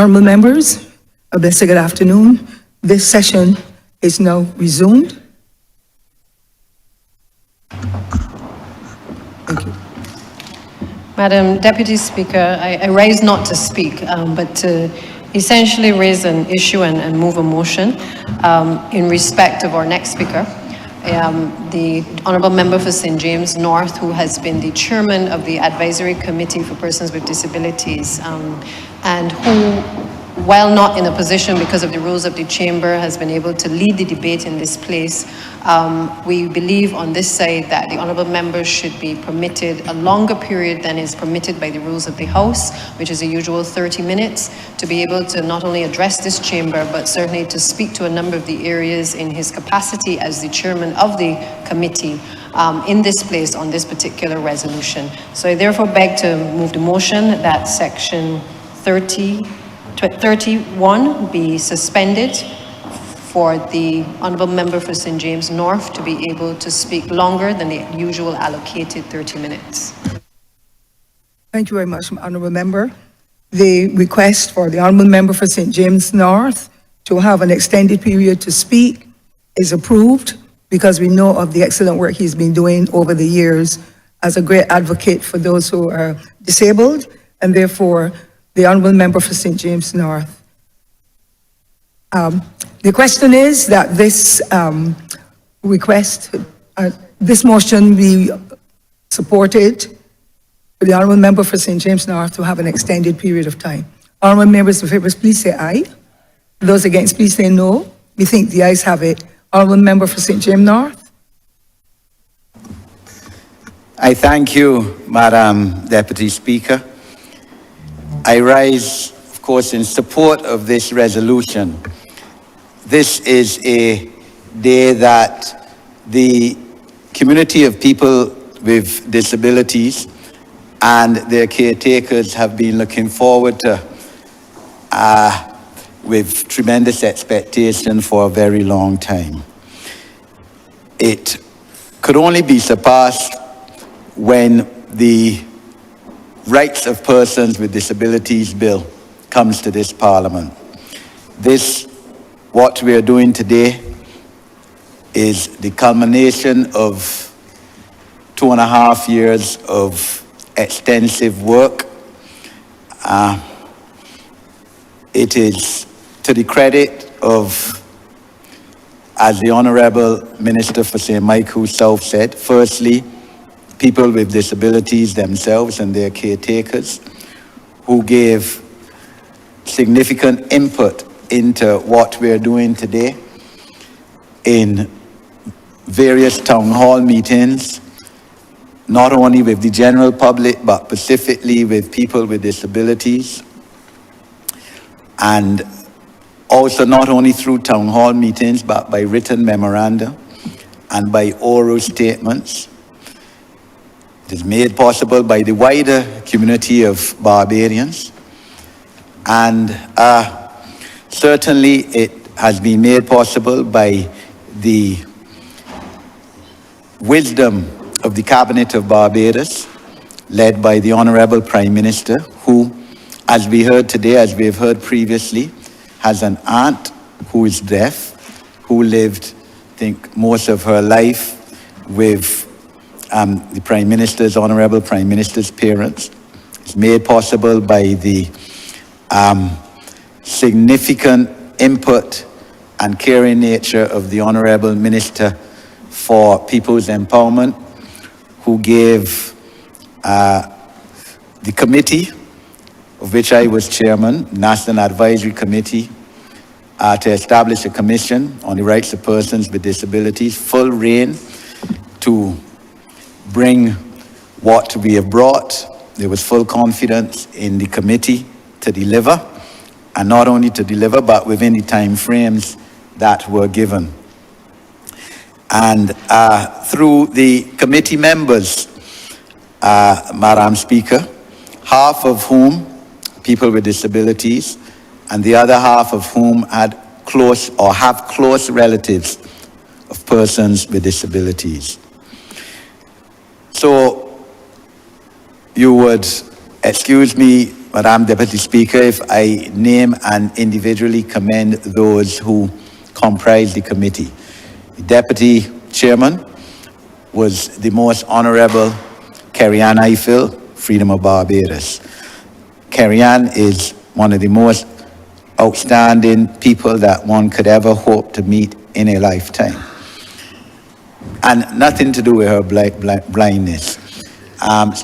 Honourable members, a blessed good afternoon. This session is now resumed. Thank you. Madam Deputy Speaker, I rise not to speak, but to essentially raise an issue and move a motion in respect of our next speaker, the Honourable Member for St. James North, who has been the chairman of the Advisory Committee for Persons with Disabilities, and who, while not in a position because of the rules of the chamber, has been able to lead the debate in this place. We believe on this side that the honourable members should be permitted a longer period than is permitted by the rules of the House, which is the usual 30 minutes, to be able to not only address this chamber, but certainly to speak to a number of the areas in his capacity as the chairman of the committee in this place on this particular resolution. So I therefore beg to move the motion that section 31 be suspended for the Honourable Member for St. James North to be able to speak longer than the usual allocated 30 minutes. Thank you very much, Honourable Member. The request for the Honourable Member for St. James North to have an extended period to speak is approved because we know of the excellent work he's been doing over the years as a great advocate for those who are disabled, and therefore the Honourable Member for St. James North. The question is that this this motion be supported for the Honourable Member for St. James North to have an extended period of time. Honourable members in favour, please say aye. Those against, please say no. We think the ayes have it. Honourable Member for St. James North. I thank you, Madam Deputy Speaker. I rise, of course, in support of this resolution. This is a day that the community of people with disabilities and their caretakers have been looking forward to with tremendous expectation for a very long time. It could only be surpassed when the Rights of Persons with Disabilities Bill comes to this Parliament. What we are doing today is the culmination of 2.5 years of extensive work. It is to the credit of, as the Honourable Minister for St. Michael South said, firstly, people with disabilities themselves and their caretakers who gave significant input into what we're doing today in various town hall meetings, not only with the general public, but specifically with people with disabilities. And also not only through town hall meetings, but by written memoranda and by oral statements. It is made possible by the wider community of Barbadians. And certainly it has been made possible by the wisdom of the Cabinet of Barbados, led by the Honourable Prime Minister, who, as we heard today, as we have heard previously, has an aunt who is deaf, who lived, I think, most of her life with the Prime Minister's, Honourable Prime Minister's parents. It's made possible by the significant input and caring nature of the Honourable Minister for People's Empowerment, who gave the committee, of which I was chairman, National Advisory Committee, to establish a commission on the rights of persons with disabilities, full rein to bring what we have brought. There was full confidence in the committee to deliver, and not only to deliver, but within the time frames that were given. And through the committee members, Madam Speaker, half of whom people with disabilities, and the other half of whom had close or have close relatives of persons with disabilities. So you would excuse me Madam Deputy Speaker, if I name and individually commend those who comprise the committee. The Deputy Chairman was the Most Honourable Kerry-Ann Eiffel, Freedom of Barbados. Kerry-Ann is one of the most outstanding people that one could ever hope to meet in a lifetime. And nothing to do with her blindness.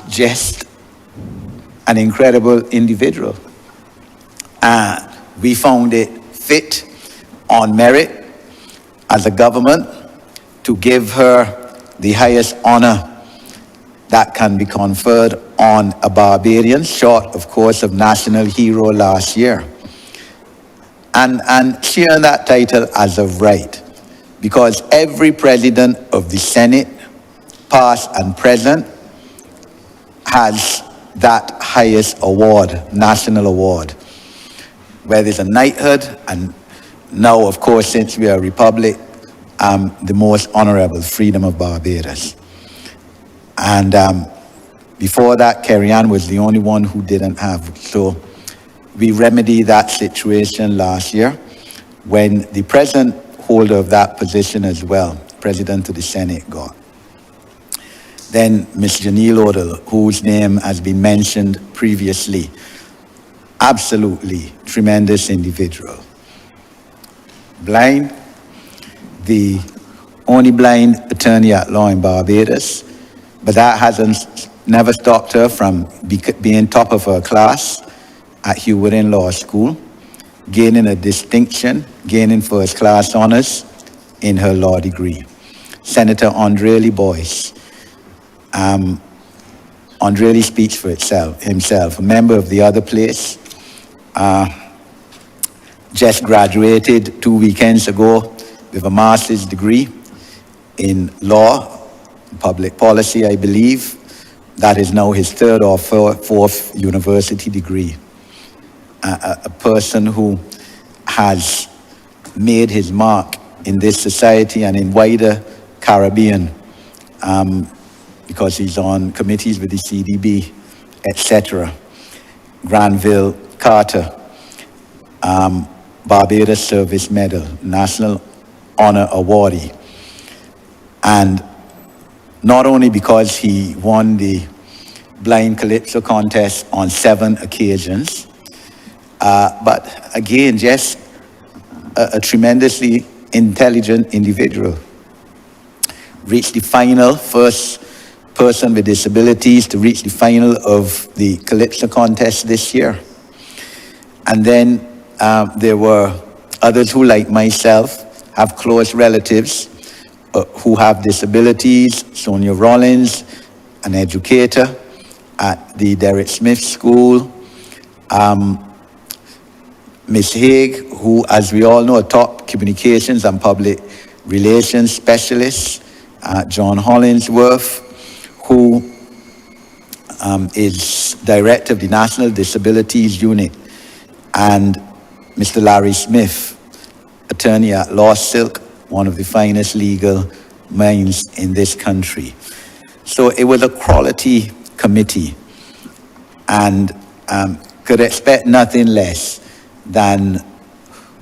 Just an incredible individual. We found it fit on merit as a government to give her the highest honor that can be conferred on a Barbadian, short, of course, of national hero last year. And she earned that title as of right, because every president of the Senate, past and present, has that highest award, national award, whether it's a knighthood, and now, of course, since we are a republic, the Most Honourable Freedom of Barbados. And before that, Kerry-Ann was the only one who didn't have. So we remedied that situation last year when the present holder of that position as well, President of the Senate, got. Then Ms. Janelle Odell, whose name has been mentioned previously, absolutely tremendous individual. Blind, the only blind attorney at law in Barbados, but that hasn't never stopped her from being top of her class at Hewitton Law School, gaining a distinction, gaining first class honors in her law degree. Senator Andrely Boyce. Andrely speaks for himself, a member of the other place, just graduated 2 weekends ago with a master's degree in law, public policy, I believe. That is now his third or fourth university degree. A person who has made his mark in this society and in wider Caribbean, because he's on committees with the CDB, etc. Granville Carter, Barbados Service Medal, National Honor Awardee. And not only because he won the blind calypso contest on 7 occasions, but again, just a tremendously intelligent individual. Reached the final, first person with disabilities to reach the final of the calypso contest this year. And then there were others who, like myself, have close relatives who have disabilities. Sonia Rollins, an educator at the Derek Smith School. Ms. Haig, who, as we all know, a top communications and public relations specialist. John Hollingsworth, who is director of the National Disabilities Unit, and Mr. Larry Smith, attorney at Law Silk, one of the finest legal minds in this country. So it was a quality committee, and could expect nothing less than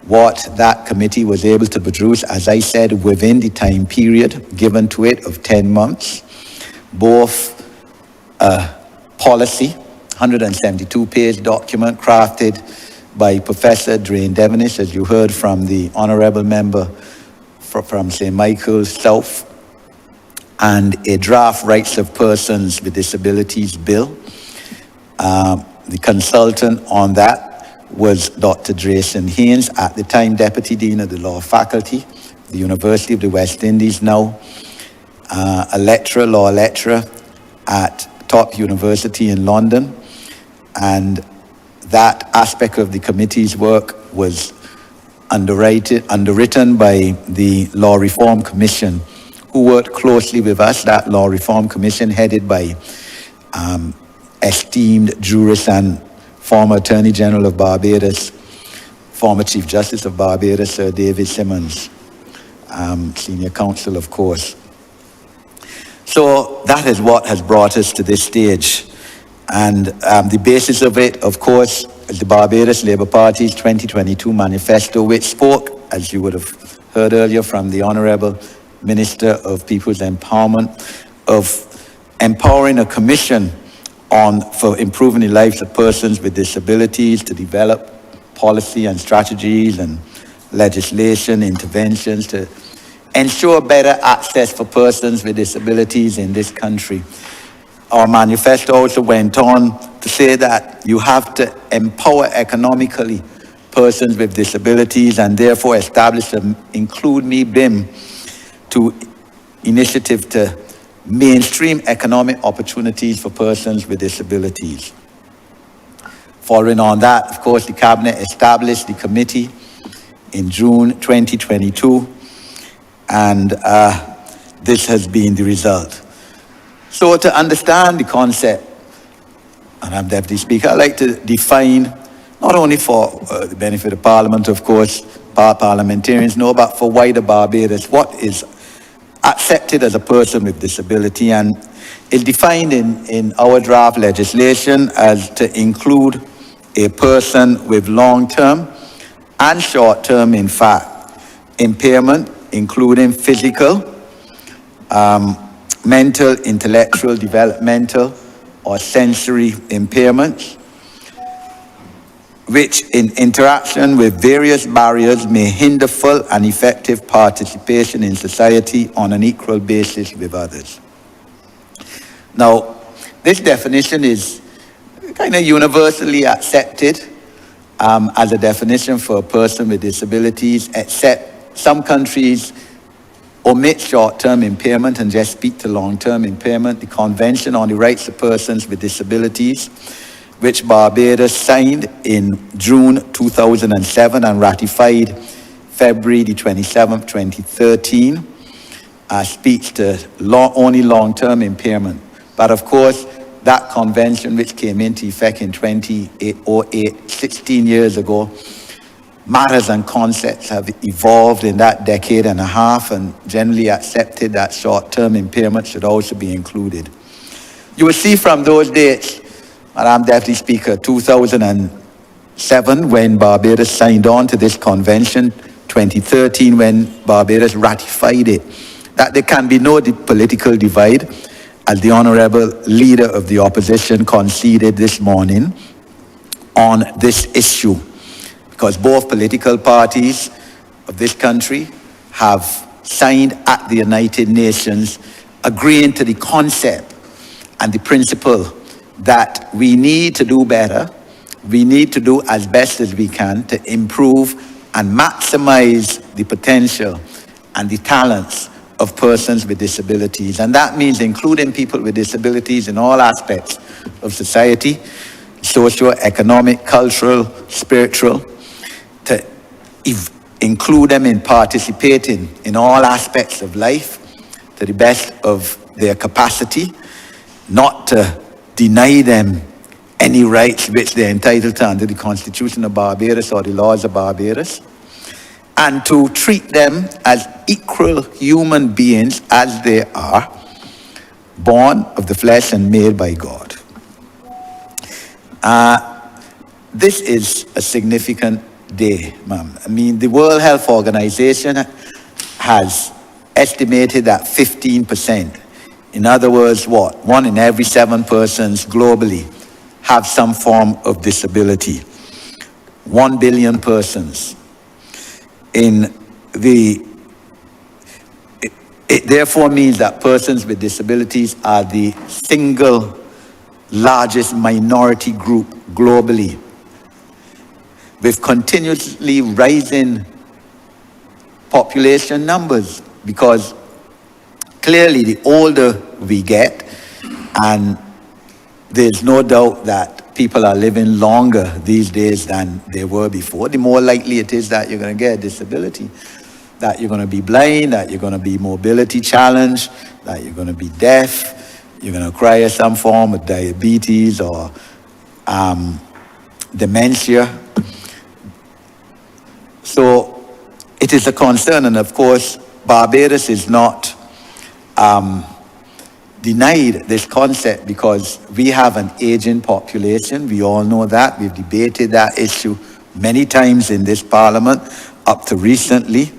what that committee was able to produce, as I said, within the time period given to it of 10 months. Both policy, 172-page document crafted by Professor Drain Devenish, as you heard from the Honourable Member from St. Michael's South, and a draft Rights of Persons with Disabilities Bill. The consultant on that was Dr. Drayson Haynes, at the time Deputy Dean of the Law Faculty, the University of the West Indies now, a lecturer, law lecturer at top university in London. And that aspect of the committee's work was underwritten by the Law Reform Commission, who worked closely with us. That Law Reform Commission headed by esteemed jurist and former Attorney General of Barbados, former Chief Justice of Barbados, Sir David Simmons, senior counsel, of course. So that is what has brought us to this stage. And the basis of it, of course, is the Barbados Labour Party's 2022 manifesto, which spoke, as you would have heard earlier from the Honourable Minister of People's Empowerment, of empowering a commission for improving the lives of persons with disabilities to develop policy and strategies and legislation interventions to ensure better access for persons with disabilities in this country. Our manifesto also went on to say that you have to empower economically persons with disabilities and therefore establish an Include Me BIM initiative to mainstream economic opportunities for persons with disabilities. Following on that, of course, the Cabinet established the committee in June 2022, and this has been the result. So to understand the concept, and I'm Deputy Speaker, I'd like to define, not only for the benefit of Parliament, of course, parliamentarians know, but for wider Barbados, what is accepted as a person with disability, and is defined in our draft legislation as to include a person with long-term and short-term, in fact, impairment, including physical, mental, intellectual, developmental, or sensory impairments, which in interaction with various barriers may hinder full and effective participation in society on an equal basis with others. Now, this definition is kind of universally accepted as a definition for a person with disabilities, except some countries omit short-term impairment and just speak to long-term impairment. The Convention on the Rights of Persons with Disabilities, which Barbados signed in June 2007 and ratified February the 27th, 2013, speaks to only long-term impairment. But of course, that convention, which came into effect in 2008, 16 years ago, matters and concepts have evolved in that decade and a half, and generally accepted that short-term impairment should also be included. You will see from those dates, Madam Deputy Speaker, 2007 when Barbados signed on to this convention, 2013 when Barbados ratified it, that there can be no political divide, as the Honourable Leader of the Opposition conceded this morning on this issue, because both political parties of this country have signed at the United Nations agreeing to the concept and the principle that we need to do better, we need to do as best as we can to improve and maximize the potential and the talents of persons with disabilities. And that means including people with disabilities in all aspects of society, socio-economic, cultural, spiritual, to include them in participating in all aspects of life to the best of their capacity, not to deny them any rights which they're entitled to under the Constitution of Barbados or the laws of Barbados, and to treat them as equal human beings as they are, born of the flesh and made by God. This is a significant day, ma'am. I mean, the World Health Organization has estimated that 15%, in other words, what? 1 in every 7 persons globally have some form of disability. 1 billion persons. It therefore means that persons with disabilities are the single largest minority group globally, with continuously rising population numbers, because clearly the older we get, and there's no doubt that people are living longer these days than they were before, the more likely it is that you're going to get a disability, that you're going to be blind, that you're going to be mobility challenged, that you're going to be deaf, you're going to acquire some form of diabetes or dementia. So it is a concern, and of course, Barbados is not denied this concept because we have an aging population. We all know that. We've debated that issue many times in this parliament up to recently.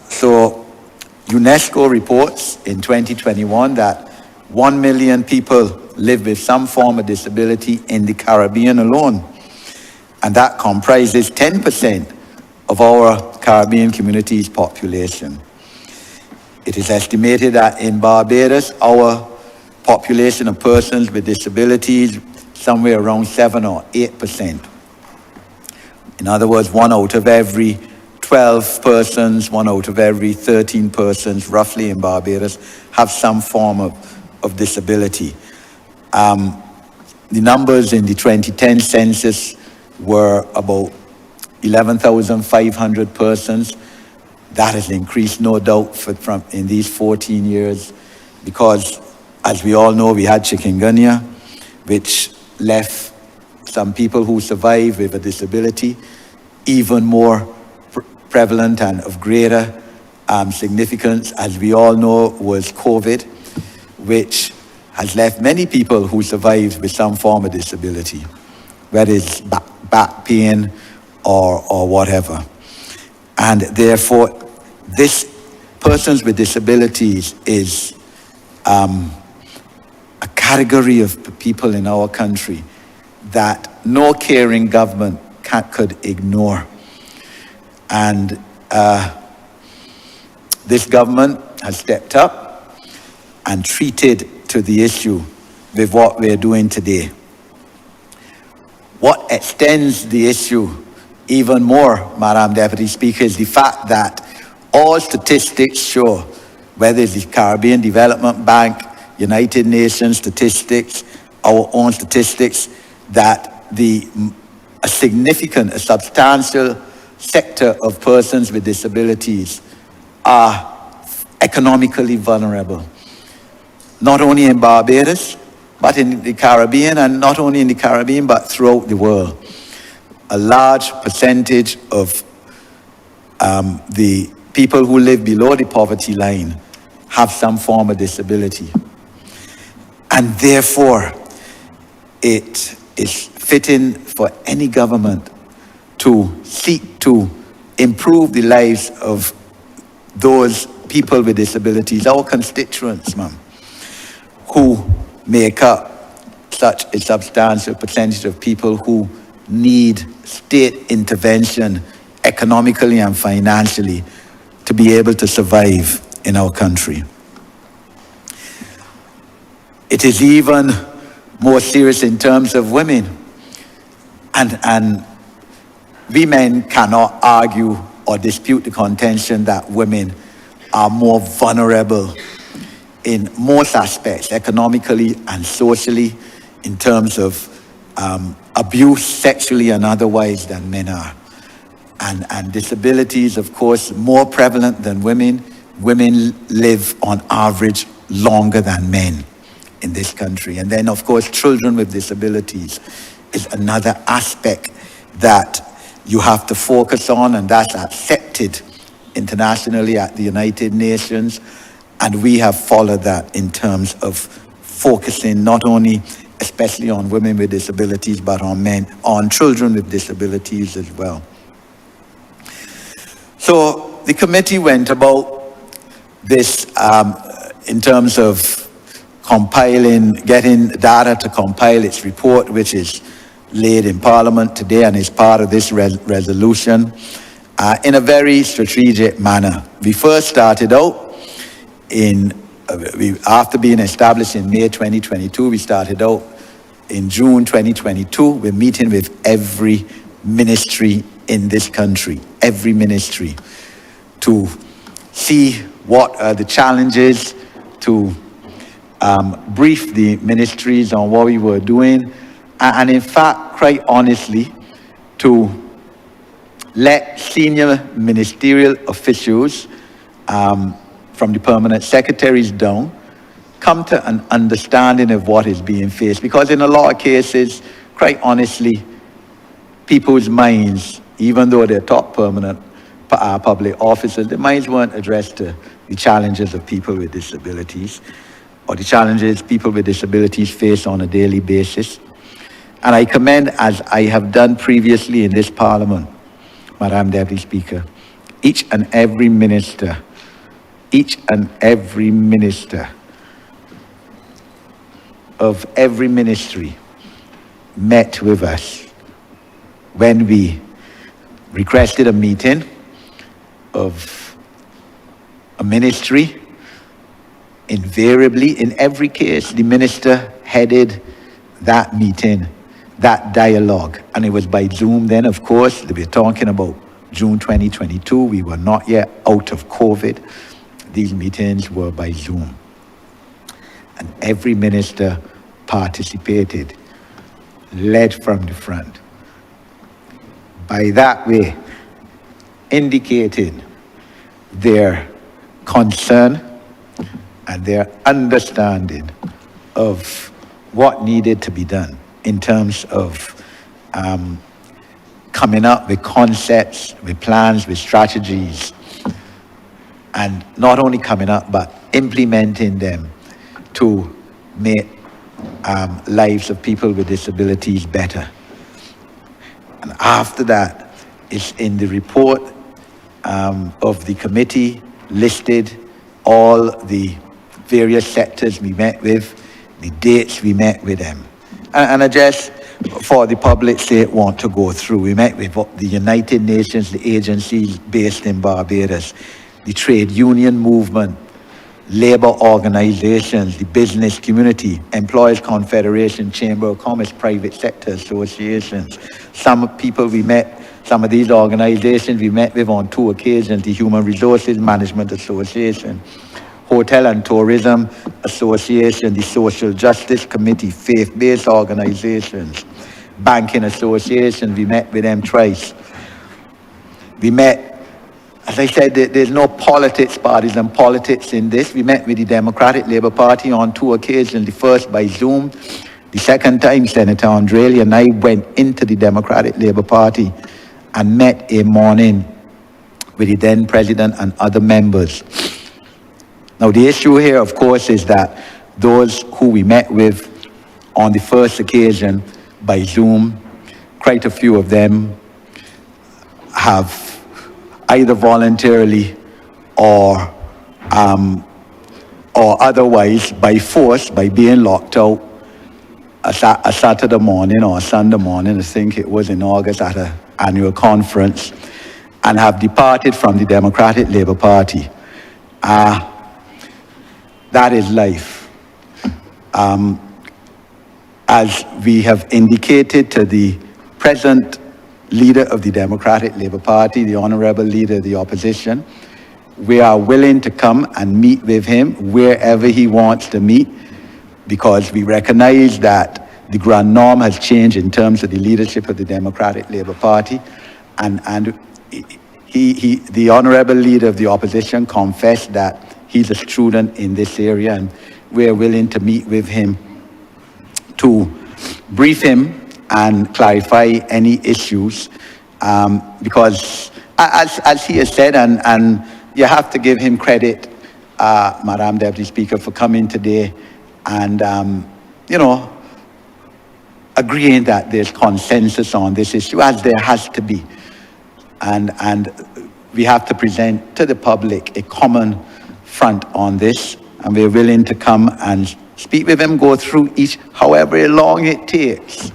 So UNESCO reports in 2021 that 1 million people live with some form of disability in the Caribbean alone. And that comprises 10% of our Caribbean community's population. It is estimated that in Barbados, our population of persons with disabilities somewhere around 7 or 8%. In other words, 1 out of every 12 persons, 1 out of every 13 persons, roughly in Barbados, have some form of disability. The numbers in the 2010 census were about 11,500 persons. That has increased, no doubt, from in these 14 years, because, as we all know, we had chikungunya, which left some people who survived with a disability even more prevalent and of greater significance. As we all know, was COVID, which has left many people who survived with some form of disability, whether it's back pain or whatever. And therefore, this persons with disabilities is a category of people in our country that no caring government could ignore. And this government has stepped up and treated to the issue with what we're doing today. What extends the issue even more, Madam Deputy Speaker, is the fact that all statistics show, whether it's the Caribbean Development Bank, United Nations statistics, our own statistics, that a substantial sector of persons with disabilities are economically vulnerable. Not only in Barbados, but in the Caribbean, and not only in the Caribbean, but throughout the world. A large percentage of the people who live below the poverty line have some form of disability. And therefore, it is fitting for any government to seek to improve the lives of those people with disabilities, our constituents, ma'am, who make up such a substantial percentage of people who need state intervention economically and financially to be able to survive in our country. It is even more serious in terms of women. And we men cannot argue or dispute the contention that women are more vulnerable in most aspects, economically and socially, in terms of abuse, sexually and otherwise, than men are. And disabilities, of course, more prevalent than women. Women live on average longer than men in this country. And then, of course, children with disabilities is another aspect that you have to focus on, and that's accepted internationally at the United Nations. And we have followed that in terms of focusing not only especially on women with disabilities, but on children with disabilities as well. So the committee went about this in terms of getting data to compile its report, which is laid in Parliament today and is part of this resolution, in a very strategic manner. We first started out after being established in May 2022, we started out in June 2022. We're meeting with every ministry in this country, every ministry, to see what are the challenges, to brief the ministries on what we were doing, and in fact, quite honestly, to let senior ministerial officials from the permanent secretaries down come to an understanding of what is being faced. Because in a lot of cases, quite honestly, people's minds, even though they're top permanent public officers, their minds weren't addressed to the challenges of people with disabilities. or the challenges people with disabilities face on a daily basis. And I commend, as I have done previously in this Parliament, Madam Deputy Speaker, each and every minister of every ministry met with us when we requested a meeting of a ministry. Invariably, in every case, the minister headed that meeting, that dialogue, and it was by Zoom then, of course. We're talking about June 2022. We were not yet out of COVID. These meetings were by Zoom. And every minister participated, led from the front. By that way, indicating their concern and their understanding of what needed to be done in terms of coming up with concepts, with plans, with strategies, and not only coming up, but implementing them to make lives of people with disabilities better. And after that, it's in the report of the committee listed all the various sectors we met with, the dates we met with them. And I just, for the public's sake, want to go through. We met with the United Nations, the agencies based in Barbados, the trade union movement, labor organizations, the business community, Employers Confederation, Chamber of Commerce, private sector associations. Some people we met, some of these organizations we met with on 2 occasions, the Human Resources Management Association, Hotel and Tourism Association, the Social Justice Committee, faith-based organizations, Banking Association, we met with them twice. We met, as I said, there's no politics, partisan politics in this. We met with the Democratic Labour Party on 2 occasions, the first by Zoom. The second time, Senator Andrelli and I went into the Democratic Labour Party and met a morning with the then president and other members. Now, the issue here, of course, is that those who we met with on the first occasion by Zoom, quite a few of them have either voluntarily or otherwise by force, by being locked out a Saturday morning or a Sunday morning, I think it was in August at an annual conference, and have departed from the Democratic Labour Party. That is life. As we have indicated to the present leader of the Democratic Labour Party, the Honourable Leader of the Opposition, we are willing to come and meet with him wherever he wants to meet, because we recognize that the grand norm has changed in terms of the leadership of the Democratic Labour Party, and the Honourable Leader of the Opposition confessed that he's a student in this area, and we're willing to meet with him to brief him and clarify any issues, because as he has said, and you have to give him credit, Madam Deputy Speaker, for coming today and, agreeing that there's consensus on this issue, as there has to be. And we have to present to the public a common front on this, and we're willing to come and speak with him, go through each, however long it takes,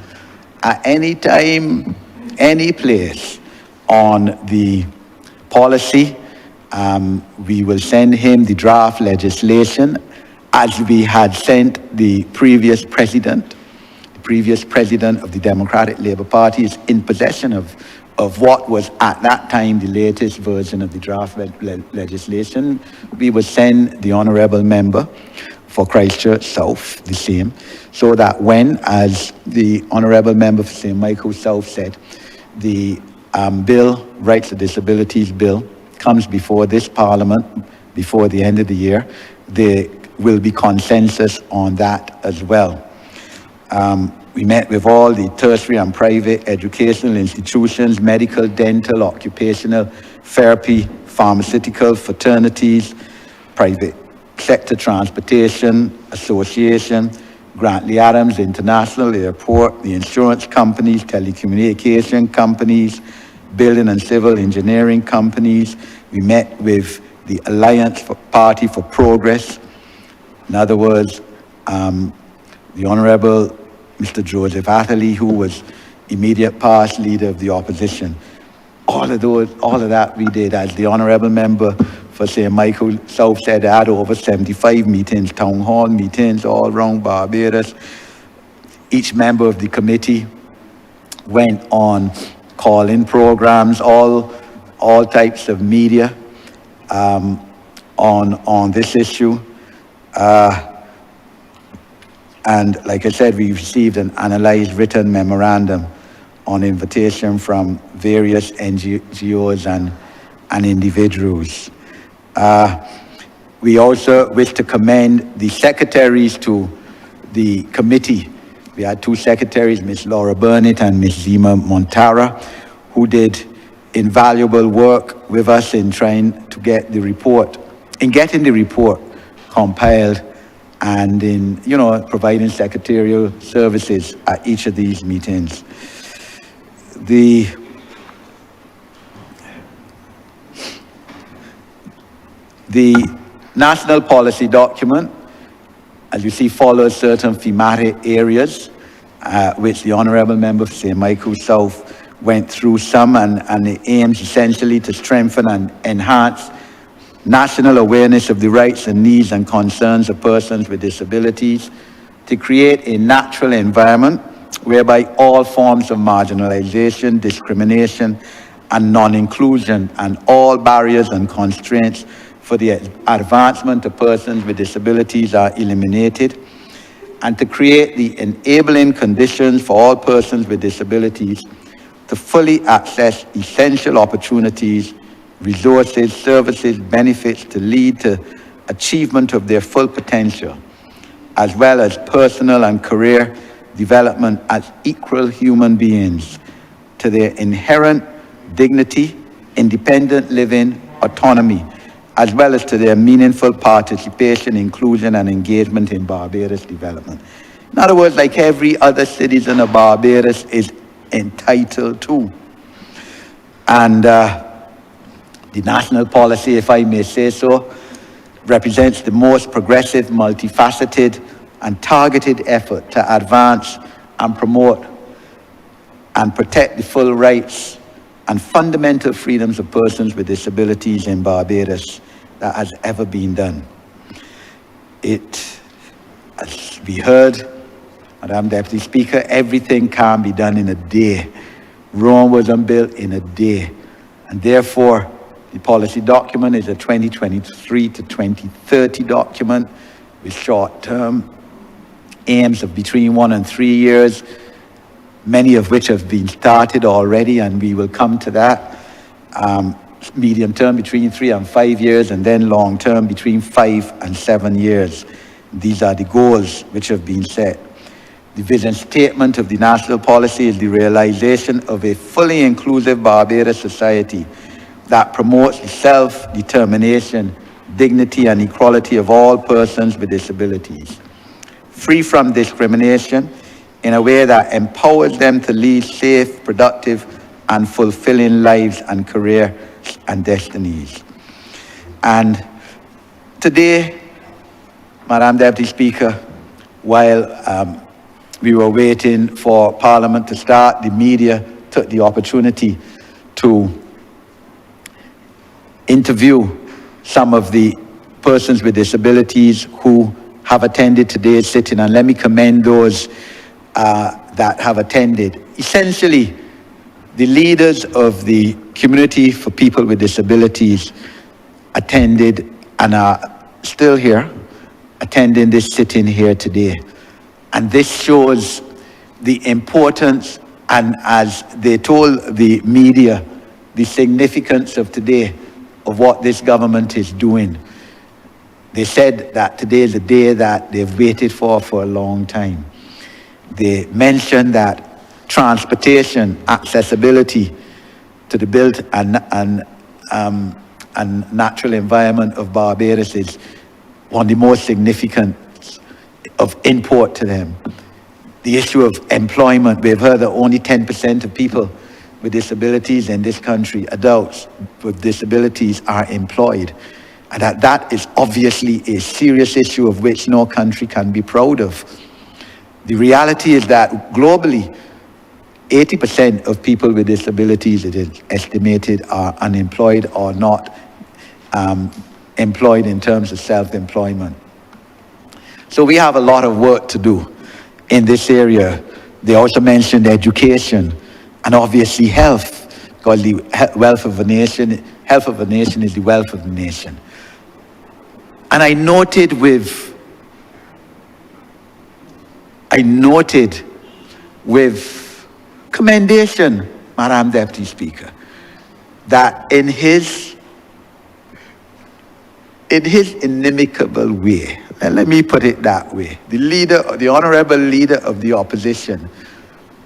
at any time, any place, on the policy. We will send him the draft legislation, as we had sent the previous president. The previous president of the Democratic Labour Party is in possession of what was at that time the latest version of the draft legislation. We will send the Honourable Member for Christchurch South the same, so that when, as the Honourable Member for St. Michael South said, the bill, Rights of Disabilities Bill, comes before this Parliament before the end of the year, there will be consensus on that as well. We met with all the tertiary and private educational institutions, medical, dental, occupational therapy, pharmaceutical, fraternities, private Sector Transportation Association, Grantley Adams International Airport, the insurance companies, telecommunication companies, building and civil engineering companies. We met with the Alliance Party for Progress. In other words, the Honourable Mr. Joseph Atherley, who was immediate past leader of the opposition. All of that we did. As the Honourable Member for St. Michael South said, I had over 75 meetings, town hall meetings all around Barbados. Each member of the committee went on call-in programs, all types of media on this issue. And like I said, we received an analyzed written memorandum on invitation from various NGOs and individuals. We also wish to commend the secretaries to the committee. We had two secretaries, Ms. Laura Burnett and Ms. Zima Montara, who did invaluable work with us in trying to get the report, in getting the report compiled, and in, providing secretarial services at each of these meetings. The national policy document, as you see, follows certain thematic areas, which the Honourable Member for St. Michael South went through some, and it aims essentially to strengthen and enhance national awareness of the rights and needs and concerns of persons with disabilities, to create a natural environment whereby all forms of marginalization, discrimination, and non-inclusion, and all barriers and constraints for the advancement of persons with disabilities are eliminated, and to create the enabling conditions for all persons with disabilities to fully access essential opportunities, resources, services, benefits to lead to achievement of their full potential, as well as personal and career development as equal human beings, to their inherent dignity, independent living, autonomy, as well as to their meaningful participation, inclusion, and engagement in Barbados development. In other words, like every other citizen of Barbados is entitled to. And the national policy, if I may say so, represents the most progressive, multifaceted, and targeted effort to advance and promote and protect the full rights and fundamental freedoms of persons with disabilities in Barbados that has ever been done. It, as we heard, Madam Deputy Speaker, everything can be done in a day. Rome wasn't built in a day. And therefore, the policy document is a 2023 to 2030 document with short-term aims of between 1 and 3 years, many of which have been started already, and we will come to that. Medium term between 3 and 5 years, and then long term between 5 and 7 years. These are the goals which have been set. The vision statement of the national policy is the realization of a fully inclusive Barbados society that promotes the self-determination, dignity, and equality of all persons with disabilities, free from discrimination, in a way that empowers them to lead safe, productive, and fulfilling lives and careers and destinies. And today, Madam Deputy Speaker, while we were waiting for Parliament to start, the media took the opportunity to interview some of the persons with disabilities who have attended today's sitting, and let me commend those that have attended. Essentially, the leaders of the community for people with disabilities attended and are still here, attending this sitting here today. And this shows the importance, and as they told the media, the significance of today, of what this government is doing. They said that today is a day that they've waited for a long time. They mentioned that transportation, accessibility to the built and natural environment of Barbados is one of the most significant of import to them. The issue of employment. We've heard that only 10% of people with disabilities in this country, adults with disabilities, are employed. And that is obviously a serious issue of which no country can be proud of. The reality is that globally, 80% of people with disabilities, it is estimated, are unemployed or not employed in terms of self-employment. So we have a lot of work to do in this area. They also mentioned education and obviously health, because the health of a nation is the wealth of the nation. And I noted with commendation, Madam Deputy Speaker, that in his inimicable way, and let me put it that way, the Honourable Leader of the Opposition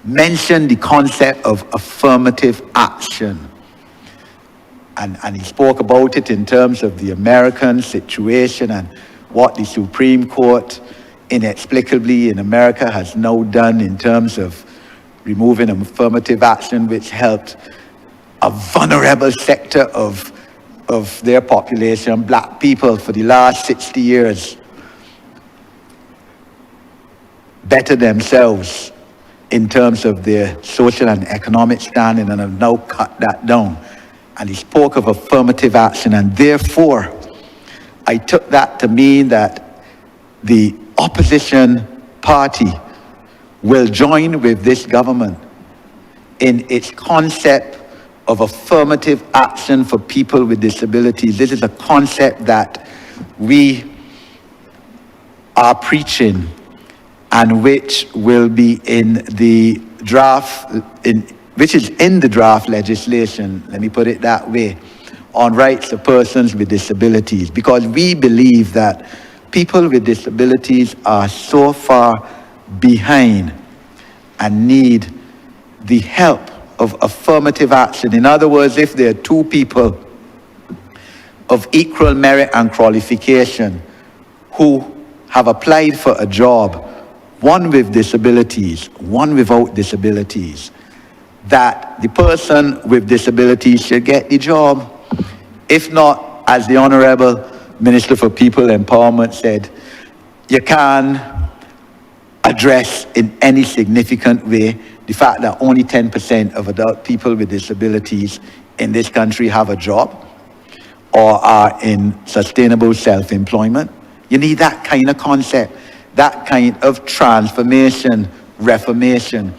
mentioned the concept of affirmative action. And he spoke about it in terms of the American situation and what the Supreme Court inexplicably in America has now done in terms of removing affirmative action, which helped a vulnerable sector of their population, black people, for the last 60 years, better themselves in terms of their social and economic standing, and have now cut that down. And he spoke of affirmative action, and therefore I took that to mean that the opposition party will join with this government in its concept of affirmative action for people with disabilities. This is a concept that we are preaching and which will be in the draft, which is in the draft legislation, let me put it that way, on rights of persons with disabilities, because we believe that people with disabilities are so far behind and need the help of affirmative action. In other words, if there are two people of equal merit and qualification who have applied for a job, one with disabilities, one without disabilities, that the person with disabilities should get the job. If not, as the Honourable Minister for People Empowerment said, you can address in any significant way the fact that only 10% of adult people with disabilities in this country have a job or are in sustainable self-employment. You need that kind of concept, that kind of transformation, reformation,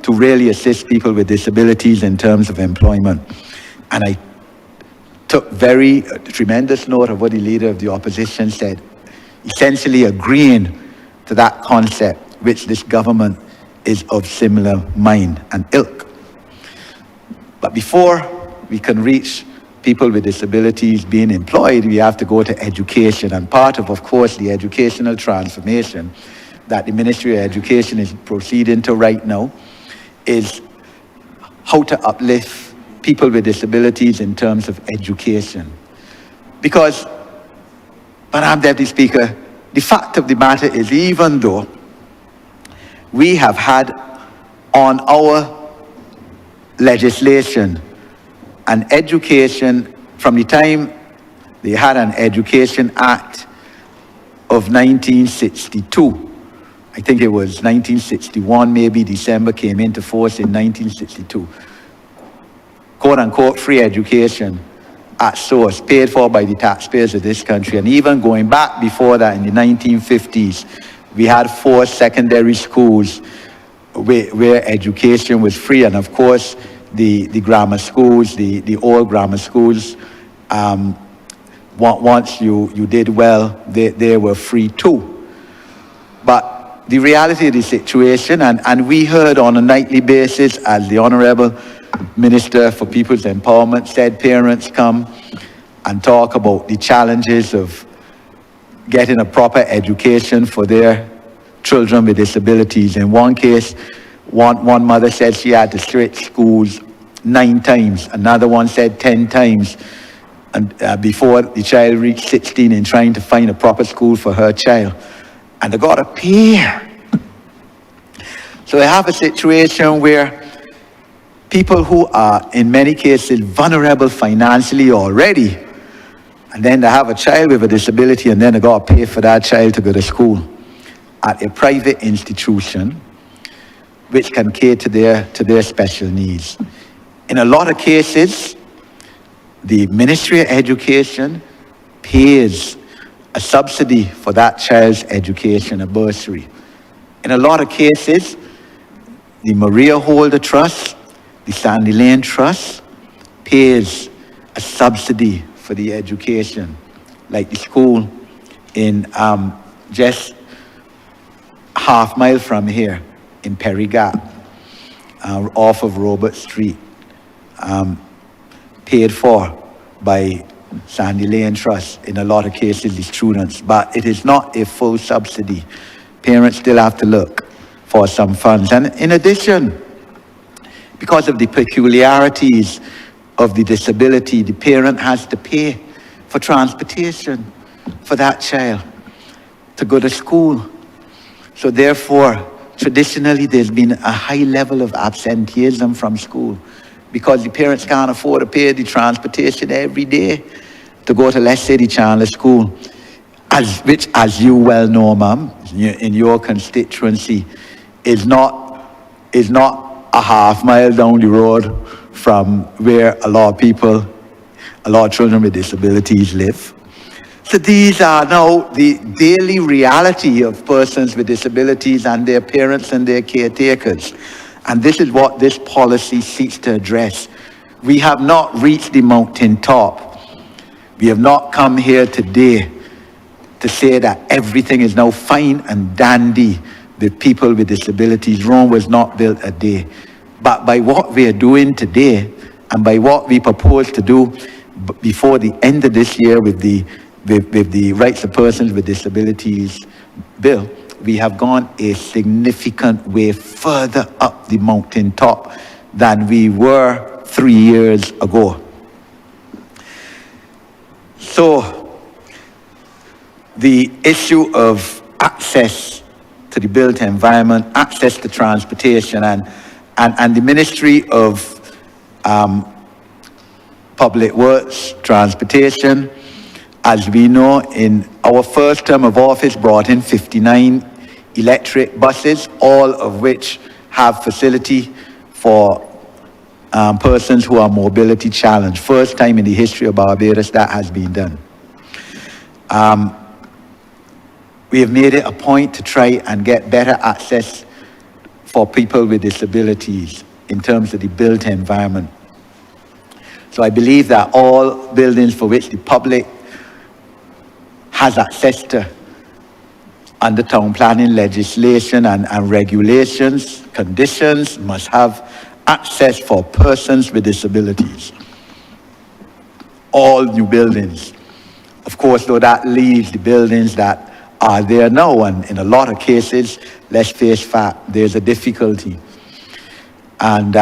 to really assist people with disabilities in terms of employment. And I took tremendous note of what the Leader of the Opposition said, essentially agreeing to that concept, which this government is of similar mind and ilk. But before we can reach people with disabilities being employed, we have to go to education. And part of course, the educational transformation that the Ministry of Education is proceeding to right now is how to uplift people with disabilities in terms of education. Because, Madam Deputy Speaker, the fact of the matter is, even though we have had on our legislation an education, from the time they had an Education Act of 1962, I think it was 1961, maybe December came into force in 1962. Quote unquote free education at source, paid for by the taxpayers of this country. And even going back before that, in the 1950s, we had 4 secondary schools where education was free. And of course, the grammar schools, the old grammar schools, once you did well, they were free too. But the reality of the situation, and we heard on a nightly basis, as the Honourable Minister for People's Empowerment said, parents come and talk about the challenges of getting a proper education for their children with disabilities. In one case, one mother said she had to switch schools 9 times. Another one said 10 times. and before the child reached 16 in trying to find a proper school for her child. And they got to pay. So we have a situation where people who are, in many cases, vulnerable financially already, and then they have a child with a disability, and then they got to pay for that child to go to school at a private institution, which can cater to their special needs. In a lot of cases, the Ministry of Education pays a subsidy for that child's education, a bursary. In a lot of cases, the Maria Holder Trust, the Sandy Lane Trust, pays a subsidy for the education, like the school in just half mile from here in Perry Gap, off of Robert Street, paid for by Sandy Lane Trust, in a lot of cases the students, but it is not a full subsidy. Parents still have to look for some funds. And in addition, because of the peculiarities of the disability, the parent has to pay for transportation for that child to go to school. So therefore, traditionally, there's been a high level of absenteeism from school because the parents can't afford to pay the transportation every day to go to, let's say, the Chandler School, which, as you well know, ma'am, in your constituency, is not a half mile down the road from where a lot of children with disabilities live. So these are now the daily reality of persons with disabilities and their parents and their caretakers. And this is what this policy seeks to address. We have not reached the mountaintop. We have not come here today to say that everything is now fine and dandy with people with disabilities. Rome was not built a day. But by what we are doing today, and by what we propose to do before the end of this year with the Rights of Persons with Disabilities Bill, we have gone a significant way further up the mountaintop than we were 3 years ago. So, the issue of access to the built environment, access to transportation, and the Ministry of Public Works, Transportation, as we know, in our first term of office, brought in 59 electric buses, all of which have facility for persons who are mobility challenged. First time in the history of Barbados that has been done. We have made it a point to try and get better access for people with disabilities in terms of the built environment. So I believe that all buildings for which the public has access to under town planning legislation and regulations, conditions must have access for persons with disabilities. All new buildings. Of course, though, that leaves the buildings that are there now, and in a lot of cases, let's face fact, there's a difficulty. And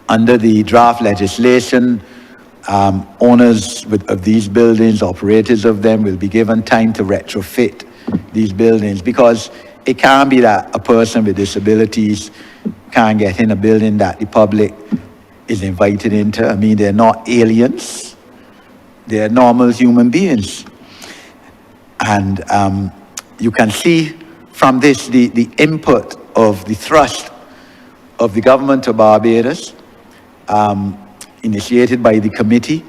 under the draft legislation, owners of these buildings, operators of them, will be given time to retrofit these buildings, because it can't be that a person with disabilities can't get in a building that the public is invited into. I mean, they're not aliens. They're normal human beings. And you can see from this the input of the thrust of the government of Barbados, initiated by the committee,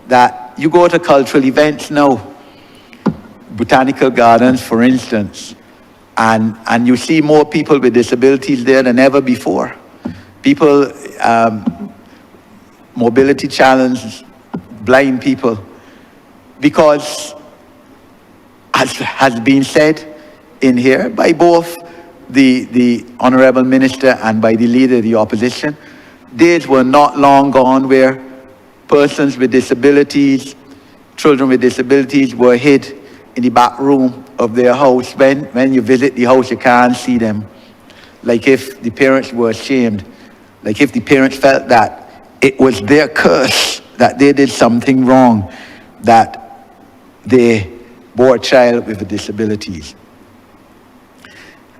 that you go to cultural events now, botanical gardens, for instance, and you see more people with disabilities there than ever before. People, mobility challenged, blind people, because as has been said in here by both the Honourable Minister and by the Leader of the Opposition, days were not long gone where persons with disabilities, children with disabilities were hid in the back room of their house. When you visit the house, you can't see them. Like if the parents were ashamed, like if the parents felt that it was their curse that they did something wrong, that they bore a child with disabilities.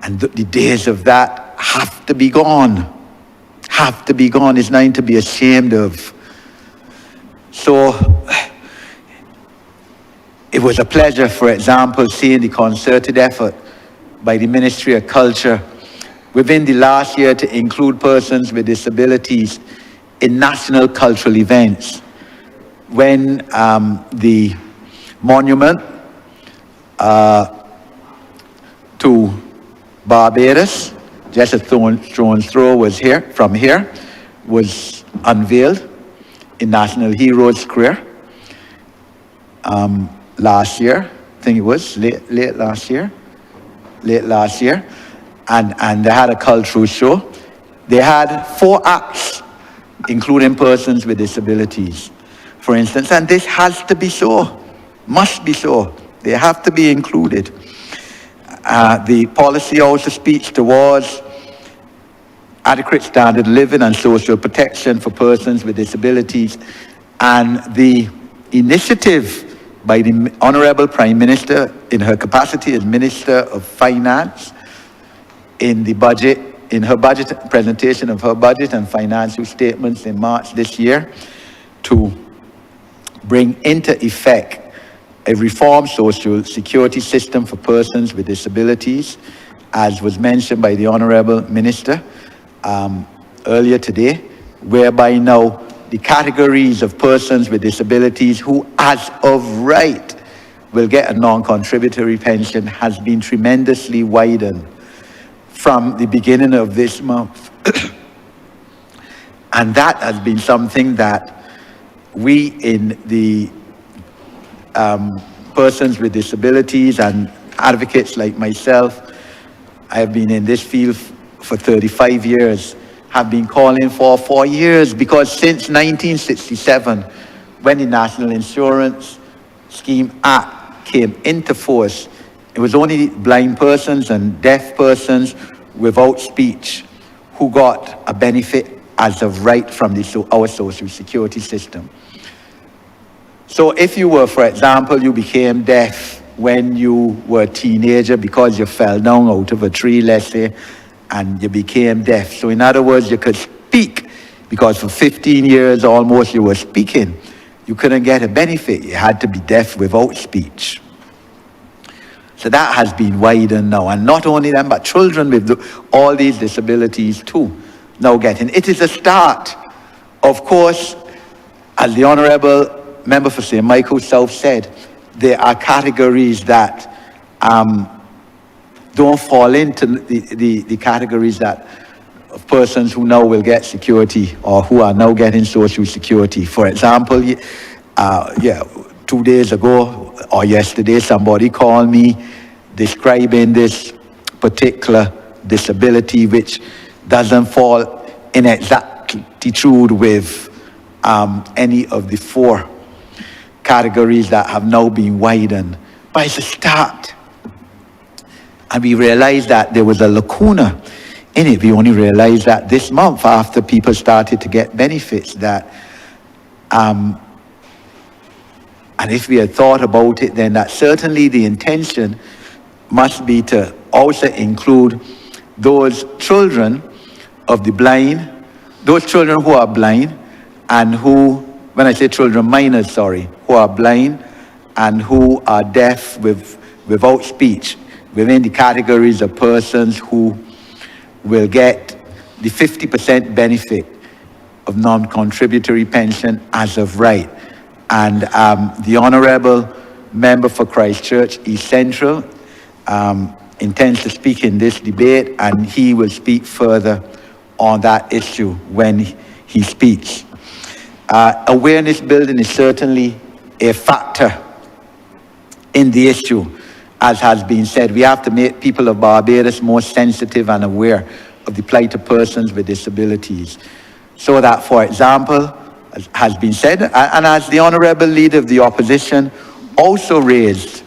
And the days of that have to be gone. Have to be gone. It's nothing to be ashamed of. So it was a pleasure, for example, seeing the concerted effort by the Ministry of Culture within the last year to include persons with disabilities in national cultural events. When the monument to Barbados, just a stone's throw was was unveiled in National Heroes Square last year. I think it was late last year, and they had a cultural show. They had 4 acts, including persons with disabilities, for instance, and this has to be so, must be so. They have to be included. The policy also speaks towards adequate standard of living and social protection for persons with disabilities, and the initiative by the Honourable Prime Minister in her capacity as Minister of Finance in her budget presentation of her budget and financial statements in March this year, to bring into effect a reformed social security system for persons with disabilities, as was mentioned by the Honourable Minister earlier today, whereby now the categories of persons with disabilities who, as of right, will get a non-contributory pension has been tremendously widened from the beginning of this month. And that has been something that we in the persons with disabilities and advocates like myself, I have been in this field for 35 years, have been calling for years, because since 1967, when the National Insurance Scheme Act came into force, it was only blind persons and deaf persons without speech who got a benefit as of right from our social security system. So if you were, for example, you became deaf when you were a teenager because you fell down out of a tree, let's say, and you became deaf. So in other words, you could speak because for 15 years almost you were speaking. You couldn't get a benefit. You had to be deaf without speech. So that has been widened now. And not only them, but children with all these disabilities too, now getting. It is a start. Of course, as the Honourable Member for St. Michael South said, there are categories that don't fall into the categories that of persons who now will get security or who are now getting social security. For example, 2 days ago or yesterday, somebody called me describing this particular disability which doesn't fall in exactitude with any of the 4 categories that have now been widened. But it's a start. And we realized that there was a lacuna in it. We only realized that this month after people started to get benefits that, and if we had thought about it, then that certainly the intention must be to also include those children of the blind, those children who are blind and who, when I say children, minors, sorry, who are blind and who are deaf without speech, within the categories of persons who will get the 50% benefit of non-contributory pension as of right. And the Honourable Member for Christchurch East Central intends to speak in this debate, and he will speak further on that issue when he speaks. Awareness building is certainly a factor in the issue. As has been said, we have to make people of Barbados more sensitive and aware of the plight of persons with disabilities. So that, for example, as has been said, and as the Honourable Leader of the Opposition also raised,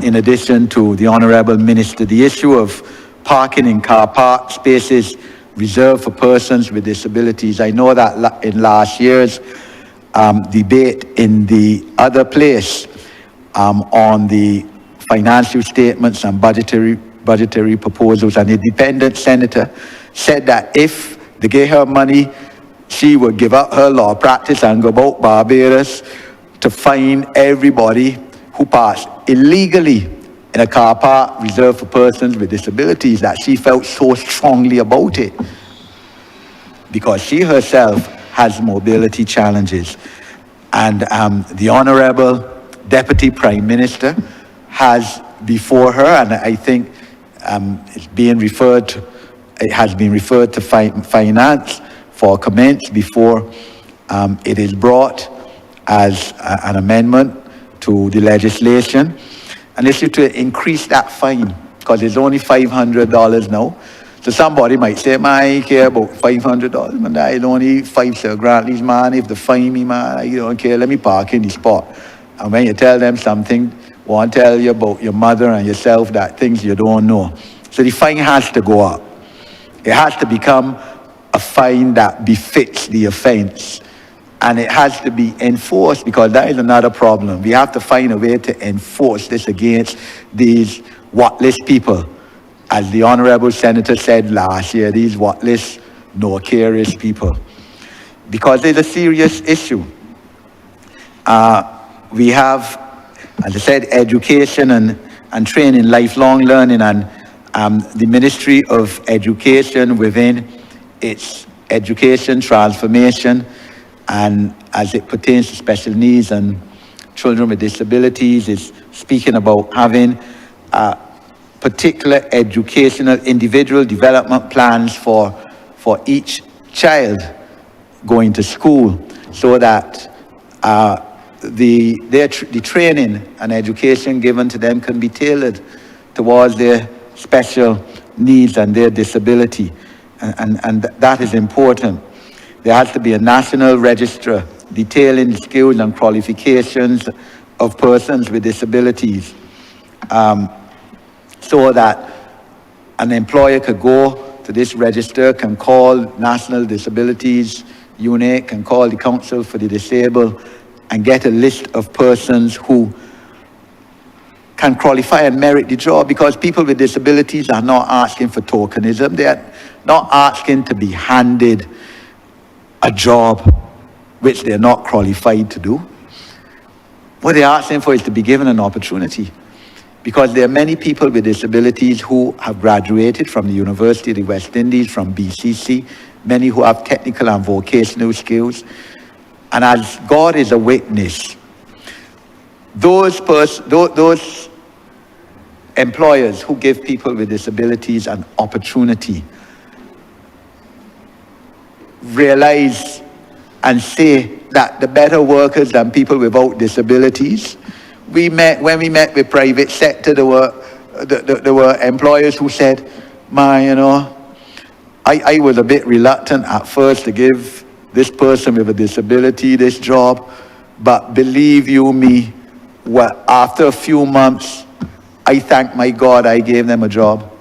in addition to the Honourable Minister, the issue of parking in car park spaces reserved for persons with disabilities. I know that in last year's debate in the other place on the financial statements and budgetary proposals, an independent senator said that if they gave her money, she would give up her law practice and go about Barbados to fine everybody who passed illegally in a car park reserved for persons with disabilities, that she felt so strongly about it because she herself has mobility challenges. And the Honourable Deputy Prime Minister has before her, and I think it has been referred to finance for comments before it is brought as an amendment to the legislation. And this is to increase that fine, because it's only $500 now. So somebody might say, man, I care about $500, man, I only 5 Sir Grantley's, man, if they fine me, man, I don't care, let me park in the spot. And when you tell them something, won't tell you about your mother and yourself, that things you don't know. So the fine has to go up. It has to become a fine that befits the offense. And it has to be enforced, because that is another problem. We have to find a way to enforce this against these whatless people. As the Honourable Senator said last year, these whatless, no-carers people. Because it's a serious issue. We have, as I said, education and training, lifelong learning, and the Ministry of Education within its education transformation, and as it pertains to special needs and children with disabilities, is speaking about having particular educational individual development plans for each child going to school, so that the training and education given to them can be tailored towards their special needs and their disability. And that is important. There has to be a national register detailing the skills and qualifications of persons with disabilities, so that an employer could go to this register, can call National Disabilities Unit, can call the Council for the Disabled, and get a list of persons who can qualify and merit the job, because people with disabilities are not asking for tokenism. They are not asking to be handed a job which they're not qualified to do. What they're asking for is to be given an opportunity, because there are many people with disabilities who have graduated from the University of the West Indies, from BCC, many who have technical and vocational skills. And as God is a witness, those employers who give people with disabilities an opportunity realize and say that the better workers than people without disabilities. When we met with private sector, there were employers who said, man, you know, I was a bit reluctant at first to give this person with a disability this job, but believe you me, well, after a few months, I thank my God I gave them a job,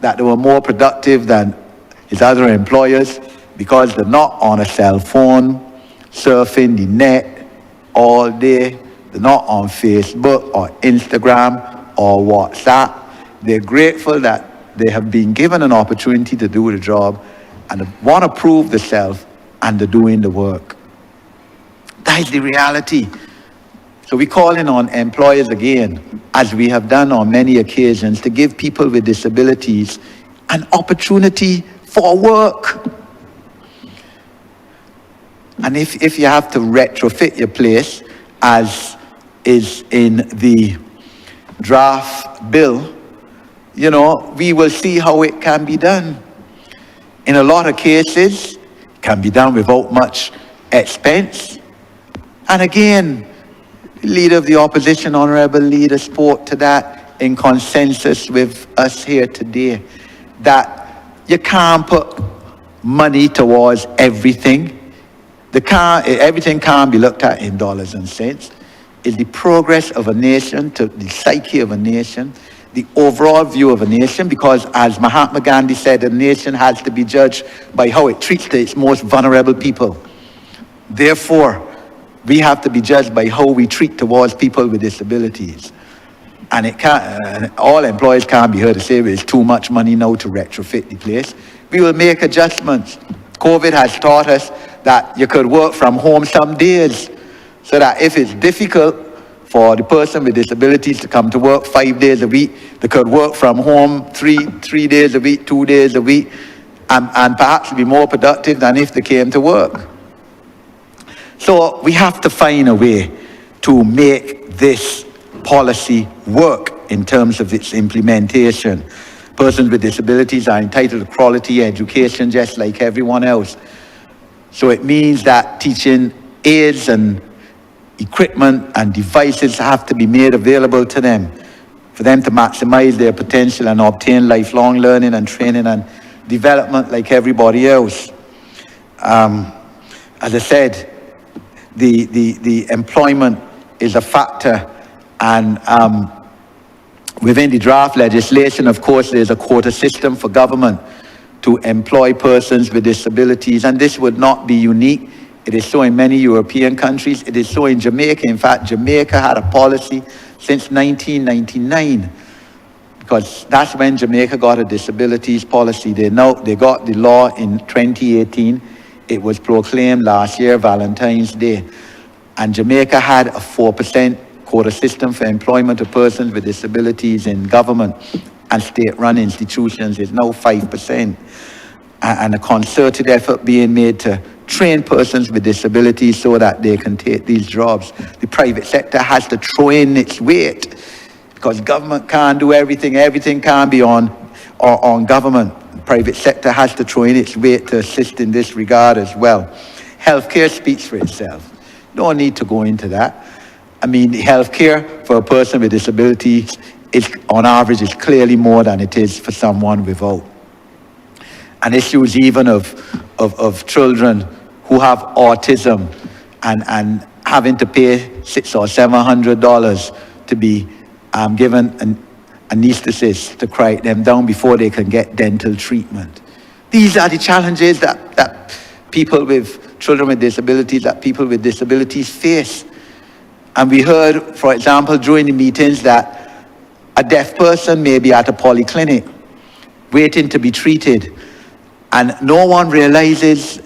that they were more productive than his other employers, because they're not on a cell phone, surfing the net all day. They're not on Facebook or Instagram or WhatsApp. They're grateful that they have been given an opportunity to do the job, and want to prove themselves, and they're doing the work. That is the reality. So we're calling on employers again, as we have done on many occasions, to give people with disabilities an opportunity for work. And if you have to retrofit your place, as is in the draft bill, you know, we will see how it can be done. In a lot of cases, it can be done without much expense. And again, the Leader of the Opposition, Honourable Leader, spoke to that in consensus with us here today, that you can't put money towards everything. Everything can't be looked at in dollars and cents. It's the progress of a nation, to the psyche of a nation, the overall view of a nation, because as Mahatma Gandhi said, a nation has to be judged by how it treats its most vulnerable people. Therefore, We have to be judged by how we treat towards people with disabilities. And it can't, all employers can't be heard to say, well, it's too much money now to retrofit the place. We will make adjustments. COVID has taught us that you could work from home some days, so that if it's difficult for the person with disabilities to come to work 5 days a week, they could work from home three days a week, 2 days a week, and perhaps be more productive than if they came to work. So we have to find a way to make this policy work in terms of its implementation. Persons with disabilities are entitled to quality education just like everyone else. So it means that teaching aids and equipment and devices have to be made available to them for them to maximize their potential and obtain lifelong learning and training and development like everybody else. As I said, the employment is a factor, and within the draft legislation, of course, there's a quota system for government to employ persons with disabilities, and this would not be unique. It is so in many European countries. It is so in Jamaica. In fact, Jamaica had a policy since 1999, because that's when Jamaica got a disabilities policy. They got the law in 2018. It was proclaimed last year, Valentine's Day. And Jamaica had a 4% quota system for employment of persons with disabilities in government and state-run institutions. Is now 5%. And a concerted effort being made to train persons with disabilities so that they can take these jobs. The private sector has to throw in its weight, because government can't do everything. Everything can't be on government. The private sector has to throw in its weight to assist in this regard as well. Healthcare speaks for itself. No need to go into that. I mean, healthcare for a person with disabilities is, on average, is clearly more than it is for someone without. And issues even of children who have autism and having to pay $600 or $700 to be given an anesthetist to quiet them down before they can get dental treatment. These are the challenges that people with children with disabilities, that people with disabilities face. And we heard, for example, during the meetings that a deaf person may be at a polyclinic waiting to be treated, and no one realizes,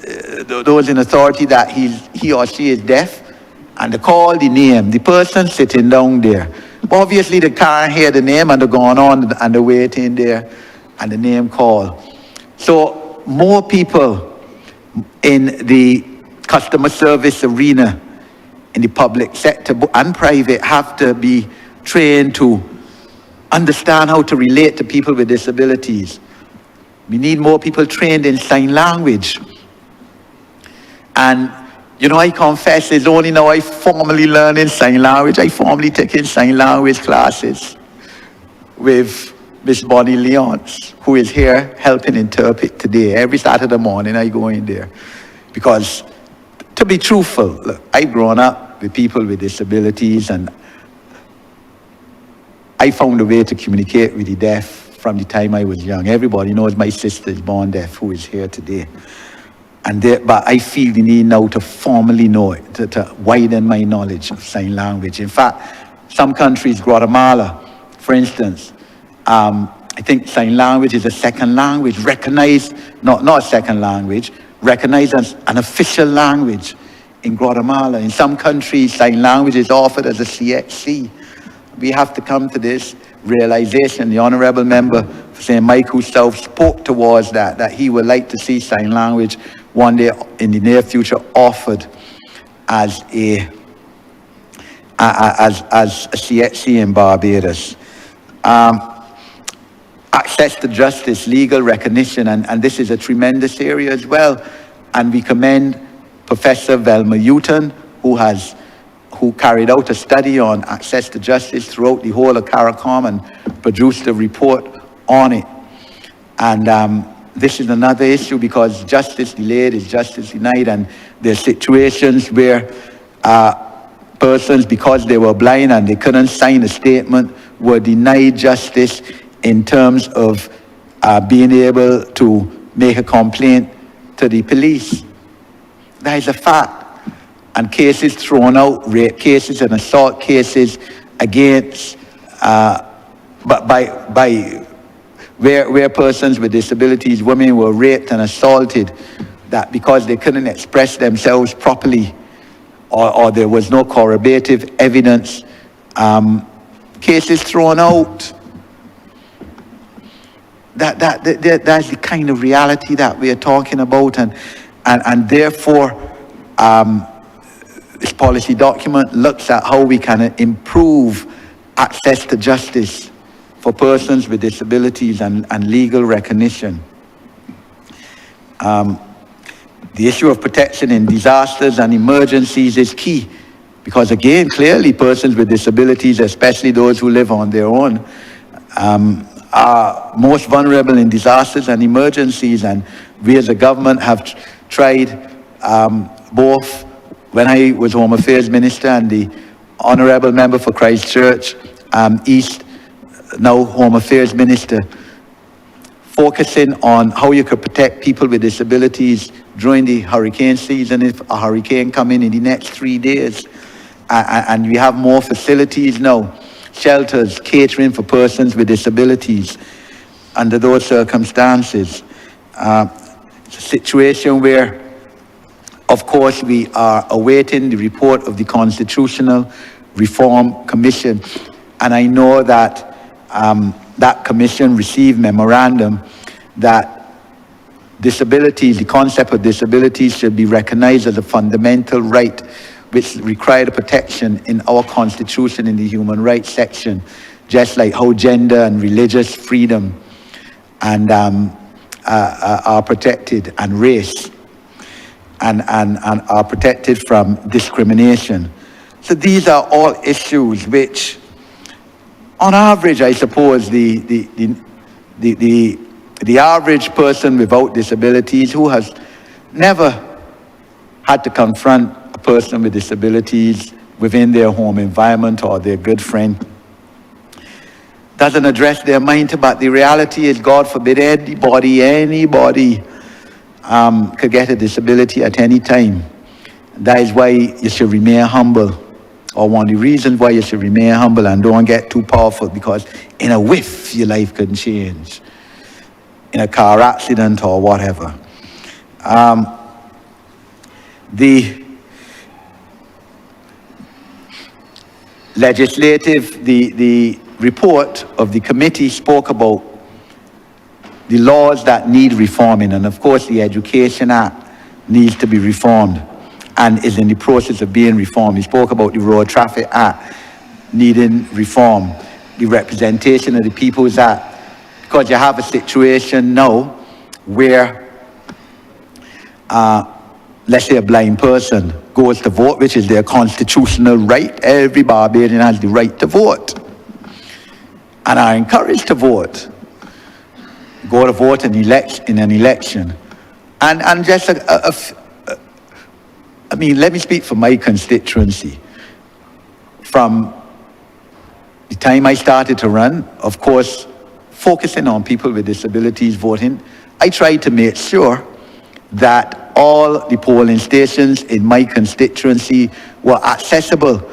those in authority, that he or she is deaf, and they call the name, the person sitting down there. But obviously they can't hear the name, and they're going on and they're waiting there, and the name call. So more people in the customer service arena, in the public sector and private, have to be trained to understand how to relate to people with disabilities. We need more people trained in sign language. And, you know, I confess, it's only now I formally learn in sign language. I formally take in sign language classes with Miss Bonnie Leons, who is here helping interpret today. Every Saturday morning I go in there. Because, to be truthful, look, I've grown up with people with disabilities, and I found a way to communicate with the deaf from the time I was young. Everybody knows my sister is born deaf, who is here today. But I feel the need now to formally know it, to widen my knowledge of sign language. In fact, some countries, Guatemala, for instance, I think sign language is a second language, recognized, not a second language, recognized as an official language in Guatemala. In some countries, sign language is offered as a CXC. We have to come to this realization. The Honourable Member for St. Michael South spoke towards that he would like to see sign language one day in the near future offered as a CXC in Barbados. Access to justice, legal recognition, and this is a tremendous area as well. And we commend Professor Velma Houghton, who carried out a study on access to justice throughout the whole of CARICOM and produced a report on it. And this is another issue, because justice delayed is justice denied, and there are situations where persons, because they were blind and they couldn't sign a statement, were denied justice in terms of being able to make a complaint to the police. That is a fact. and cases thrown out, rape cases and assault cases against, but by where persons with disabilities, women were raped and assaulted, that because they couldn't express themselves properly, or there was no corroborative evidence, cases thrown out. That's the kind of reality that we are talking about, and therefore, this policy document looks at how we can improve access to justice for persons with disabilities and legal recognition. The issue of protection in disasters and emergencies is key, because again, clearly persons with disabilities, especially those who live on their own, are most vulnerable in disasters and emergencies, and we as a government have tried both when I was Home Affairs Minister and the Honourable Member for Christchurch East, now Home Affairs Minister, focusing on how you could protect people with disabilities during the hurricane season if a hurricane come in the next 3 days. And we have more facilities now, shelters, catering for persons with disabilities under those circumstances. It's a situation where, of course, we are awaiting the report of the Constitutional Reform Commission. And I know that that commission received memorandum that disabilities, the concept of disabilities should be recognized as a fundamental right which require protection in our Constitution in the human rights section, just like how gender and religious freedom and are protected, and race and are protected from discrimination. So these are all issues which, on average, I suppose the average person without disabilities who has never had to confront a person with disabilities within their home environment or their good friend doesn't address their mind to. But the reality is, God forbid, anybody could get a disability at any time. That is why you should remain humble, or one of the reasons why you should remain humble and don't get too powerful, because in a whiff your life can change, in a car accident or whatever. The legislative, the report of the committee spoke about the laws that need reforming, and of course the Education Act needs to be reformed and is in the process of being reformed. He spoke about the Road Traffic Act needing reform, the Representation of the People's Act, because you have a situation now where, let's say a blind person goes to vote, which is their constitutional right. Every Barbadian has the right to vote and are encouraged to vote. Go to vote in an election. And just I mean, let me speak for my constituency. From the time I started to run, of course, focusing on people with disabilities voting, I tried to make sure that all the polling stations in my constituency were accessible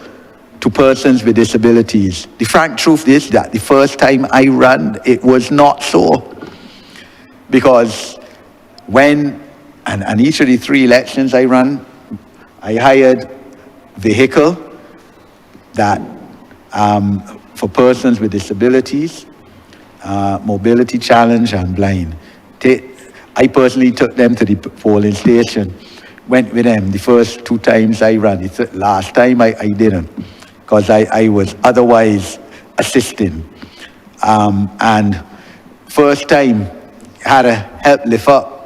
to persons with disabilities. The frank truth is that the first time I ran, it was not so. Because when, and each of the 3 elections I ran, I hired vehicle that for persons with disabilities, mobility challenge and blind. I personally took them to the polling station, went with them the first 2 times I ran. The last time I didn't, because I was otherwise assisting. And first time, had to help lift up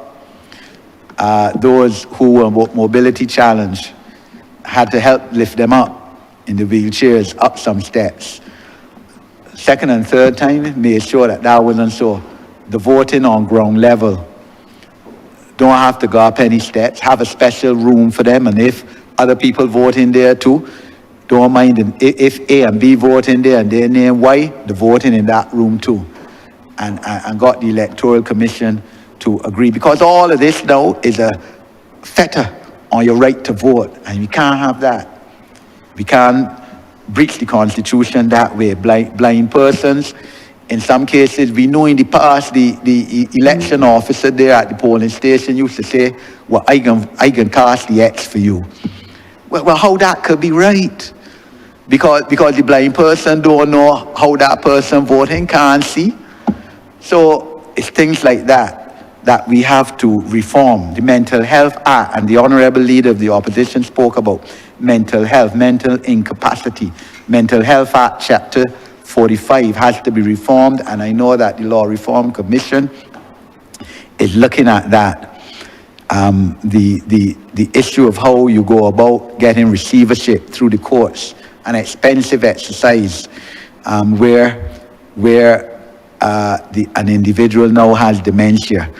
those who were mobility challenged, had to help lift them up in the wheelchairs up some steps. Second and third time, made sure that wasn't so. The voting on ground level, don't have to go up any steps, have a special room for them, and if other people vote in there too, don't mind them. If A and B vote in there and their name Y, the voting in that room too. And got the Electoral Commission to agree, because all of this now is a fetter on your right to vote, and we can't have that. We can't breach the Constitution that way. Blind persons, in some cases, we know in the past, the election officer there at the polling station used to say, well, I can cast the X for you. Well, how that could be right? Because the blind person don't know how that person voting, can't see. So it's things like that that we have to reform. The Mental Health Act, and the Honourable Leader of the Opposition spoke about mental health, mental incapacity. Mental Health Act, Chapter 45 has to be reformed, and I know that the Law Reform Commission is looking at that. The issue of how you go about getting receivership through the courts, an expensive exercise where an individual now has dementia.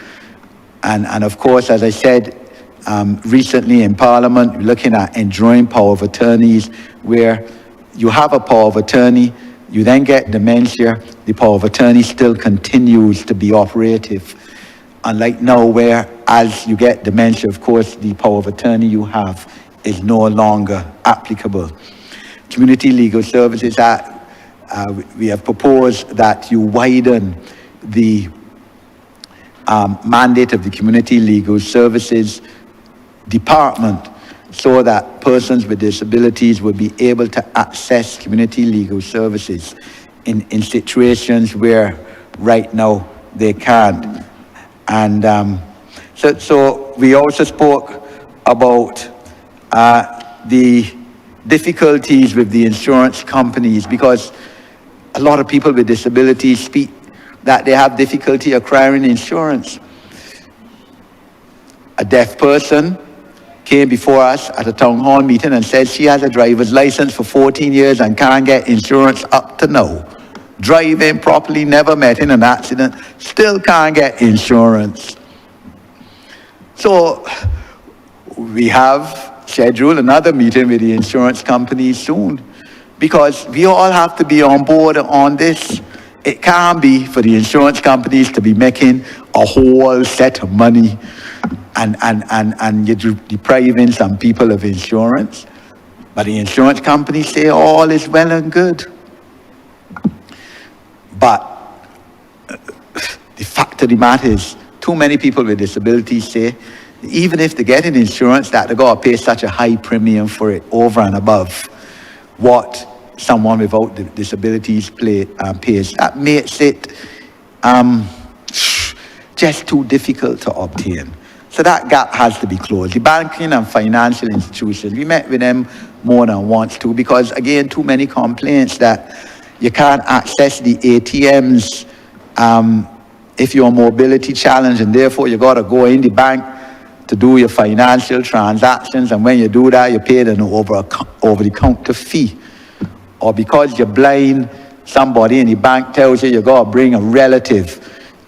And of course, as I said, recently in Parliament, we're looking at enjoying power of attorneys, where you have a power of attorney, you then get dementia, the power of attorney still continues to be operative. Unlike now, where as you get dementia, of course, the power of attorney you have is no longer applicable. Community Legal Services Act, we have proposed that you widen the mandate of the Community Legal Services Department so that persons with disabilities will be able to access community legal services in situations where right now they can't. And so we also spoke about the difficulties with the insurance companies, because a lot of people with disabilities speak that they have difficulty acquiring insurance. A deaf person came before us at a town hall meeting and said she has a driver's license for 14 years and can't get insurance up to now. Driving properly, never met in an accident, still can't get insurance. So we have scheduled another meeting with the insurance companies soon, because we all have to be on board on this. It can't be for the insurance companies to be making a whole set of money and you're depriving some people of insurance. But the insurance companies say all is well and good. But the fact of the matter is, too many people with disabilities say, even if they get an insurance, that they're going to pay such a high premium for it over and above what someone without disabilities pays. That makes it just too difficult to obtain. So that gap has to be closed. The banking and financial institutions, we met with them more than once too, because again, too many complaints that you can't access the ATMs if you're mobility challenged, and therefore you got to go in the bank to do your financial transactions, and when you do that, you pay an over-the-counter fee. Or because you're blind, somebody in the bank tells you got to bring a relative,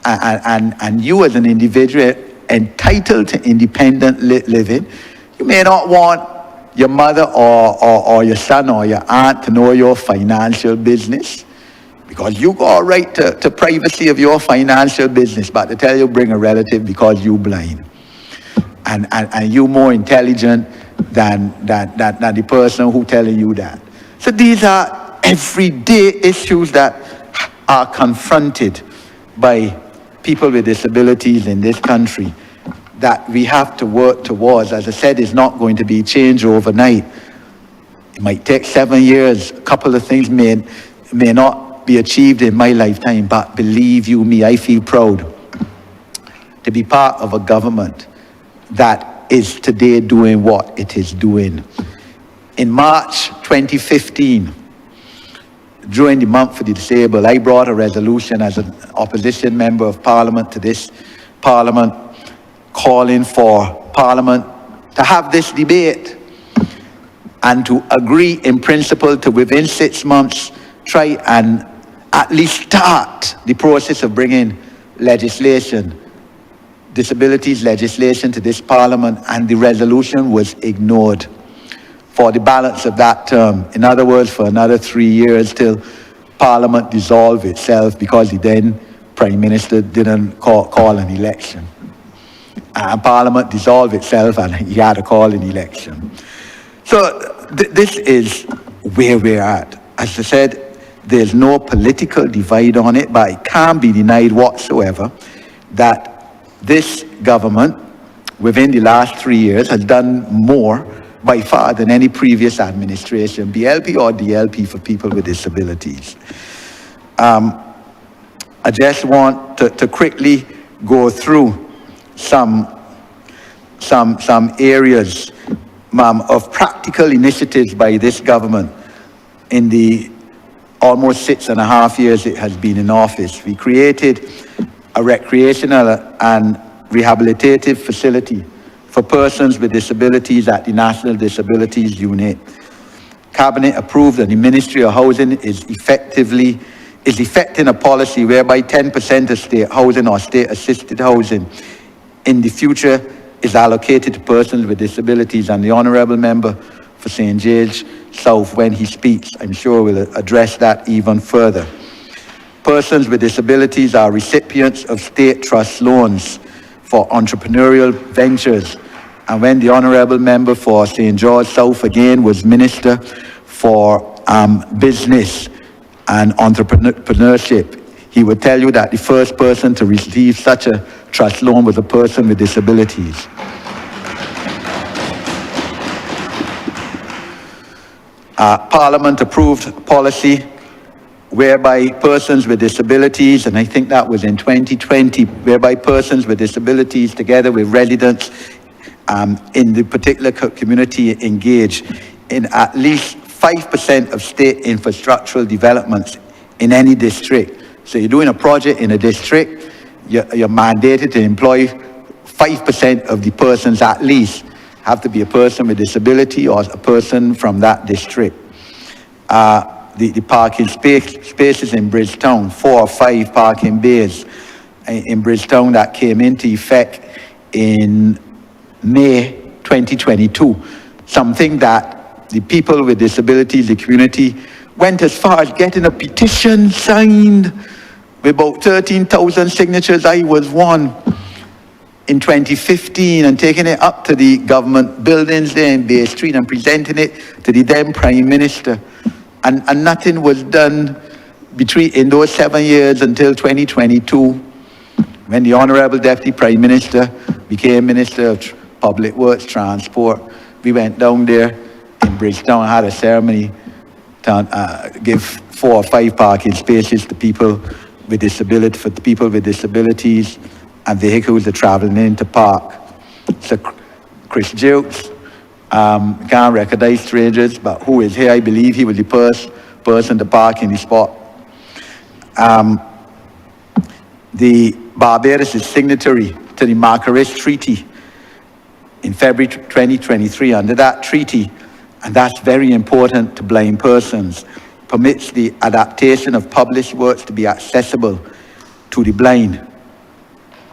and you as an individual entitled to independent living, you may not want your mother or your son or your aunt to know your financial business, because you got a right to privacy of your financial business, but to tell you bring a relative because you blind. And you more intelligent than the person who telling you that. So these are everyday issues that are confronted by people with disabilities in this country that we have to work towards. As I said, it's not going to be changed overnight. It might take 7 years. A couple of things may not be achieved in my lifetime, but believe you me, I feel proud to be part of a government that is today doing what it is doing. In March 2015, during the month for the disabled, I brought a resolution as an opposition member of Parliament to this Parliament, calling for Parliament to have this debate and to agree in principle to, within 6 months, try and at least start the process of bringing legislation, disabilities legislation, to this Parliament, and the resolution was ignored for the balance of that term. In other words, for another 3 years till Parliament dissolved itself, because the then Prime Minister didn't call an election. and Parliament dissolved itself and he had to call an election. So this is where we're at. As I said, there's no political divide on it, but it can't be denied whatsoever that this government, within the last 3 years, has done more by far than any previous administration, BLP or DLP, for people with disabilities. I just want to quickly go through some areas of practical initiatives by this government in the almost 6.5 years it has been in office. We created a recreational and rehabilitative facility for persons with disabilities at the National Disabilities Unit. Cabinet approved that the Ministry of Housing is effecting a policy whereby 10% of state housing or state assisted housing in the future is allocated to persons with disabilities, and the Honourable Member for St. James South, when he speaks, I'm sure will address that even further. Persons with disabilities are recipients of state trust loans for entrepreneurial ventures, and when the Honourable Member for St. George South again was Minister for Business and Entrepreneurship, he would tell you that the first person to receive such a trust loan was a person with disabilities. Parliament approved policy whereby persons with disabilities, and I think that was in 2020, whereby persons with disabilities together with residents in the particular community engage in at least 5% of state infrastructural developments in any district. So you're doing a project in a district, you're mandated to employ 5% of the persons at least have to be a person with disability or a person from that district. The parking spaces in Bridgetown, 4 or 5 parking bays in Bridgetown that came into effect in May 2022, something that the people with disabilities, the community, went as far as getting a petition signed with about 13,000 signatures. I was one in 2015 and taking it up to the government buildings there in Bay Street and presenting it to the then Prime Minister. And nothing was done in those 7 years until 2022, when the Honourable Deputy Prime Minister became Minister of Public Works Transport. We went down there in Bridgetown and had a ceremony to give 4 or 5 parking spaces to people with disability, for the people with disabilities and vehicles that are traveling in to park. So Chris Jukes, can't recognize strangers, but who is here, I believe he was the first person to park in the spot. The Barbados is signatory to the Marrakesh Treaty in February 2023. Under that treaty, and that's very important to blind persons, permits the adaptation of published works to be accessible to the blind.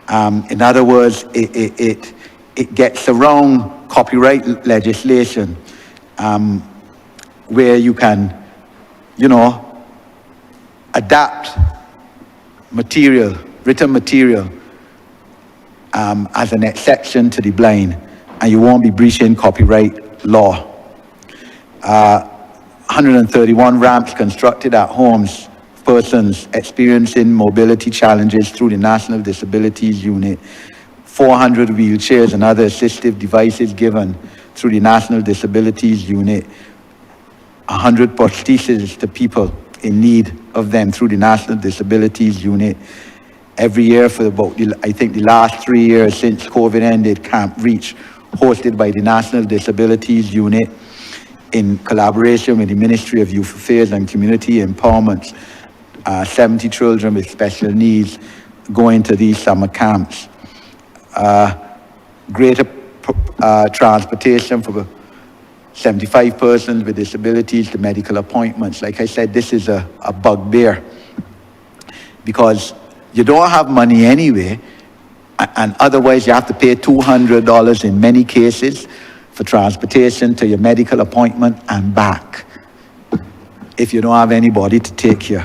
In other words, it gets around copyright legislation, where you can, adapt material, written material, as an exception to the blind, and you won't be breaching copyright law. 131 ramps constructed at homes, persons experiencing mobility challenges through the National Disabilities Unit, 400 wheelchairs and other assistive devices given through the National Disabilities Unit, 100 prostheses to people in need of them through the National Disabilities Unit. Every year for about, I think the last 3 years since COVID ended, Camp Reach, hosted by the National Disabilities Unit in collaboration with the Ministry of Youth Affairs and Community Empowerment. 70 children with special needs going to these summer camps. Greater transportation for 75 persons with disabilities to medical appointments. Like I said, this is a bugbear because you don't have money anyway, and otherwise you have to pay $200 in many cases for transportation to your medical appointment and back if you don't have anybody to take you.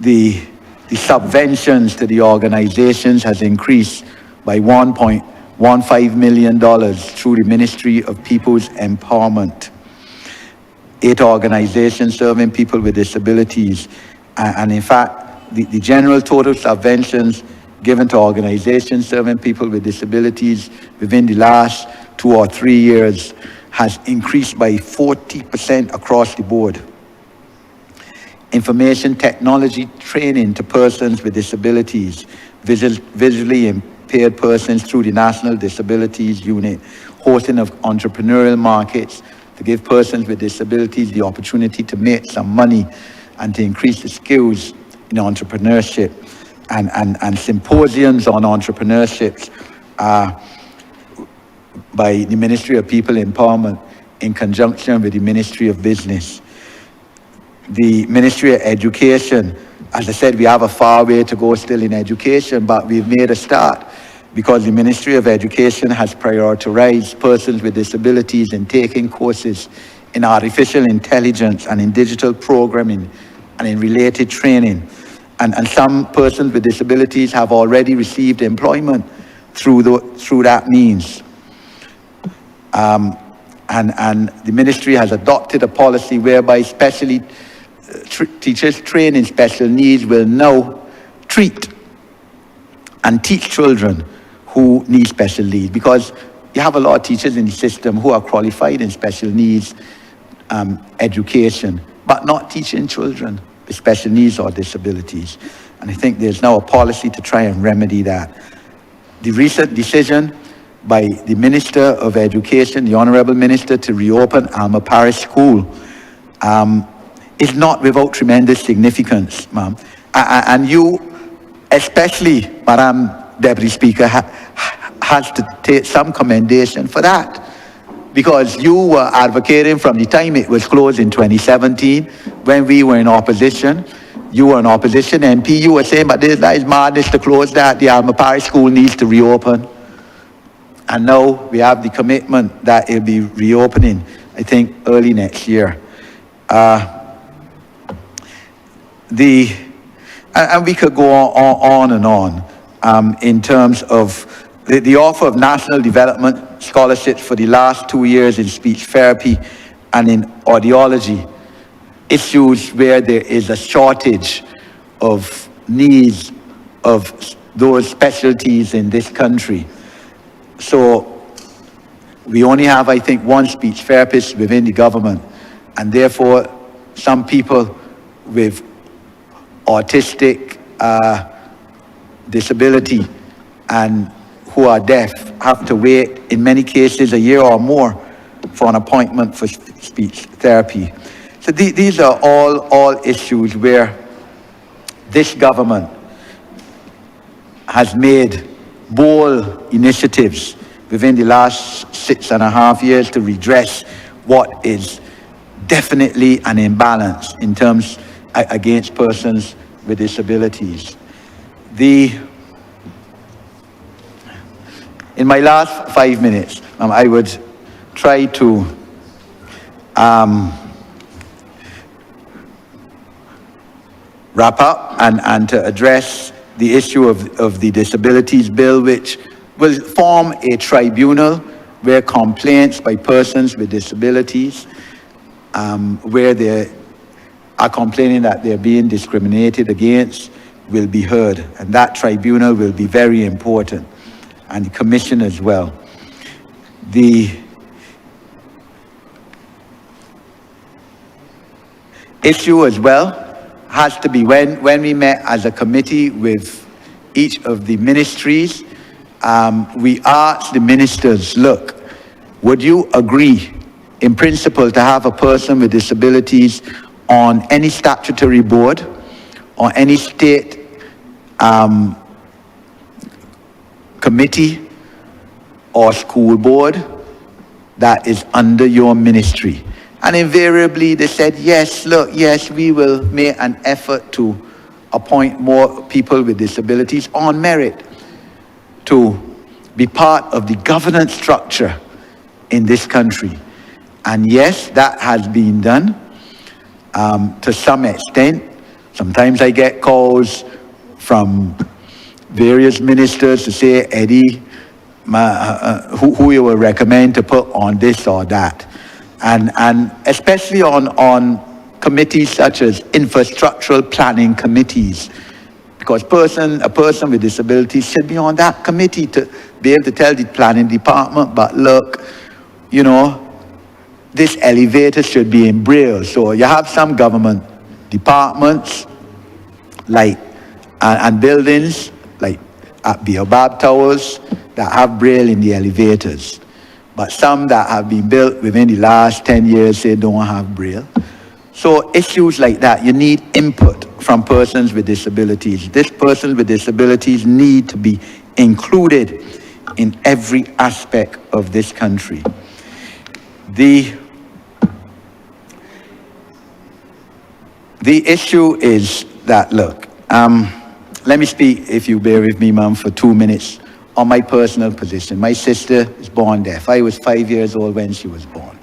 The The subventions to the organizations has increased by $1.15 million through the Ministry of People's Empowerment. 8 organizations serving people with disabilities. And in fact, the general total subventions given to organizations serving people with disabilities within the last 2 or 3 years has increased by 40% across the board. Information technology training to persons with disabilities, visually impaired persons through the National Disabilities Unit, hosting of entrepreneurial markets to give persons with disabilities the opportunity to make some money and to increase the skills in entrepreneurship, and symposiums on entrepreneurship by the Ministry of People Empowerment in conjunction with the Ministry of Business. The Ministry of Education, as I said, we have a far way to go still in education, but we've made a start because the Ministry of Education has prioritized persons with disabilities in taking courses in artificial intelligence and in digital programming and in related training. And some persons with disabilities have already received employment through that means. And the ministry has adopted a policy whereby especially teachers trained in special needs will now treat and teach children who need special needs, because you have a lot of teachers in the system who are qualified in special needs education, but not teaching children with special needs or disabilities. And I think there's now a policy to try and remedy that. The recent decision by the Minister of Education, the Honourable Minister, to reopen Alma Parish School is not without tremendous significance, ma'am. And you, especially, Madam Deputy Speaker, has to take some commendation for that, because you were advocating from the time it was closed in 2017, when we were in opposition. You were an opposition MP, you were saying, but that is madness to close that, the Alma Parish School needs to reopen. And now we have the commitment that it'll be reopening, I think, early next year. And we could go on and on in terms of the offer of national development scholarships for the last 2 years in speech therapy and in audiology, issues where there is a shortage of needs of those specialties in this country. So we only have, I think, 1 speech therapist within the government, and therefore some people with autistic disability and who are deaf have to wait, in many cases, a year or more for an appointment for speech therapy. So these are all issues where this government has made bold initiatives within the last 6.5 years to redress what is definitely an imbalance in terms against persons with disabilities. In my last 5 minutes, I would try to wrap up and to address the issue of the Disabilities Bill, which will form a tribunal where complaints by persons with disabilities, where they are complaining that they're being discriminated against, will be heard. And that tribunal will be very important, and the commission as well. The issue as well has to be, when we met as a committee with each of the ministries, we asked the ministers, look, would you agree in principle to have a person with disabilities on any statutory board or any state committee or school board that is under your ministry? And invariably they said, yes, look, yes, we will make an effort to appoint more people with disabilities on merit to be part of the governance structure in this country. And yes, that has been done to some extent. Sometimes I get calls from various ministers to say, Eddie, who you will recommend to put on this or that. And especially on committees such as infrastructural planning committees, because a person with disabilities should be on that committee to be able to tell the planning department, but look, you know, this elevator should be in Braille. So you have some government departments like and buildings like at Baobab Towers that have Braille in the elevators. But some that have been built within the last 10 years, they don't have Braille. So issues like that, you need input from persons with disabilities. These persons with disabilities need to be included in every aspect of this country. The issue is that, look, let me speak, if you bear with me, ma'am, for 2 minutes on my personal position. My sister is born deaf. I was 5 years old when she was born.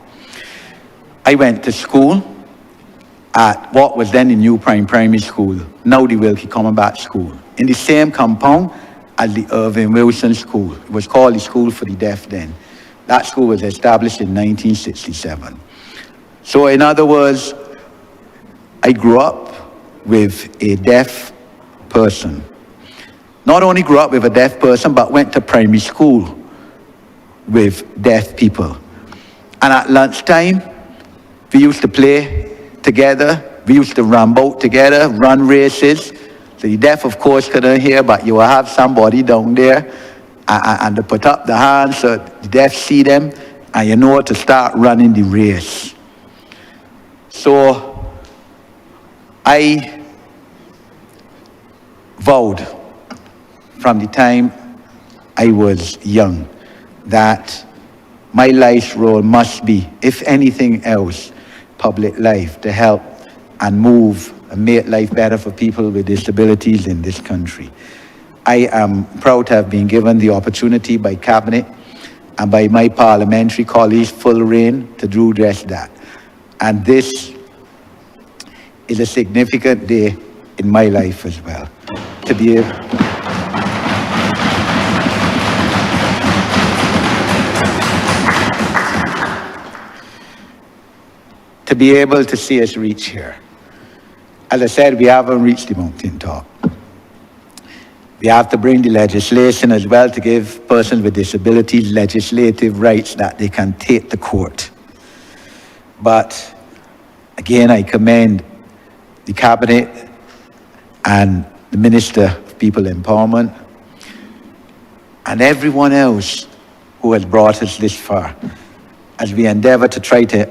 I went to school at what was then the New Primary School, now the Wilkie Commonwealth School, in the same compound as the Irving Wilson School. It was called the School for the Deaf then. That school was established in 1967. So in other words, I grew up with a deaf person. Not only grew up with a deaf person, but went to primary school with deaf people. And at lunchtime, we used to play together. We used to ramble together, run races. So the deaf, of course, couldn't hear, but you will have somebody down there and to put up the hands so the deaf see them, and you know to start running the race. So I vowed from the time I was young that my life's role must be, if anything else, public life, to help and move and make life better for people with disabilities in this country. I am proud to have been given the opportunity by Cabinet and by my parliamentary colleagues full reign to do just that. And this is a significant day in my life as well. To be able to see us reach here. As I said, we haven't reached the mountaintop. We have to bring the legislation as well to give persons with disabilities legislative rights that they can take to court. But again, I commend the Cabinet and the Minister of People Empowerment and everyone else who has brought us this far as we endeavor to try to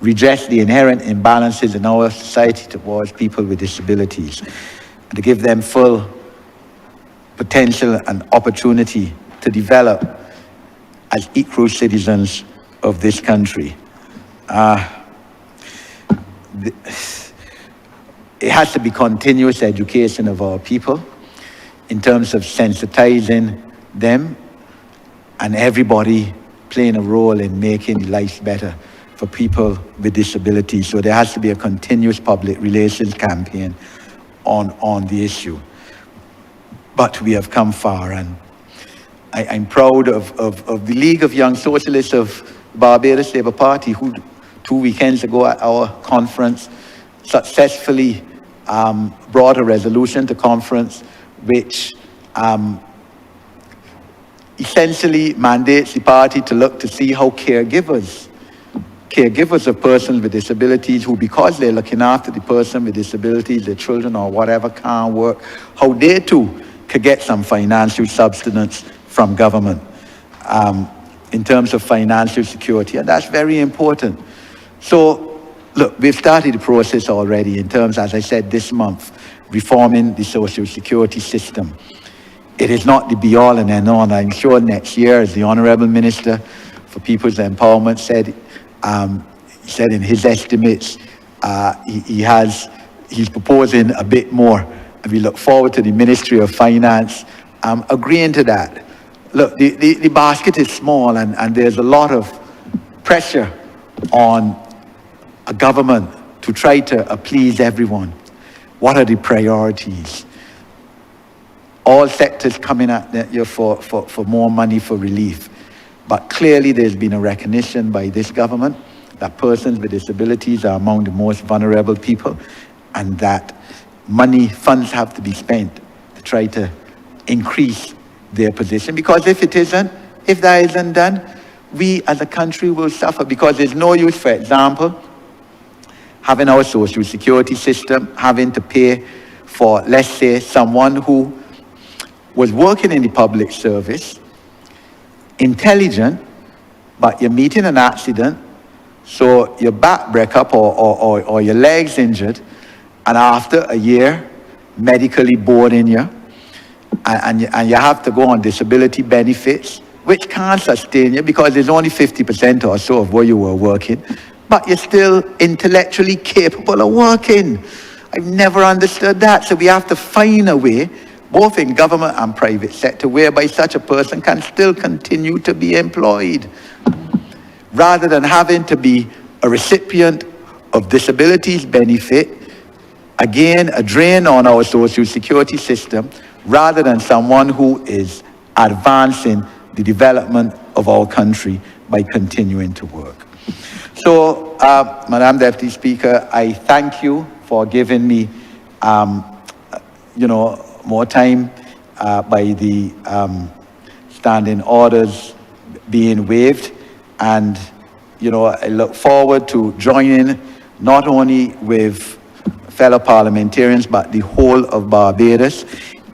redress the inherent imbalances in our society towards people with disabilities and to give them full potential and opportunity to develop as equal citizens of this country. It has to be continuous education of our people in terms of sensitizing them and everybody playing a role in making life better for people with disabilities. So there has to be a continuous public relations campaign on the issue. But we have come far, and I'm proud of the League of Young Socialists of Barbados Labour Party, who 2 weekends ago at our conference successfully brought a resolution to conference which essentially mandates the party to look to see how caregivers of persons with disabilities who, because they're looking after the person with disabilities, their children or whatever, can't work, how they too could get some financial subsistence from government in terms of financial security, and that's very important. So, look, we've started the process already in terms, as I said, this month, reforming the social security system. It is not the be-all and end-all. I'm sure next year, as the Honourable Minister for People's Empowerment said in his estimates, he's proposing a bit more. And we look forward to the Ministry of Finance agreeing to that. Look, the basket is small, and there's a lot of pressure on a government to try to please everyone. What are the priorities? all sectors coming at you for more money for relief. But clearly there's been a recognition by this government that persons with disabilities are among the most vulnerable people, and that funds have to be spent to try to increase their position. Because if that isn't done, we as a country will suffer, because there's no use, for example, having our social security system, having to pay for, let's say, someone who was working in the public service, intelligent, but you're meeting an accident, so your back break up or your legs injured, and after a year, medically boarding you, and you have to go on disability benefits, which can't sustain you because there's only 50% or so of where you were working, but you're still intellectually capable of working. I've never understood that. So we have to find a way, both in government and private sector, whereby such a person can still continue to be employed, rather than having to be a recipient of disabilities benefit, again, a drain on our social security system, rather than someone who is advancing the development of our country by continuing to work. So, Madam Deputy Speaker, I thank you for giving me, more time by the standing orders being waived. And, I look forward to joining not only with fellow parliamentarians, but the whole of Barbados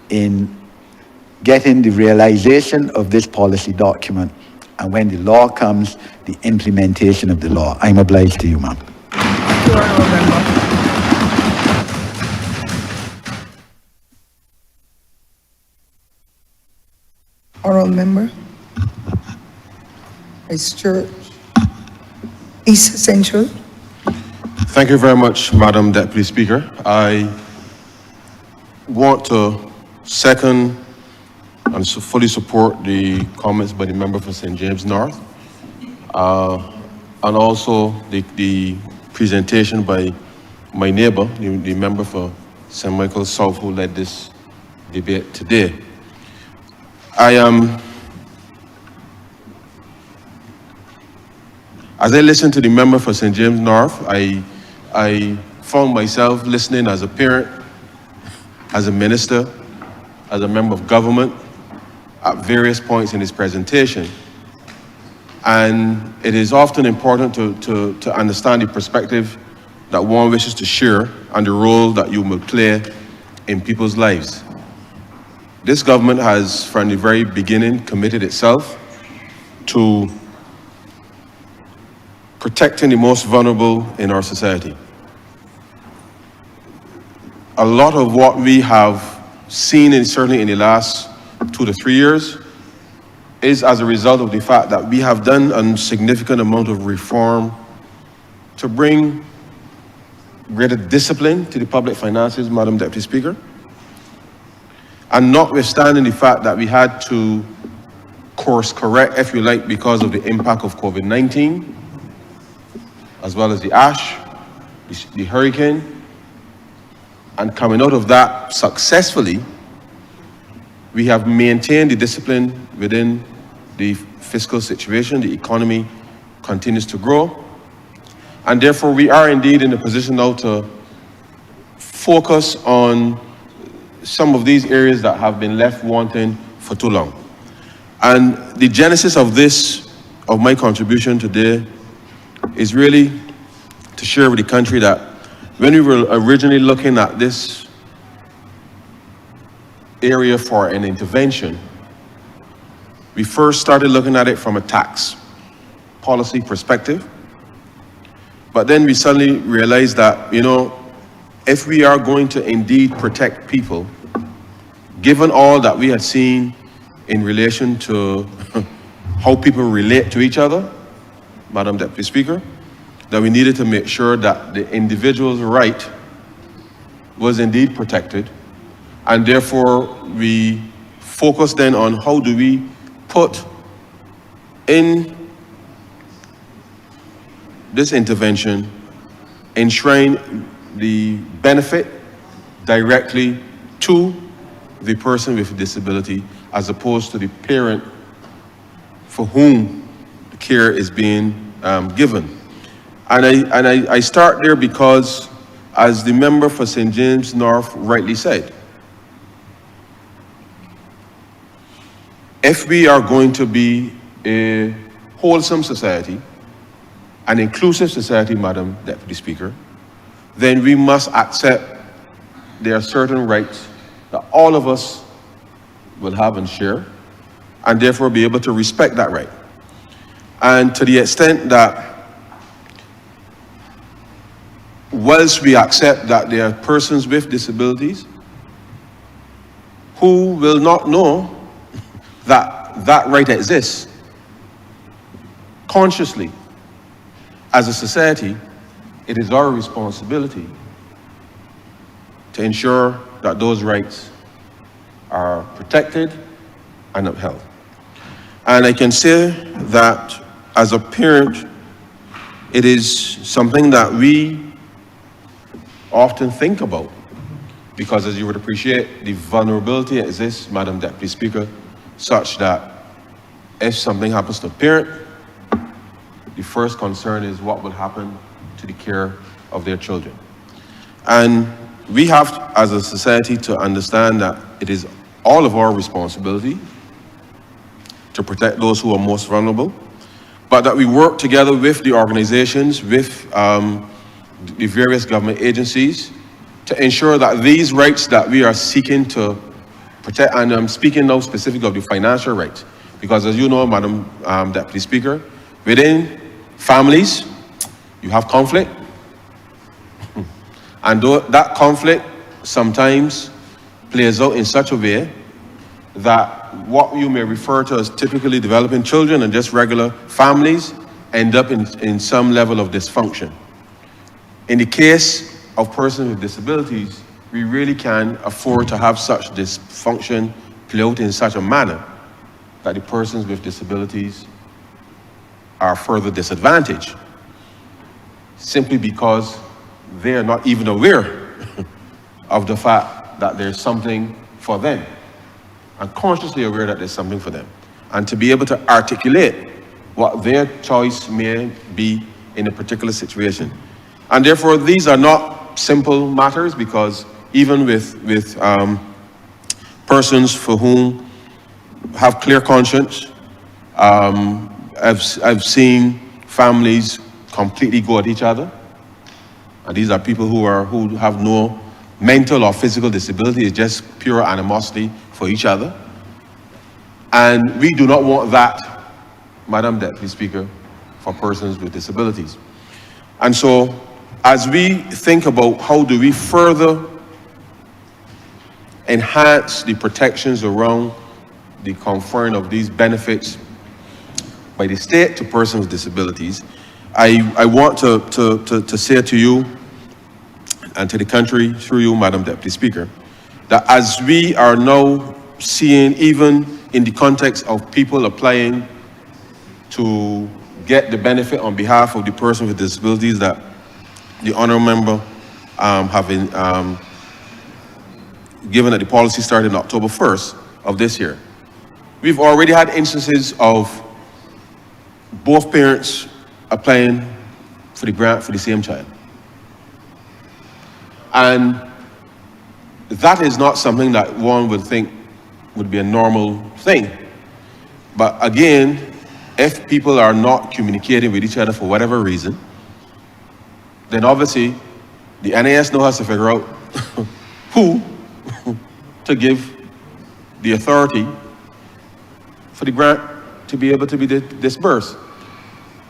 in getting the realization of this policy document. And when the law comes, the implementation of the law. I'm obliged to you, ma'am. Thank you, Honourable Member. Honourable Member. Vice Church. East Central. Thank you very much, Madam Deputy Speaker. I want to second and fully support the comments by the member for St. James North, and also the presentation by my neighbor, the member for St. Michael South, who led this debate today. As I listened to the member for St. James North, I found myself listening as a parent, as a minister, as a member of government, at various points in his presentation. And it is often important to understand the perspective that one wishes to share and the role that you will play in people's lives. This government has, from the very beginning, committed itself to protecting the most vulnerable in our society. A lot of what we have seen, certainly in the last 2 to 3 years, is as a result of the fact that we have done a significant amount of reform to bring greater discipline to the public finances, Madam Deputy Speaker. And notwithstanding the fact that we had to course correct, if you like, because of the impact of COVID-19, as well as the ash, the hurricane, and coming out of that successfully, we have maintained the discipline within the fiscal situation. The economy continues to grow. And therefore, we are indeed in a position now to focus on some of these areas that have been left wanting for too long. And the genesis of my contribution today, is really to share with the country that when we were originally looking at this area for an intervention, we first started looking at it from a tax policy perspective. But then we suddenly realized that, if we are going to indeed protect people, given all that we had seen in relation to how people relate to each other, Madam Deputy Speaker, that we needed to make sure that the individual's right was indeed protected. And therefore, we focused then on how do we put in this intervention, enshrine the benefit directly to the person with disability as opposed to the parent for whom the care is being given. And I start there because, as the member for St. James North rightly said, if we are going to be a wholesome society, an inclusive society, Madam Deputy Speaker, then we must accept there are certain rights that all of us will have and share, and therefore be able to respect that right. And to the extent that whilst we accept that there are persons with disabilities who will not know that that right exists, consciously, as a society, it is our responsibility to ensure that those rights are protected and upheld. And I can say that as a parent, it is something that we often think about, because as you would appreciate, the vulnerability exists, Madam Deputy Speaker, such that if something happens to a parent, the first concern is what will happen to the care of their children. And we have, as a society, to understand that it is all of our responsibility to protect those who are most vulnerable, but that we work together with the organizations, with the various government agencies, to ensure that these rights that we are seeking to protect, and I'm speaking now specifically of the financial rights, because as you know, Madam Deputy Speaker, within families, you have conflict, and that conflict sometimes plays out in such a way that what you may refer to as typically developing children and just regular families end up in some level of dysfunction. In the case of persons with disabilities, we really can afford to have such dysfunction play out in such a manner that the persons with disabilities are further disadvantaged, simply because they are not even aware of the fact that there's something for them, and consciously aware that there's something for them, and to be able to articulate what their choice may be in a particular situation. And therefore, these are not simple matters, because even with persons for whom have clear conscience, I've seen families completely go at each other. And these are people who have no mental or physical disability. It's just pure animosity for each other. And we do not want that, Madam Deputy Speaker, for persons with disabilities. And so, as we think about how do we further enhance the protections around the conferring of these benefits by the state to persons with disabilities, I want to say to you and to the country, through you, Madam Deputy Speaker, that as we are now seeing, even in the context of people applying to get the benefit on behalf of the person with disabilities, that the Honourable Member have been given that the policy started on October 1st of this year. We've already had instances of both parents applying for the grant for the same child. And that is not something that one would think would be a normal thing. But again, if people are not communicating with each other for whatever reason, then obviously the NAS now has to figure out who to give the authority for the grant to be able to be dispersed.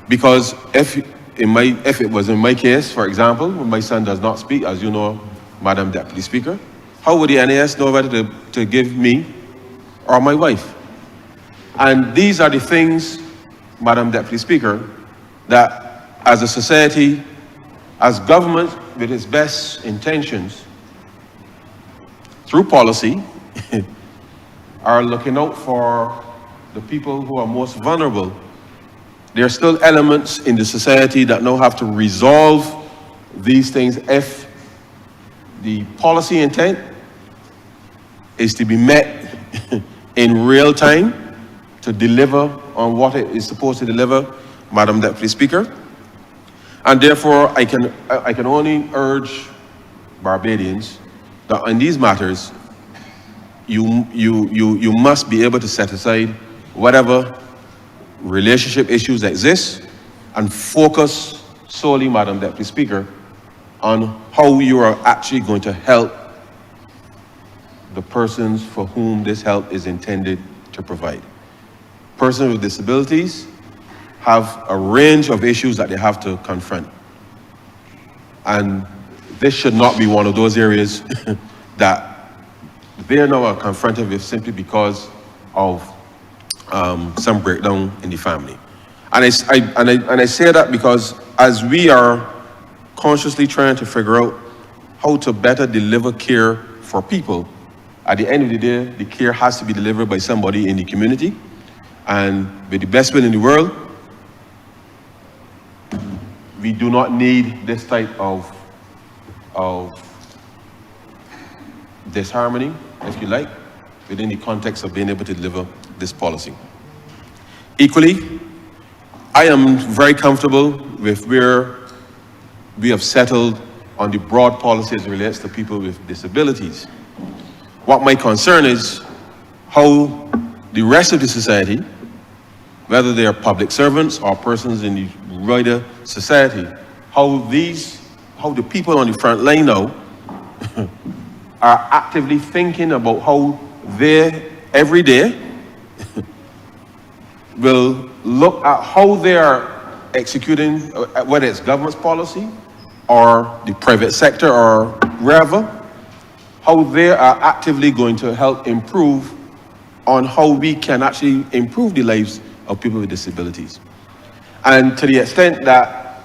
Because if it was in my case, for example, when my son does not speak, as you know, Madam Deputy Speaker, how would the NAS know whether to give me or my wife? And these are the things, Madam Deputy Speaker, that as a society, as government with its best intentions, through policy, are looking out for the people who are most vulnerable. There are still elements in the society that now have to resolve these things if the policy intent is to be met in real time to deliver on what it is supposed to deliver, Madam Deputy Speaker. And therefore, I can only urge Barbadians that in these matters, you must be able to set aside whatever relationship issues exist and focus solely, Madam Deputy Speaker, on how you are actually going to help the persons for whom this help is intended to provide. Persons with disabilities have a range of issues that they have to confront. And this should not be one of those areas that they now are confronted with simply because of some breakdown in the family. And I say that because as we are consciously trying to figure out how to better deliver care for people, at the end of the day, the care has to be delivered by somebody in the community. And with the best will in the world, we do not need this type of disharmony, if you like, within the context of being able to deliver this policy. Equally, I am very comfortable with where we have settled on the broad policy as it relates to people with disabilities. What my concern is how the rest of the society, whether they are public servants or persons in the wider society, how the people on the front line now are actively thinking about how they, every day, will look at how they are executing, whether it's government's policy or the private sector or wherever, how they are actively going to help improve on how we can actually improve the lives of people with disabilities. And to the extent that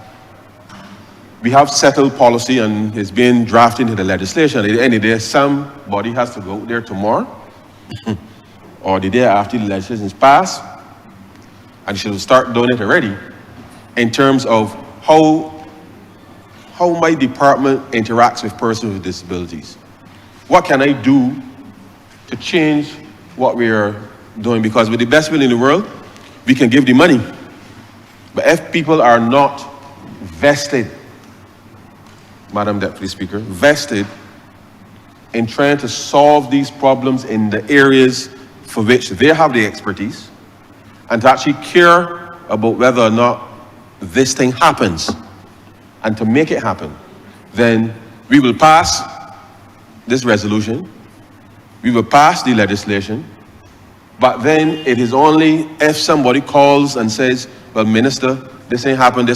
we have settled policy and it's being drafted into the legislation, at the end of the day, somebody has to go there tomorrow or the day after the legislation is passed, and should start doing it already, in terms of how my department interacts with persons with disabilities. What can I do to change what we are doing? Because with the best will in the world, we can give the money. But if people are not vested, Madam Deputy Speaker, vested in trying to solve these problems in the areas for which they have the expertise, and to actually care about whether or not this thing happens, and to make it happen, then we will pass this resolution, we will pass the legislation, but then it is only if somebody calls and says, well, Minister, this ain't happened,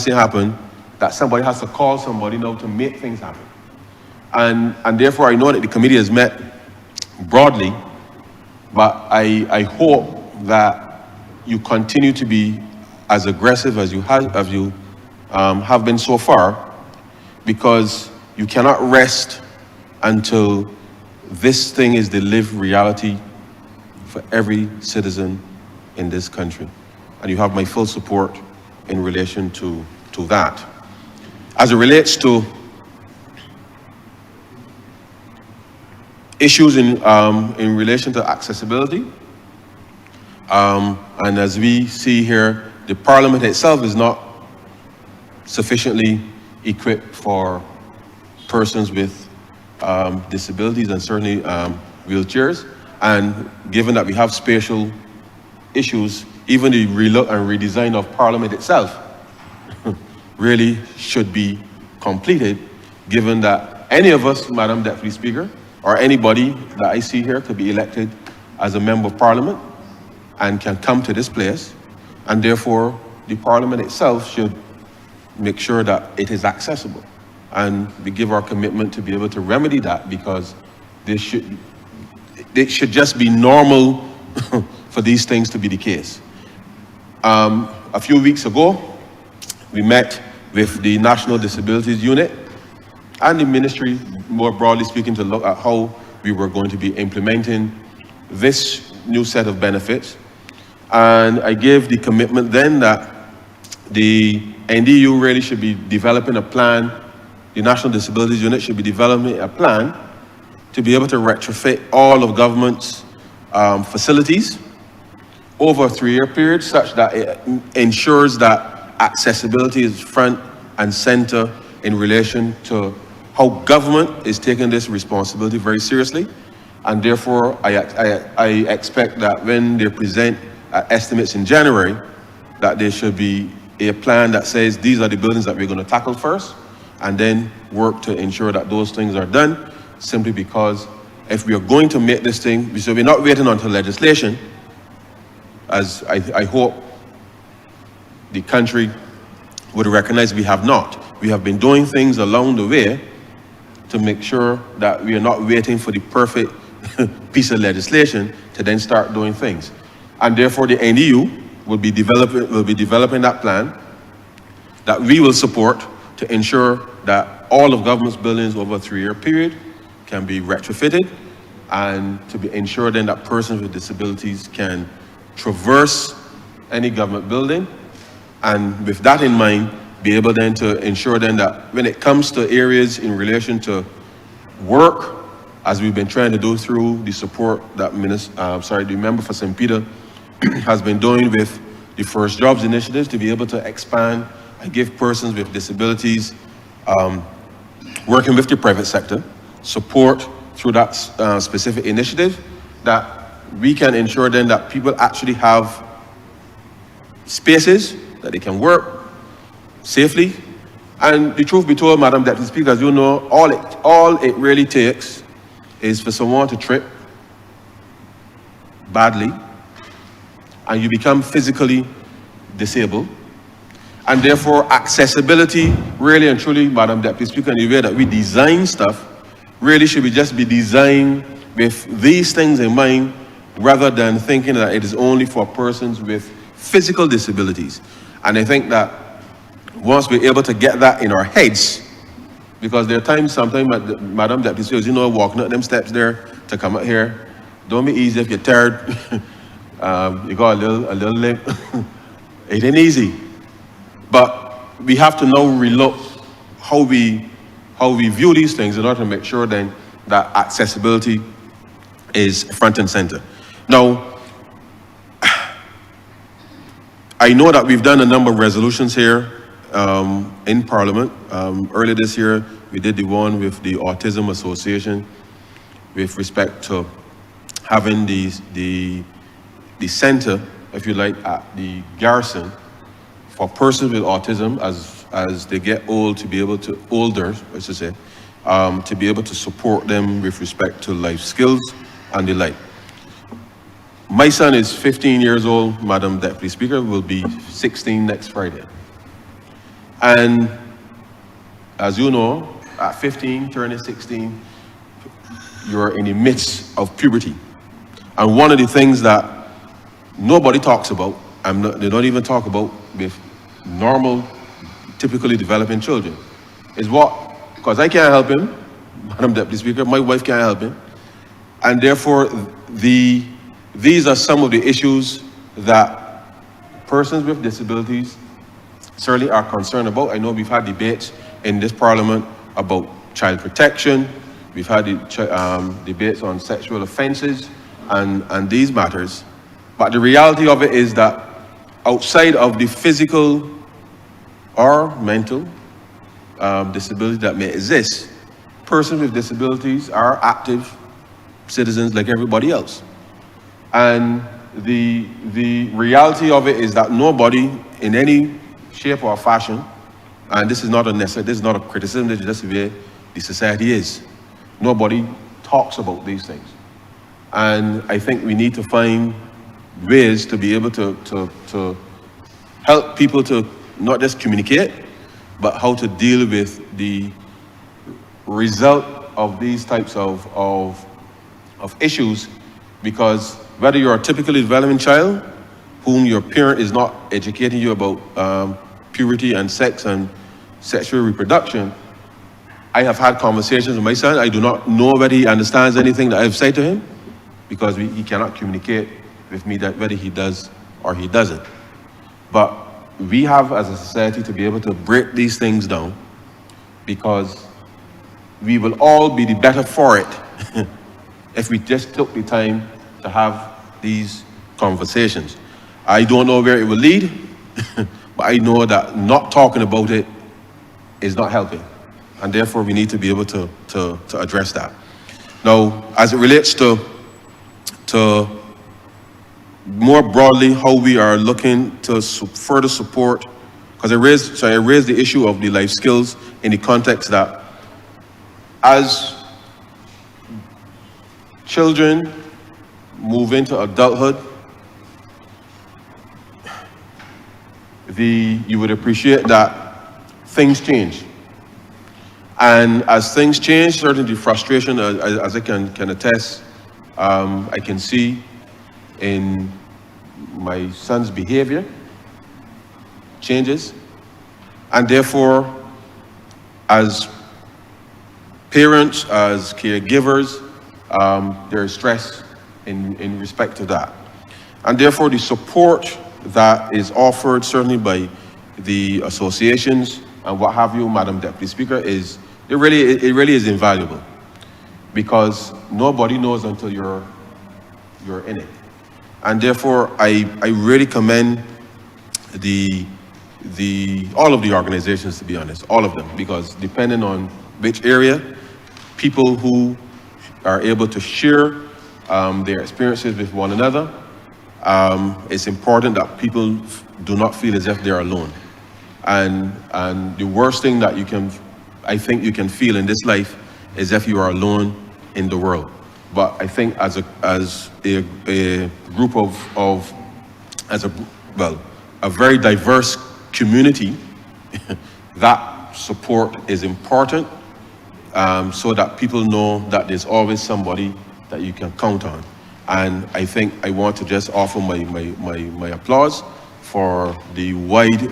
that somebody has to call somebody now to make things happen. And therefore I know that the committee has met broadly, but I hope that you continue to be as aggressive as you have been so far, because you cannot rest until this thing is the lived reality for every citizen in this country. And you have my full support in relation to that. As it relates to issues in relation to accessibility, and as we see here, the Parliament itself is not sufficiently equipped for persons with disabilities and certainly wheelchairs. And given that we have spatial issues, even the relook and redesign of Parliament itself really should be completed, given that any of us, Madam Deputy Speaker, or anybody that I see here could be elected as a member of Parliament and can come to this place, and therefore the Parliament itself should make sure that it is accessible. And we give our commitment to be able to remedy that, because it should just be normal for these things to be the case. A few weeks ago, we met with the National Disabilities Unit and the ministry, more broadly speaking, to look at how we were going to be implementing this new set of benefits. And I gave the commitment then that the NDU really should be developing a plan, the National Disabilities Unit should be developing a plan to be able to retrofit all of government's facilities over a 3-year period, such that it ensures that accessibility is front and center in relation to how government is taking this responsibility very seriously. And therefore, I expect that when they present estimates in January, that there should be a plan that says these are the buildings that we're going to tackle first, and then work to ensure that those things are done, simply because if we are going to make this thing, so we're not waiting until legislation, as I hope the country would recognize we have not. We have been doing things along the way to make sure that we are not waiting for the perfect piece of legislation to then start doing things. And therefore the NDU will be developing that plan that we will support to ensure that all of government's buildings over a 3-year period can be retrofitted, and to be ensured then that persons with disabilities can traverse any government building, and with that in mind, be able then to ensure then that when it comes to areas in relation to work, as we've been trying to do through the support that the member for St. Peter has been doing with the First Jobs initiative, to be able to expand and give persons with disabilities working with the private sector support through that specific initiative, that we can ensure then that people actually have spaces that they can work safely. And the truth be told, Madam Deputy Speaker, as you know, all it really takes is for someone to trip badly and you become physically disabled. And therefore, accessibility, really and truly, Madam Deputy Speaker, in the way that we design stuff, really should just be designed with these things in mind, rather than thinking that it is only for persons with physical disabilities. And I think that once we're able to get that in our heads, because there are times, sometimes, Madam Deputy Speaker, you know, walking up them steps there to come up here, don't be easy if you're tired, you got a little limp. It ain't easy. But we have to now relook how we view these things in order to make sure then that accessibility is front and center. Now, I know that we've done a number of resolutions here in Parliament. Earlier this year, we did the one with the Autism Association with respect to having the center, if you like, at the garrison for persons with autism as they get old, to be able to, older, I should say, to be able to support them with respect to life skills and the like. My son is 15 years old, Madam Deputy Speaker, will be 16 next Friday. And as you know, at 15, turning 16, you're in the midst of puberty. And one of the things that nobody talks about, they don't even talk about with normal, typically developing children, is what, because I can't help him, Madam Deputy Speaker, my wife can't help him, and therefore these are some of the issues that persons with disabilities certainly are concerned about. I know we've had debates in this Parliament about child protection, we've had debates on sexual offences and these matters, but the reality of it is that outside of the physical or mental disability that may exist, persons with disabilities are active citizens like everybody else. And the reality of it is that nobody in any shape or fashion, and this is not a criticism, this is just the way the society is. Nobody talks about these things. And I think we need to find ways to be able to help people to not just communicate, but how to deal with the result of these types of issues, because whether you're a typically developing child whom your parent is not educating you about puberty and sex and sexual reproduction, I have had conversations with my son. I do not know whether he understands anything that I've said to him, because he cannot communicate with me that whether he does or he doesn't. But we have, as a society, to be able to break these things down, because we will all be the better for it if we just took the time to have these conversations. I don't know where it will lead, but I know that not talking about it is not helping. And therefore, we need to be able to address that. Now, as it relates to more broadly how we are looking to further support, because I raised the issue of the life skills in the context that as children move into adulthood, you would appreciate that things change. And as things change, certainly the frustration, as I can attest, I can see in my son's behavior changes. And therefore, as parents, as caregivers, there is stress in respect to that. And therefore, the support that is offered, certainly by the associations and what have you, Madam Deputy Speaker, it really is invaluable, because nobody knows until you're in it. And therefore, I really commend all of the organizations, to be honest, all of them, because depending on which area, people who are able to share their experiences with one another, it's important that people do not feel as if they're alone. And the worst thing that I think you can feel in this life is if you are alone in the world. But I think as a group of a very diverse community, that support is important, so that people know that there's always somebody that you can count on. And I think I want to just offer my applause for the wide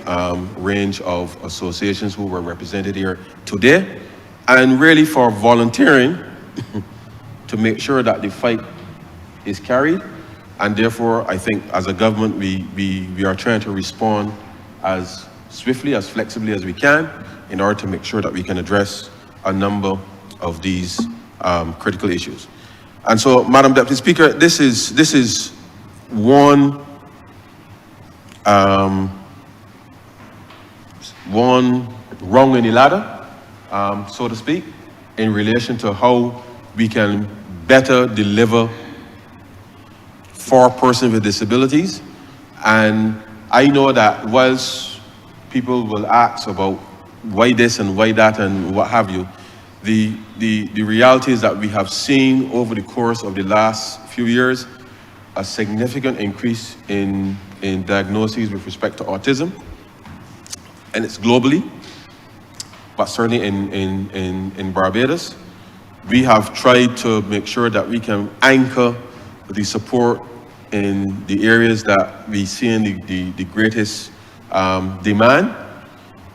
range of associations who were represented here today, and really for volunteering to make sure that the fight is carried. And therefore, I think as a government, we are trying to respond as swiftly, as flexibly as we can in order to make sure that we can address a number of these critical issues. And so, Madam Deputy Speaker, this is one rung in the ladder, so to speak, in relation to how we can better deliver for persons with disabilities. And I know that whilst people will ask about why this and why that and what have you, the reality is that we have seen over the course of the last few years a significant increase in diagnoses with respect to autism, and it's globally, but certainly in Barbados. We have tried to make sure that we can anchor the support in the areas that we see in the greatest demand,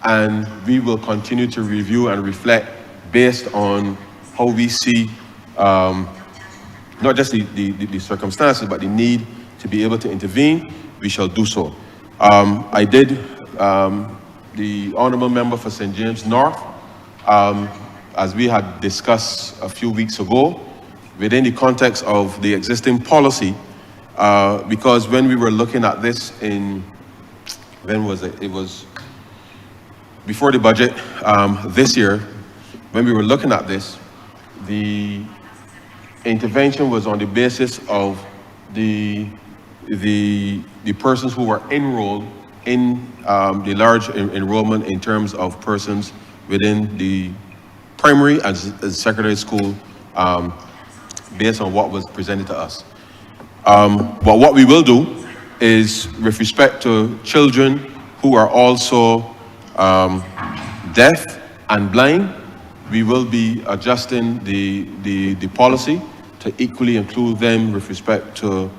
and we will continue to review and reflect based on how we see not just the circumstances, but the need to be able to intervene. We shall do so. I did, the Honourable Member for St. James North, as we had discussed a few weeks ago, within the context of the existing policy, because when we were looking at this when was it? It was before the budget this year. When we were looking at this, the intervention was on the basis of the persons who were enrolled in the large enrollment in terms of persons within the primary and secondary school, based on what was presented to us. But what we will do is, with respect to children who are also deaf and blind, we will be adjusting the policy to equally include them with respect to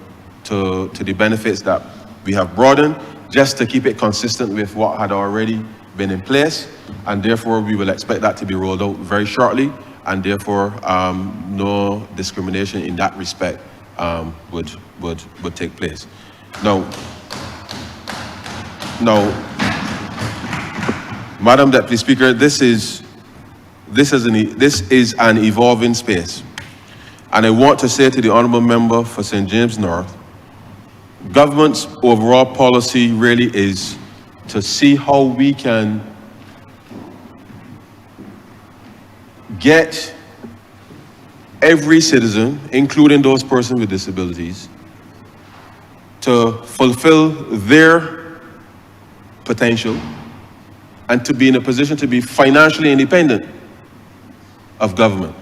the benefits that we have broadened, just to keep it consistent with what had already been in place. And therefore, we will expect that to be rolled out very shortly, and therefore no discrimination in that respect would take place. Now, Madam Deputy Speaker, this is an evolving space. And I want to say to the Honourable Member for St. James North, government's overall policy really is to see how we can get every citizen, including those persons with disabilities, to fulfill their potential and to be in a position to be financially independent of government.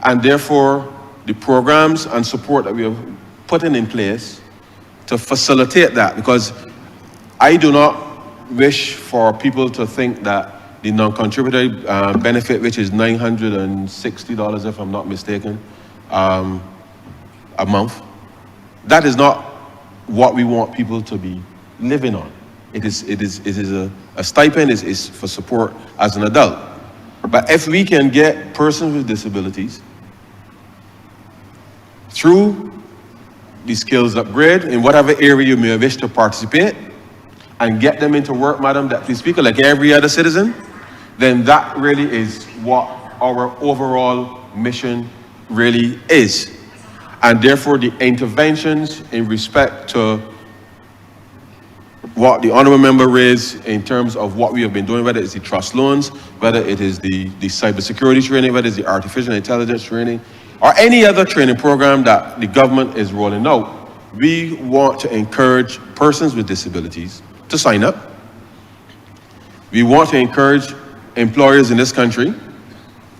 And therefore, the programs and support that we have put in place to facilitate that, because I do not wish for people to think that the non-contributory benefit, which is $960, if I'm not mistaken, a month, that is not what we want people to be living on. It is a stipend is for support as an adult. But if we can get persons with disabilities through the skills upgrade in whatever area you may wish to participate and get them into work, Madam Deputy Speaker, like every other citizen, then that really is what our overall mission really is. And therefore, the interventions in respect to what the Honourable Member raised in terms of what we have been doing, whether it's the trust loans, whether it is the cybersecurity training, whether it's the artificial intelligence training, or any other training program that the government is rolling out, we want to encourage persons with disabilities to sign up. We want to encourage employers in this country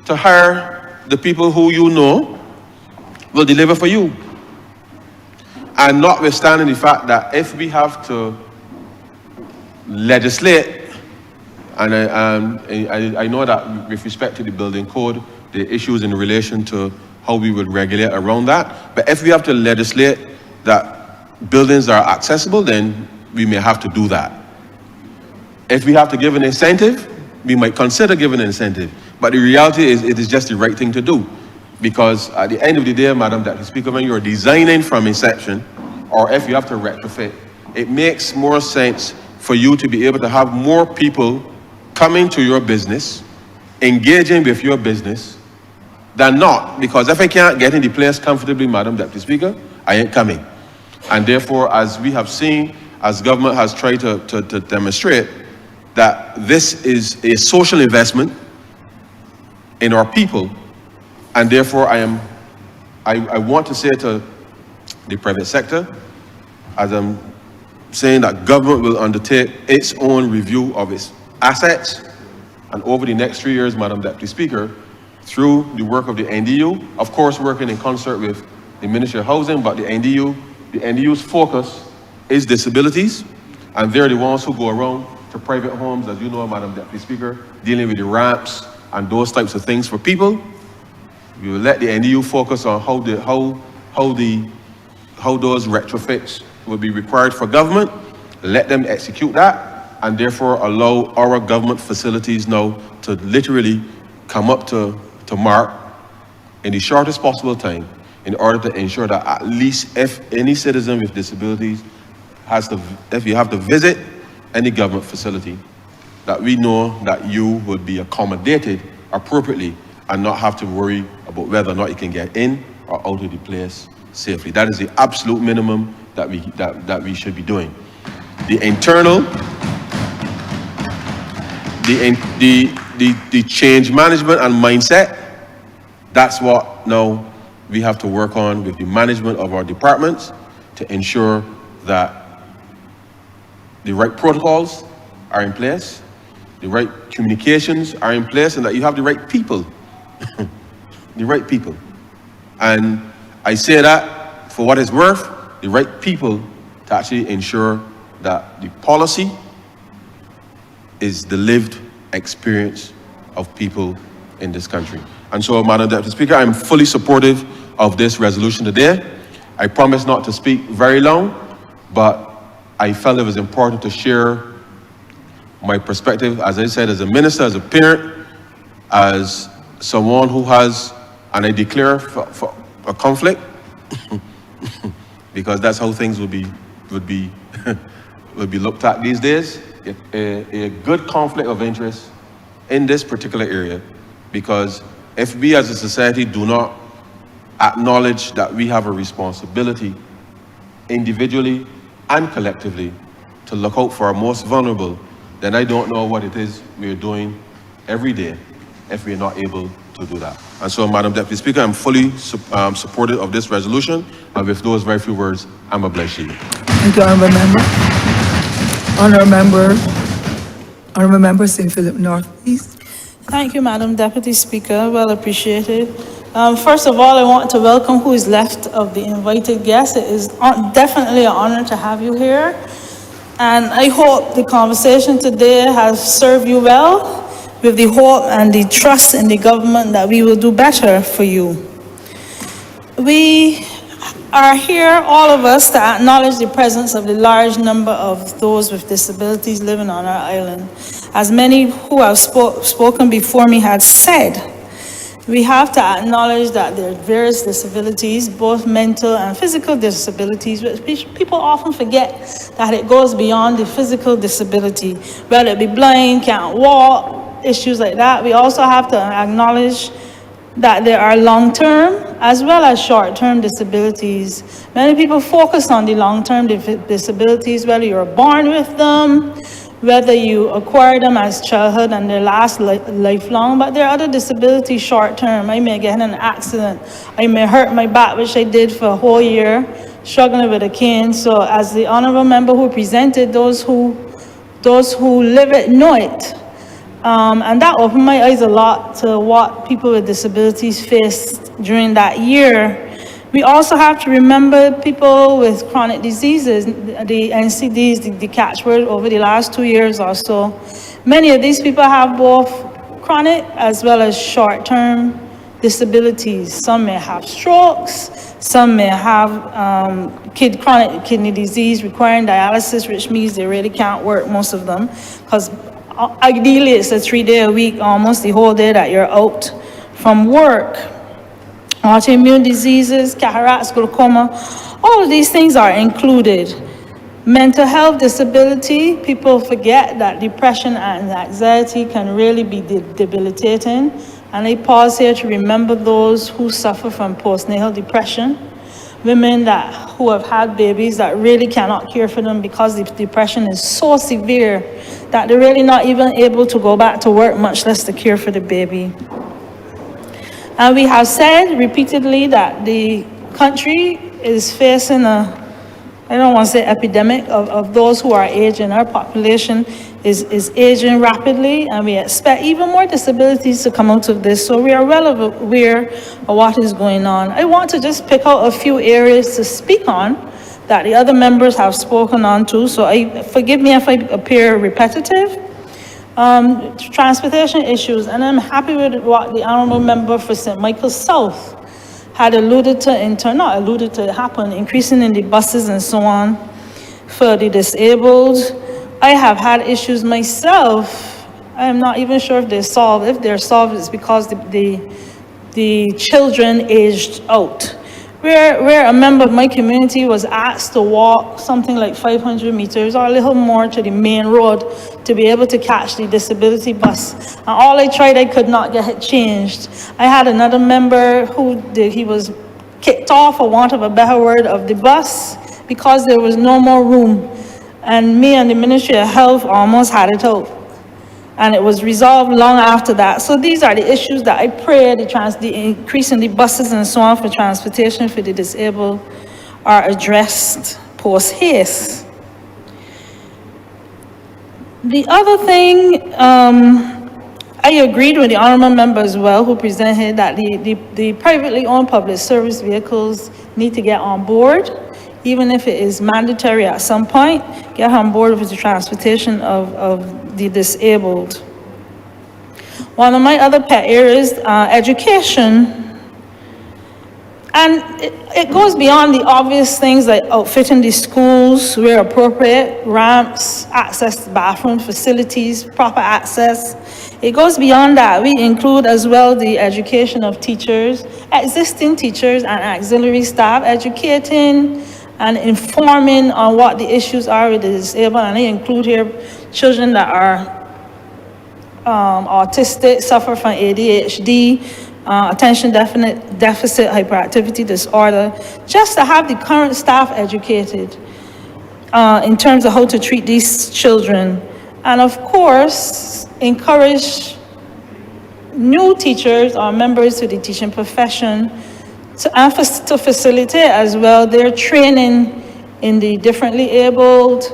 to hire the people who you know will deliver for you. And notwithstanding the fact that if we have to legislate, and I know that with respect to the building code, the issues in relation to how we would regulate around that, but if we have to legislate that buildings are accessible, then we may have to do that. If we have to give an incentive, we might consider giving an incentive. But the reality is, it is just the right thing to do. Because at the end of the day, Madam Deputy Speaker, when you're designing from inception, or if you have to retrofit, it makes more sense for you to be able to have more people coming to your business, engaging with your business, than not. Because if I can't get in the place comfortably, Madam Deputy Speaker, I ain't coming. And therefore, as we have seen, as government has tried to demonstrate, that this is a social investment in our people. And therefore, I want to say to the private sector, as I'm saying that government will undertake its own review of its assets, and over the next 3 years, Madam Deputy Speaker, through the work of the NDU, of course working in concert with the Ministry of Housing, but the NDU's focus is disabilities, and they're the ones who go around to private homes, as you know, Madam Deputy Speaker, dealing with the ramps and those types of things for people. We will let the NDU focus on how those retrofits will be required for government, let them execute that, and therefore allow our government facilities now to literally come up to mark in the shortest possible time, in order to ensure that at least if any citizen with disabilities if you have to visit any government facility, that we know that you would be accommodated appropriately and not have to worry about whether or not you can get in or out of the place safely. That is the absolute minimum that we should be doing. The internal, the change management and mindset, that's what now we have to work on with the management of our departments to ensure that the right protocols are in place, the right communications are in place, and that you have the right people. The right people. And I say that for what it's worth, the right people to actually ensure that the policy is the lived experience of people in this country. And so, Madam Deputy Speaker, I'm fully supportive of this resolution today. I promise not to speak very long, but I felt it was important to share my perspective, as I said, as a minister, as a parent, as someone who has, and I declare for a conflict, because that's how things would be looked at these days, a good conflict of interest in this particular area, because if we as a society do not acknowledge that we have a responsibility, individually and collectively, to look out for our most vulnerable, then I don't know what it is we're doing every day if we're not able to do that. And so, Madam Deputy Speaker, I'm fully supportive of this resolution, and with those very few words, I'm obliged to you. Thank you, Honourable Member. Honourable Member St. Philip North, please. Thank you, Madam Deputy Speaker. Well appreciated. First of all, I want to welcome who is left of the invited guests. It is definitely an honor to have you here. And I hope the conversation today has served you well, with the hope and the trust in the government that we will do better for you. We are here, all of us, to acknowledge the presence of the large number of those with disabilities living on our island. As many who have spoken before me had said, we have to acknowledge that there are various disabilities, both mental and physical disabilities, which people often forget that it goes beyond the physical disability, whether it be blind, can't walk, issues like that. We also have to acknowledge that there are long-term as well as short-term disabilities. Many people focus on the long-term disabilities, whether you're born with them, whether you acquire them as childhood and they last lifelong, but there are other disabilities short-term. I may get in an accident, I may hurt my back, which I did for a whole year, struggling with a cane. So as the honourable member who presented, those who live it know it. And that opened my eyes a lot to what people with disabilities faced during that year. We also have to remember people with chronic diseases, the NCDs, the catchword over the last 2 years or so. Many of these people have both chronic as well as short-term disabilities. Some may have strokes, some may have chronic kidney disease requiring dialysis, which means they really can't work, most of them, because ideally it's a 3-day-a-week, almost the whole day that you're out from work. Autoimmune diseases, cataracts, glaucoma, all of these things are included. Mental health disability, people forget that depression and anxiety can really be debilitating. And I pause here to remember those who suffer from postnatal depression, women who have had babies that really cannot care for them because the depression is so severe that they're really not even able to go back to work, much less to care for the baby. And we have said repeatedly that the country is facing I don't want to say epidemic of those who are aging. Our population is aging rapidly, and we expect even more disabilities to come out of this. So we are well aware of what is going on. I want to just pick out a few areas to speak on that the other members have spoken on too. So forgive me if I appear repetitive. Transportation issues, and I'm happy with what the honourable member for St. Michael's South had alluded to, it happened, increasing in the buses and so on for the disabled. I have had issues myself. I am not even sure if they're solved. If they're solved, it's because the children aged out. Where a member of my community was asked to walk something like 500 meters or a little more to the main road to be able to catch the disability bus. And all I tried, I could not get it changed. I had another member he was kicked off, for want of a better word, of the bus because there was no more room. And me and the Ministry of Health almost had it out. And it was resolved long after that. So these are the issues that I pray the increase in the buses and so on for transportation for the disabled are addressed post haste. The other thing, I agreed with the honourable member as well, who presented that the privately owned public service vehicles need to get on board, even if it is mandatory at some point, get on board with the transportation of the disabled. One of my other pet areas, education. And it goes beyond the obvious things like outfitting the schools where appropriate, ramps, access to bathroom facilities, proper access. It goes beyond that. We include as well the education of teachers, existing teachers and auxiliary staff, educating and informing on what the issues are with the disabled. And I include here children that are autistic, suffer from ADHD, attention deficit hyperactivity disorder, just to have the current staff educated in terms of how to treat these children. And of course, encourage new teachers or members to the teaching profession to facilitate as well their training in the differently abled,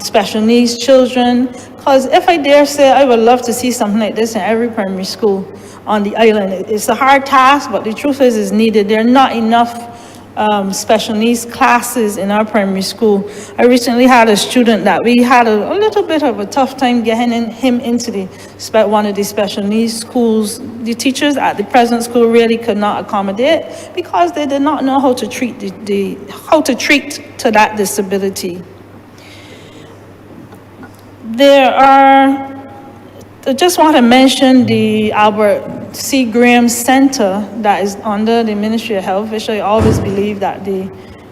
special needs children. Because if I dare say, I would love to see something like this in every primary school on the island. It's a hard task, but the truth is it's needed. There are not enough special needs classes in our primary school. I recently had a student that we had a little bit of a tough time getting him into one of the special needs schools. The teachers at the present school really could not accommodate because they did not know how to treat how to treat to that disability. I just want to mention the Albert C. Graham Center that is under the Ministry of Health, which I always believe that the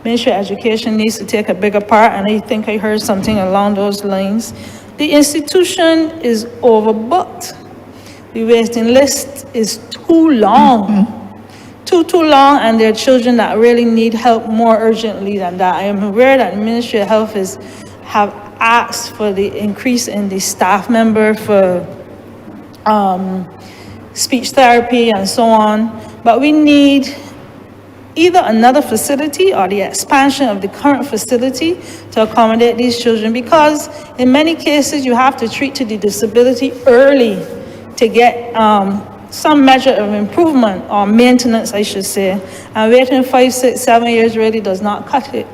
Ministry of Education needs to take a bigger part, and I think I heard something along those lines. The institution is overbooked. The waiting list is too long, too long, and there are children that really need help more urgently than that. I am aware that the Ministry of Health have asked for the increase in the staff member for speech therapy and so on, but we need either another facility or the expansion of the current facility to accommodate these children, because in many cases you have to treat to the disability early to get some measure of improvement or maintenance, I should say, and waiting 5, 6, 7 years really does not cut it.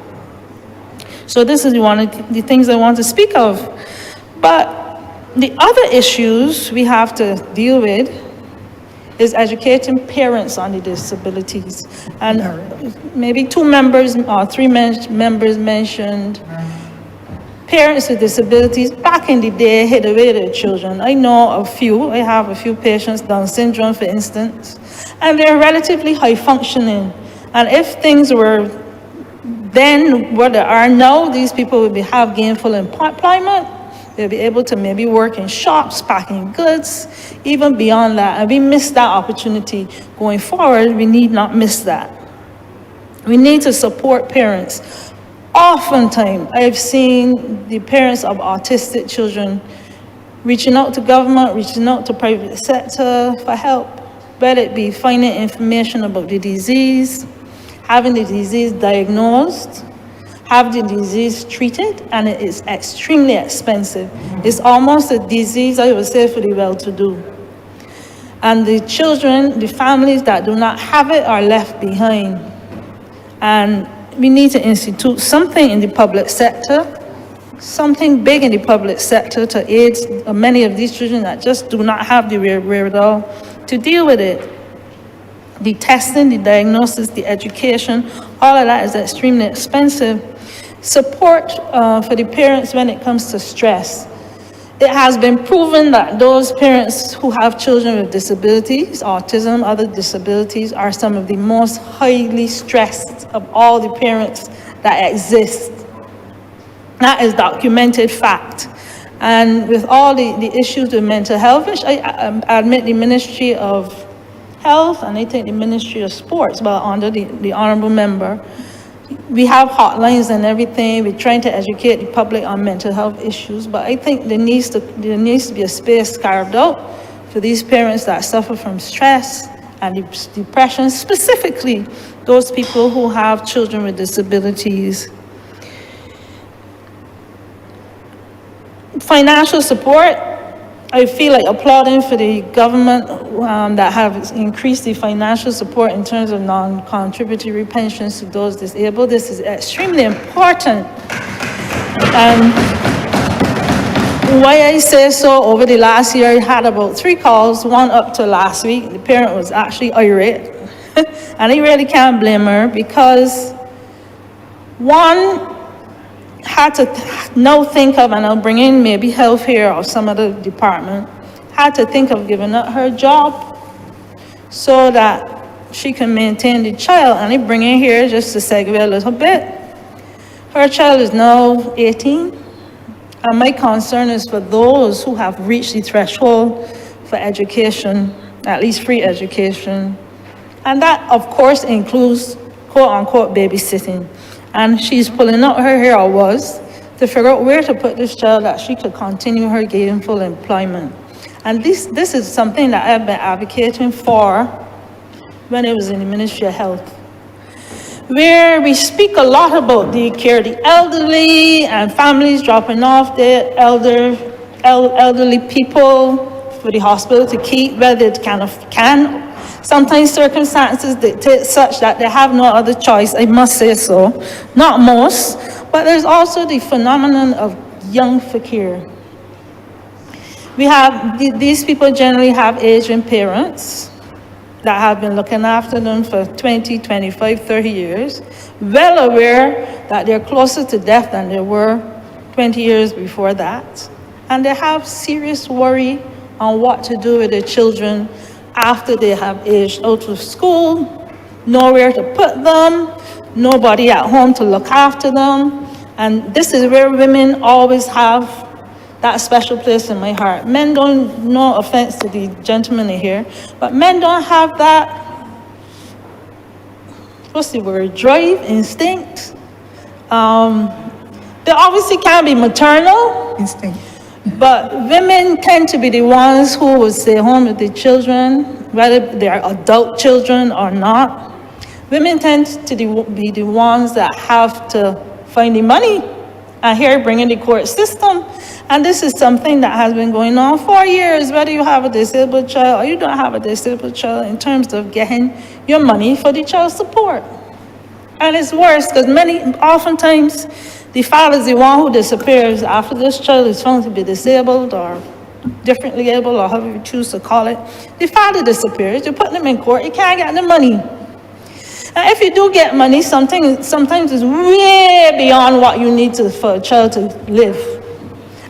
So this is one of the things I want to speak of. But the other issues we have to deal with is educating parents on the disabilities. And maybe 2 members or 3 members mentioned parents with disabilities back in the day hid away their children. I know a few. I have a few patients, Down syndrome for instance, and they're relatively high functioning. And if things were then what they are now, these people will have gainful employment. They'll be able to maybe work in shops, packing goods, even beyond that. And we missed that opportunity. Going forward, we need not miss that. We need to support parents. Oftentimes, I've seen the parents of autistic children reaching out to government, reaching out to private sector for help, whether it be finding information about the disease, having the disease diagnosed, have the disease treated, and it is extremely expensive. It's almost a disease, I would say, for the well-to-do. And the children, the families that do not have it are left behind. And we need to institute something in the public sector, something big in the public sector to aid many of these children that just do not have the wherewithal to deal with it. The testing, the diagnosis, the education, all of that is extremely expensive. Support for the parents when it comes to stress. It has been proven that those parents who have children with disabilities, autism, other disabilities, are some of the most highly stressed of all the parents that exist. That is documented fact. And with all the issues with mental health, which I admit the Ministry of Health and I think the Ministry of Sports, but under the Honourable Member, we have hotlines and everything. We're trying to educate the public on mental health issues, but I think there needs to be a space carved out for these parents that suffer from stress and depression, specifically those people who have children with disabilities. Financial support, I feel like applauding for the government that have increased the financial support in terms of non-contributory pensions to those disabled. This is extremely important. And why I say so, over the last year, I had about 3 calls, one up to last week. The parent was actually irate. And I really can't blame her because one, had to now think of, and I'll bring in maybe health here or some other department, had to think of giving up her job so that she can maintain the child. And I bring in here just to segue a little bit. Her child is now 18, and my concern is for those who have reached the threshold for education at least free education. And that, of course, includes quote-unquote babysitting. And she's pulling out her hair, or was, to figure out where to put this child that she could continue her gainful employment. And this is something that I've been advocating for when I was in the Ministry of Health, where we speak a lot about the care of the elderly and families dropping off their elderly people for the hospital to keep where they can. Sometimes circumstances dictate such that they have no other choice, I must say so. Not most, but there's also the phenomenon of young fakir. We have, these people generally have aging parents that have been looking after them for 20, 25, 30 years, well aware that they're closer to death than they were 20 years before that. And they have serious worry on what to do with their children after they have aged out of school, nowhere to put them, nobody at home to look after them. And this is where women always have that special place in my heart. Men don't, no offense to the gentlemen in here, but men don't have that, what's the word, drive, instinct. They obviously can be maternal, Instinct. but women tend to be the ones who will stay home with their children, whether they're adult children or not. Women tend to be the ones that have to find the money, and here bringing the court system. And this is something that has been going on for years, whether you have a disabled child or you don't have a disabled child, in terms of getting your money for the child support. And it's worse because oftentimes, the father is the one who disappears after this child is found to be disabled or differently able, or however you choose to call it. The father disappears, you put them in court, you can't get the money. And if you do get money, sometimes it's way beyond what you need for a child to live.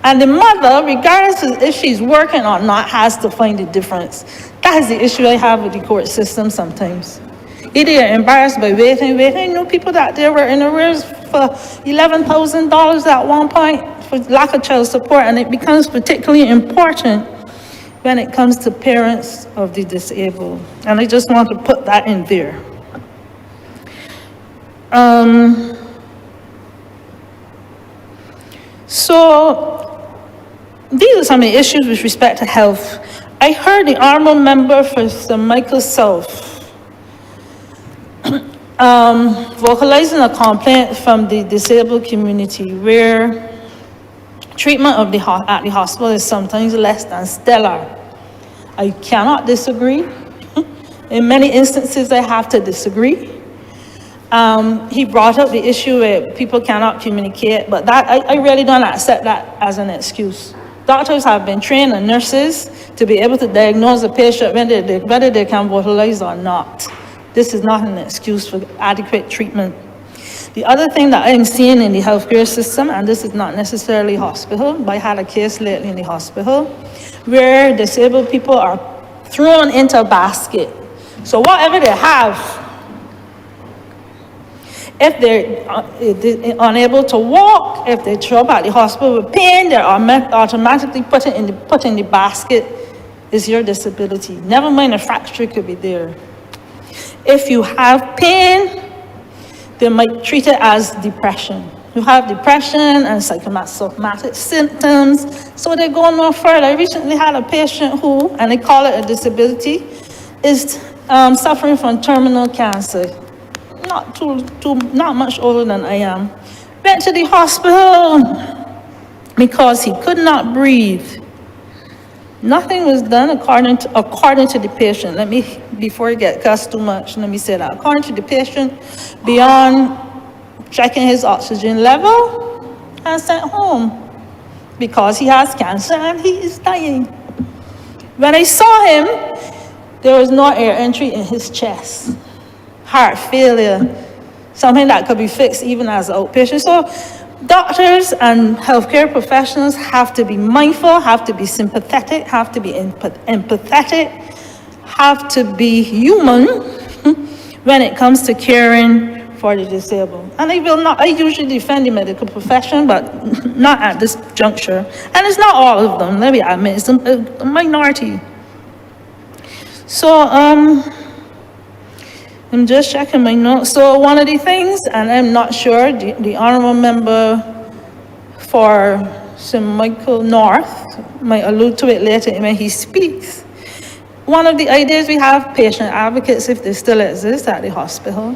And the mother, regardless of if she's working or not, has to find the difference. That is the issue I have with the court system sometimes. Either you're embarrassed by waiting. I know people that they were in arrears for $11,000 at one point for lack of child support, and it becomes particularly important when it comes to parents of the disabled. And I just want to put that in there. So these are some of the issues with respect to health. I heard the Honourable Member for St. Michael South vocalizing a complaint from the disabled community where treatment at the hospital is sometimes less than stellar. I cannot disagree. In many instances, I have to disagree. He brought up the issue where people cannot communicate, but that I really don't accept that as an excuse. Doctors have been trained, and nurses, to be able to diagnose a patient whether they can vocalize or not. This is not an excuse for adequate treatment. The other thing that I'm seeing in the healthcare system, and this is not necessarily hospital, but I had a case lately in the hospital, where disabled people are thrown into a basket. So whatever they have, if they're unable to walk, if they show up at the hospital with pain, they're automatically put in the basket. Is your disability. Never mind a fracture could be there. If you have pain, they might treat it as depression. You have depression and psychosomatic symptoms, so they go no further. I recently had a patient who, and they call it a disability, is suffering from terminal cancer. Not much older than I am. Went to the hospital because he could not breathe. Nothing was done according to the patient. Before I get cussed too much, let me say that. According to the patient, beyond checking his oxygen level, and sent home because he has cancer and he is dying. When I saw him, there was no air entry in his chest. Heart failure, something that could be fixed even as an outpatient. So doctors and healthcare professionals have to be mindful, have to be sympathetic, have to be empathetic, have to be human when it comes to caring for the disabled. And I usually defend the medical profession, but not at this juncture. And it's not all of them, let me admit, it's a minority. So, I'm just checking my notes. So one of the things, and I'm not sure, the honorable member for St. Michael North might allude to it later when he speaks. One of the ideas we have, patient advocates, if they still exist at the hospital,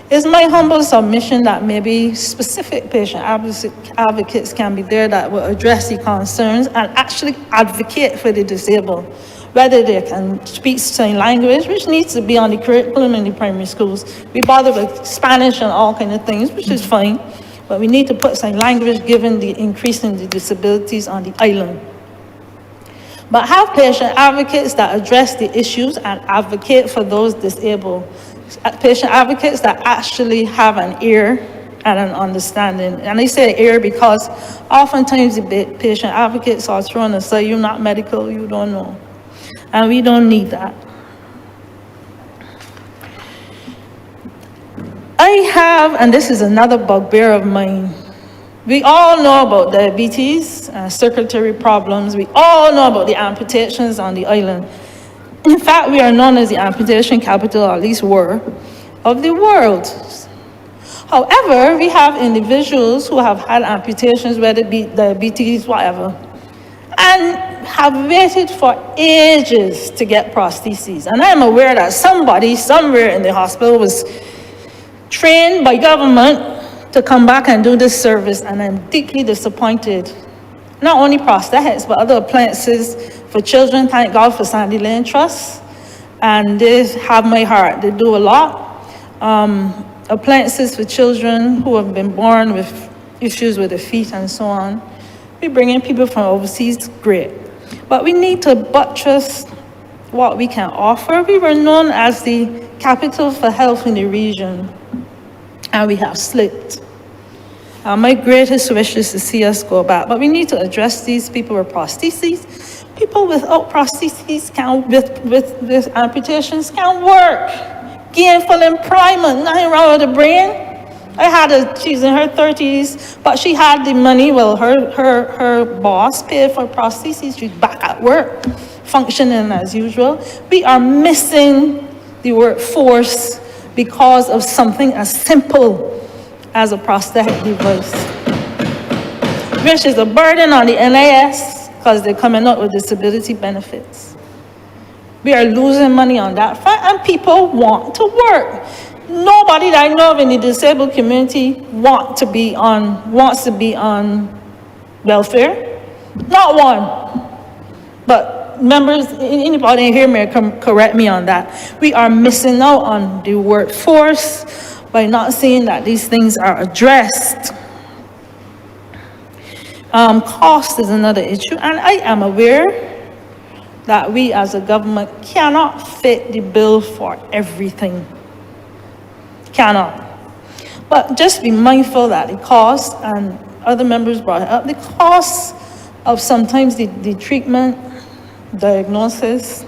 it's my humble submission that maybe specific patient advocates can be there that will address the concerns and actually advocate for the disabled. Whether they can speak sign language, which needs to be on the curriculum in the primary schools. We bother with Spanish and all kind of things, which is fine, but we need to put sign language given the increase in the disabilities on the island. But have patient advocates that address the issues and advocate for those disabled. Patient advocates that actually have an ear and an understanding. And I say ear because oftentimes the patient advocates are trying to say, you're not medical, you don't know. And we don't need that. I have, and this is another bugbear of mine, we all know about diabetes and circulatory problems. We all know about the amputations on the island. In fact, we are known as the amputation capital, or at least were, of the world. However, we have individuals who have had amputations, whether it be diabetes, whatever, and have waited for ages to get prostheses. And I am aware that somebody somewhere in the hospital was trained by government to come back and do this service, and I'm deeply disappointed. Not only prosthetics, but other appliances for children. Thank God for Sandy Lane Trust, and they have my heart. They do a lot. Appliances for children who have been born with issues with their feet and so on. We bring in people from overseas, great. But we need to buttress what we can offer. We were known as the capital for health in the region, and we have slipped. My greatest wish is to see us go back, but we need to address these people with prostheses. People without prostheses with amputations can work. Gainful employment, nothing wrong with the brain. She's in her 30s, but she had the money, well, her boss paid for prostheses, she's back at work, functioning as usual. We are missing the workforce because of something as simple as a prosthetic device, which is a burden on the NIS because they're coming up with disability benefits. We are losing money on that front, and people want to work. Nobody that I know of in the disabled community wants to be on welfare. Not one. But members, anybody in here may correct me on that. We are missing out on the workforce by not seeing that these things are addressed. Cost is another issue, and I am aware that we as a government cannot fit the bill for everything. Cannot. But just be mindful that the cost, and other members brought it up, the cost of sometimes the treatment, diagnosis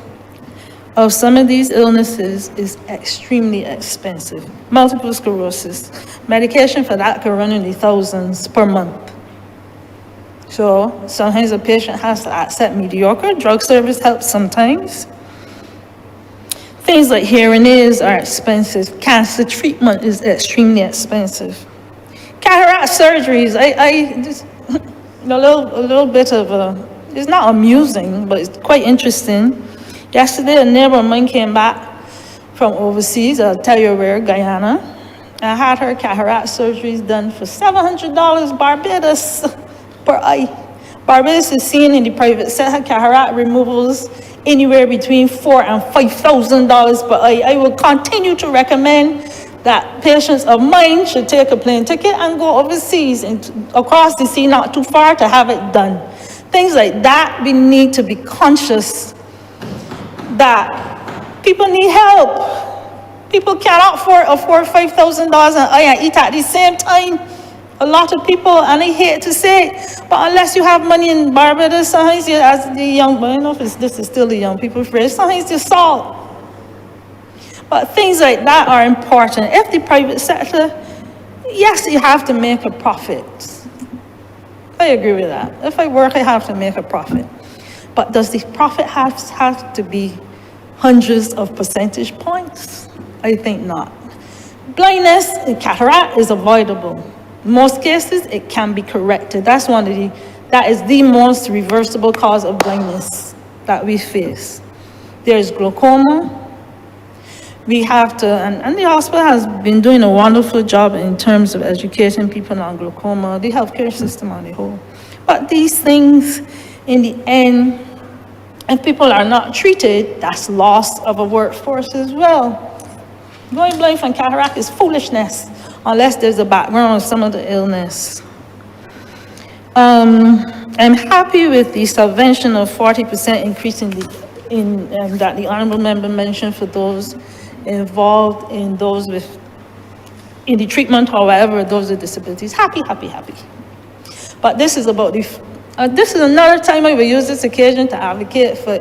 of some of these illnesses is extremely expensive. Multiple sclerosis, medication for that can run in the thousands per month. So sometimes a patient has to accept mediocre. Drug service helps sometimes. Things like hearing aids are expensive. Cancer treatment is extremely expensive. Cataract surgeries, I just a little bit of it's not amusing, but it's quite interesting. Yesterday, a neighbor of mine came back from overseas, I'll tell you where, Guyana, and had her cataract surgeries done for $700 Barbados per eye. Barbados is seen in the private sector cataract removals anywhere between $4,000 and $5,000 per eye. I will continue to recommend that patients of mine should take a plane ticket and go overseas and across the sea, not too far, to have it done. Things like that, we need to be conscious that people need help. People cannot afford $5,000 an eye and eat at the same time. A lot of people, and I hate to say it, but unless you have money in Barbados, sometimes you, as the young, well, I don't know if this is still the young people phrase, sometimes you salt. But things like that are important. If the private sector, yes, you have to make a profit. I agree with that. If I work, I have to make a profit. But does the profit have to be hundreds of percentage points? I think not. Blindness and cataract is avoidable. In most cases, it can be corrected. That is the most reversible cause of blindness that we face. There's glaucoma. We have to, and the hospital has been doing a wonderful job in terms of educating people on glaucoma, the healthcare system on the whole. But these things, in the end, if people are not treated, that's loss of a workforce as well. Going blind from cataract is foolishness, unless there's a background of some of the illness. I'm happy with the subvention of 40% increase that the Honourable Member mentioned for those involved in in the treatment, however, those with disabilities. Happy. But this is about this is another time I will use this occasion to advocate for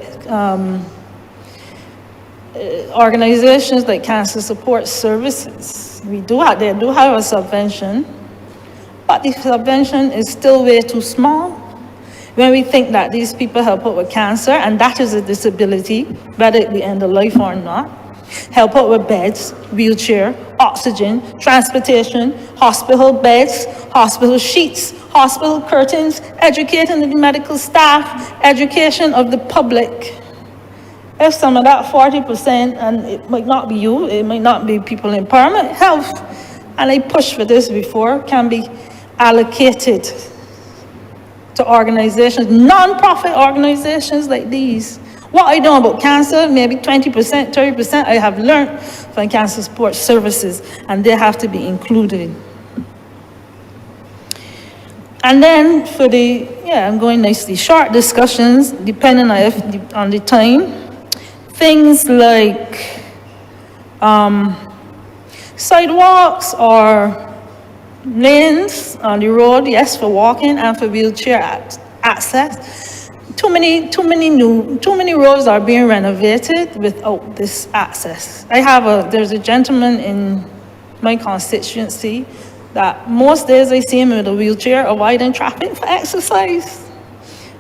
organizations like Cancer Support Services. They do have a subvention, but the subvention is still way too small. When we think that these people help out with cancer, and that is a disability, whether it be end of life or not, help out with beds, wheelchair, oxygen, transportation, hospital beds, hospital sheets, hospital curtains, educating the medical staff, education of the public. If some of that 40%, and it might not be you, it might not be people in permanent health, and I pushed for this before, can be allocated to organizations, non-profit organizations like these. What I know about cancer, maybe 20%, 30%, I have learned from Cancer Support Services, and they have to be included. And then for I'm going nicely, short discussions, depending on the time. Things like sidewalks or lanes on the road, yes, for walking and for wheelchair access. Too many roads are being renovated without this access. There's a gentleman in my constituency that most days I see him with a wheelchair avoiding traffic for exercise.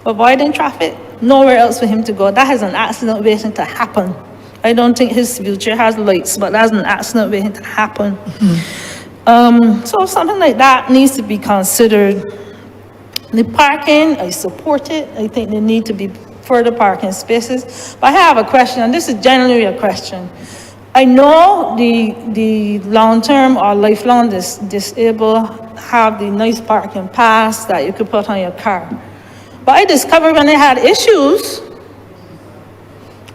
Avoiding traffic, nowhere else for him to go. That has an accident waiting to happen. I don't think his wheelchair has lights, but that's an accident waiting to happen. So something like that needs to be considered. The parking, I support it. I think there need to be further parking spaces. But I have a question, and this is generally a question. I know the long-term or lifelong disabled have the nice parking pass that you could put on your car. But I discovered when I had issues,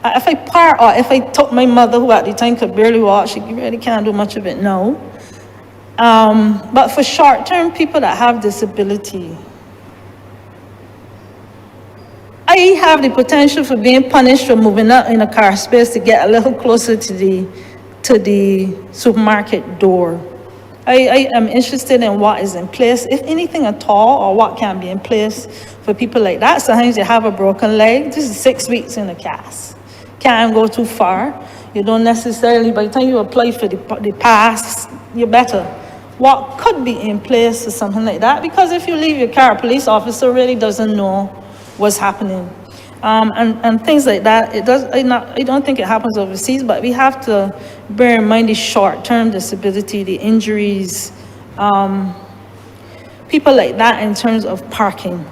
if I park or if I took my mother, who at the time could barely walk, she really can't do much of it now. But for short-term people that have disability, I have the potential for being punished for moving up in a car space to get a little closer to the supermarket door. I am interested in what is in place, if anything at all, or what can be in place for people like that. Sometimes you have a broken leg. This is 6 weeks in a cast. Can't go too far. You don't necessarily, by the time you apply for the pass, you're better. What could be in place for something like that? Because if you leave your car, a police officer really doesn't know what's happening. And things like that, I don't think it happens overseas, but we have to bear in mind the short-term disability, the injuries, people like that in terms of parking.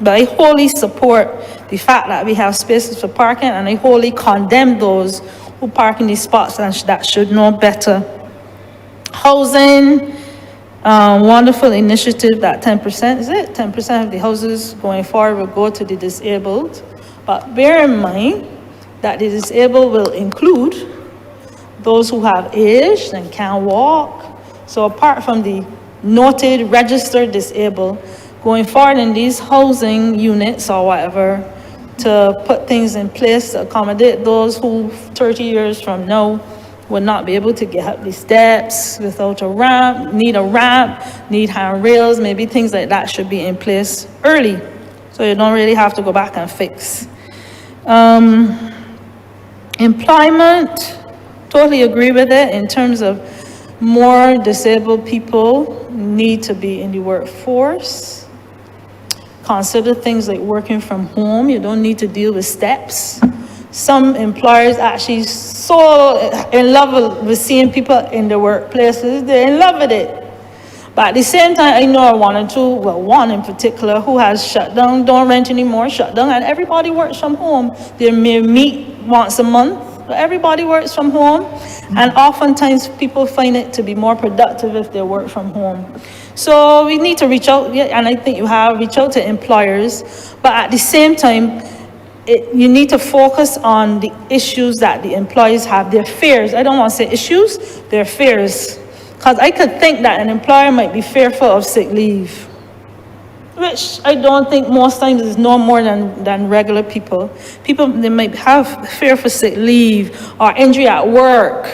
But I wholly support the fact that we have spaces for parking, and I wholly condemn those who park in these spots and that should know better. Housing, wonderful initiative that 10%, is it? 10% of the houses going forward will go to the disabled. But bear in mind that the disabled will include those who have aged and can't walk. So apart from the noted registered disabled, going forward in these housing units or whatever, to put things in place to accommodate those who 30 years from now would not be able to get up the steps without a ramp, need handrails, maybe things like that should be in place early, so you don't really have to go back and fix. Employment, totally agree with it in terms of more disabled people need to be in the workforce. Consider things like working from home. You don't need to deal with steps. Some employers actually so in love with seeing people in the workplaces, they're in love with it. But at the same time, I know one or two, well, one in particular, who has shut down, don't rent anymore, shut down, and everybody works from home. They may meet once a month, but everybody works from home. And oftentimes people find it to be more productive if they work from home. So we need to reach out, yeah, and I think you have, reach out to employers, but at the same time, you need to focus on the issues that the employees have, their fears. I don't want to say issues, their fears. Because I could think that an employer might be fearful of sick leave, which I don't think most times is no more than regular people. People, they might have fear for sick leave or injury at work,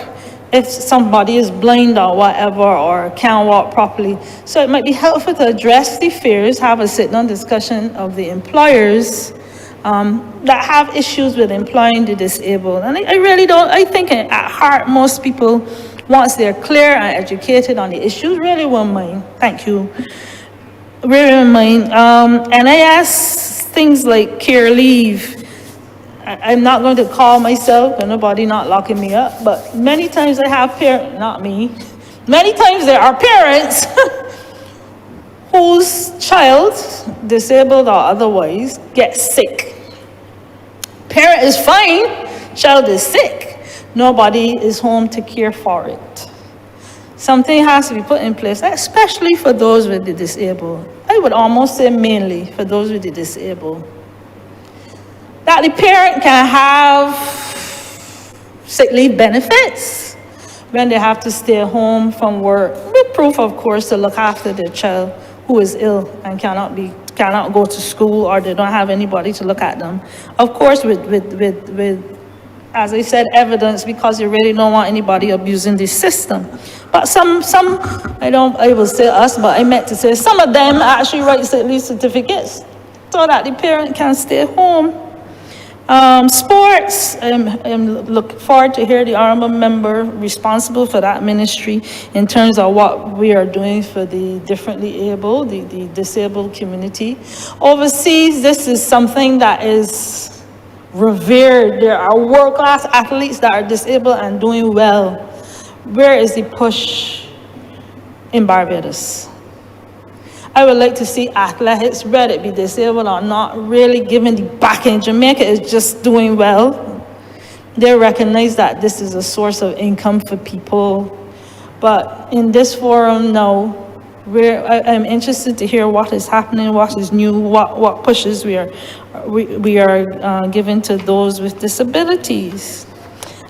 if somebody is blind or whatever, or can't walk properly. So it might be helpful to address the fears, have a sit-down discussion of the employers that have issues with employing the disabled. And I really don't, I think at heart, most people, once they're clear and educated on the issues, really won't mind. Thank you. Really won't mind. And I ask things like care leave. I'm not going to call myself, and nobody not locking me up, but many times I have parents, not me, many times there are parents whose child, disabled or otherwise, gets sick. Parent is fine, child is sick. Nobody is home to care for it. Something has to be put in place, especially for those with the disabled. I would almost say mainly for those with the disabled. That the parent can have sick leave benefits when they have to stay home from work, with proof, of course, to look after their child who is ill and cannot go to school, or they don't have anybody to look at them. Of course, with as I said, evidence, because you really don't want anybody abusing the system. But some, I will say us, but I meant to say some of them actually write sick leave certificates so that the parent can stay home. Sports, I'm looking forward to hear the honorable member responsible for that ministry in terms of what we are doing for the differently able, the disabled community. Overseas, this is something that is revered. There are world-class athletes that are disabled and doing well. Where is the push in Barbados? I would like to see athletics, whether it be disabled or not, really given the backing. Jamaica is just doing well. They recognize that this is a source of income for people. But in this forum now, I'm interested to hear what is happening, what is new, what pushes we are giving to those with disabilities.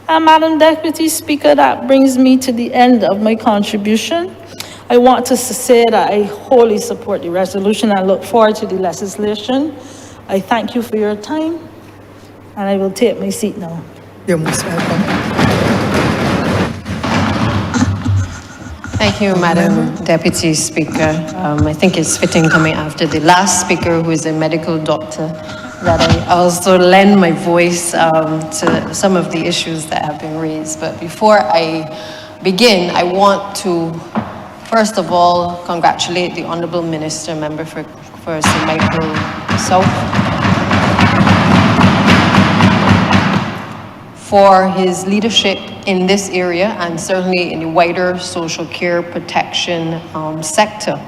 Madam Deputy Speaker, that brings me to the end of my contribution. I want to say that I wholly support the resolution and look forward to the legislation. I thank you for your time, and I will take my seat now. You're most welcome. Thank you, Madam Deputy Speaker. I think it's fitting, coming after the last speaker, who is a medical doctor, that I also lend my voice to some of the issues that have been raised. But before I begin, I want to, first of all, congratulate the Honourable Minister, Member for St. Michael South, for his leadership in this area and certainly in the wider social care protection sector.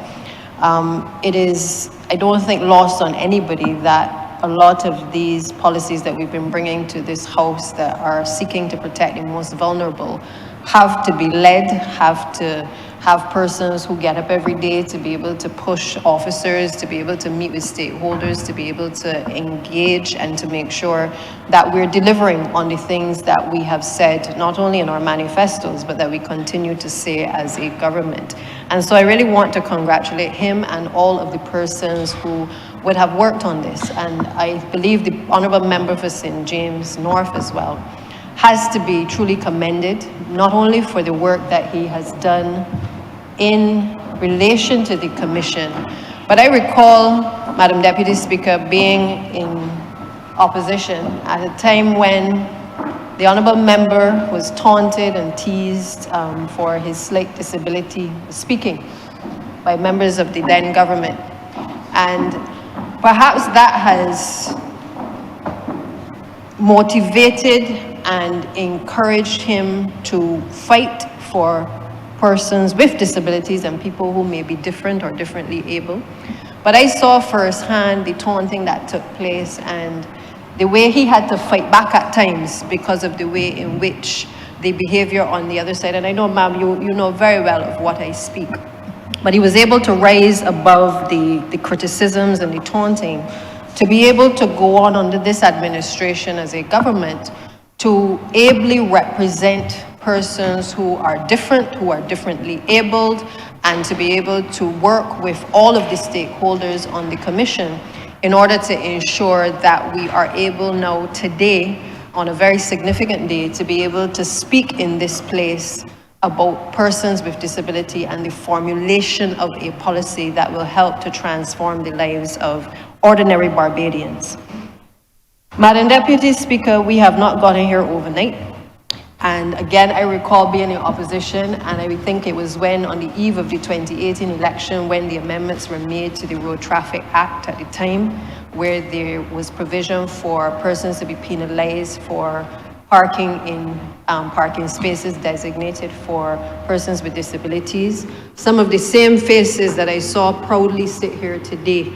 It is, I don't think, lost on anybody that a lot of these policies that we've been bringing to this House that are seeking to protect the most vulnerable have to be led, have to have persons who get up every day to be able to push officers, to be able to meet with stakeholders, to be able to engage and to make sure that we're delivering on the things that we have said, not only in our manifestos, but that we continue to say as a government. And so I really want to congratulate him and all of the persons who would have worked on this. And I believe the Honourable Member for St. James North as well has to be truly commended, not only for the work that he has done in relation to the commission, but I recall, Madam Deputy Speaker, being in opposition at a time when the Honourable Member was taunted and teased for his slight disability speaking by members of the then government. And perhaps that has motivated and encouraged him to fight for persons with disabilities and people who may be different or differently able. But I saw firsthand the taunting that took place and the way he had to fight back at times because of the way in which the behavior on the other side, and I know, ma'am, you know very well of what I speak, but he was able to rise above the criticisms and the taunting to be able to go on under this administration as a government to ably represent persons who are different, who are differently abled, and to be able to work with all of the stakeholders on the commission in order to ensure that we are able now today, on a very significant day, to be able to speak in this place about persons with disability and the formulation of a policy that will help to transform the lives of ordinary Barbadians. Madam Deputy Speaker, we have not gotten here overnight. And again, I recall being in opposition, and I think it was when, on the eve of the 2018 election, when the amendments were made to the Road Traffic Act at the time, where there was provision for persons to be penalized for parking in parking spaces designated for persons with disabilities. Some of the same faces that I saw proudly sit here today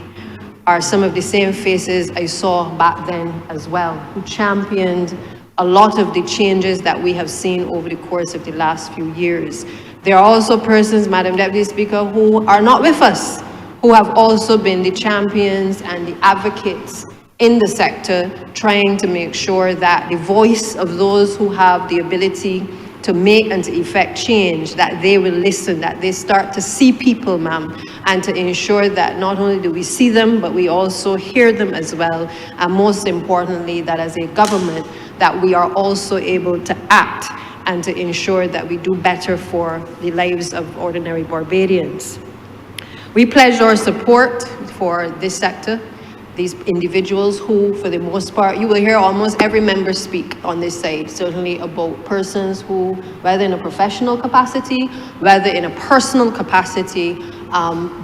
are some of the same faces I saw back then as well, who championed a lot of the changes that we have seen over the course of the last few years. There are also persons, Madam Deputy Speaker, who are not with us, who have also been the champions and the advocates in the sector, trying to make sure that the voice of those who have the ability to make and to effect change, that they will listen, that they start to see people, ma'am, and to ensure that not only do we see them, but we also hear them as well, and most importantly, that as a government, that we are also able to act and to ensure that we do better for the lives of ordinary Barbadians. We pledge our support for this sector, these individuals who, for the most part, you will hear almost every member speak on this side, certainly about persons who, whether in a professional capacity, whether in a personal capacity,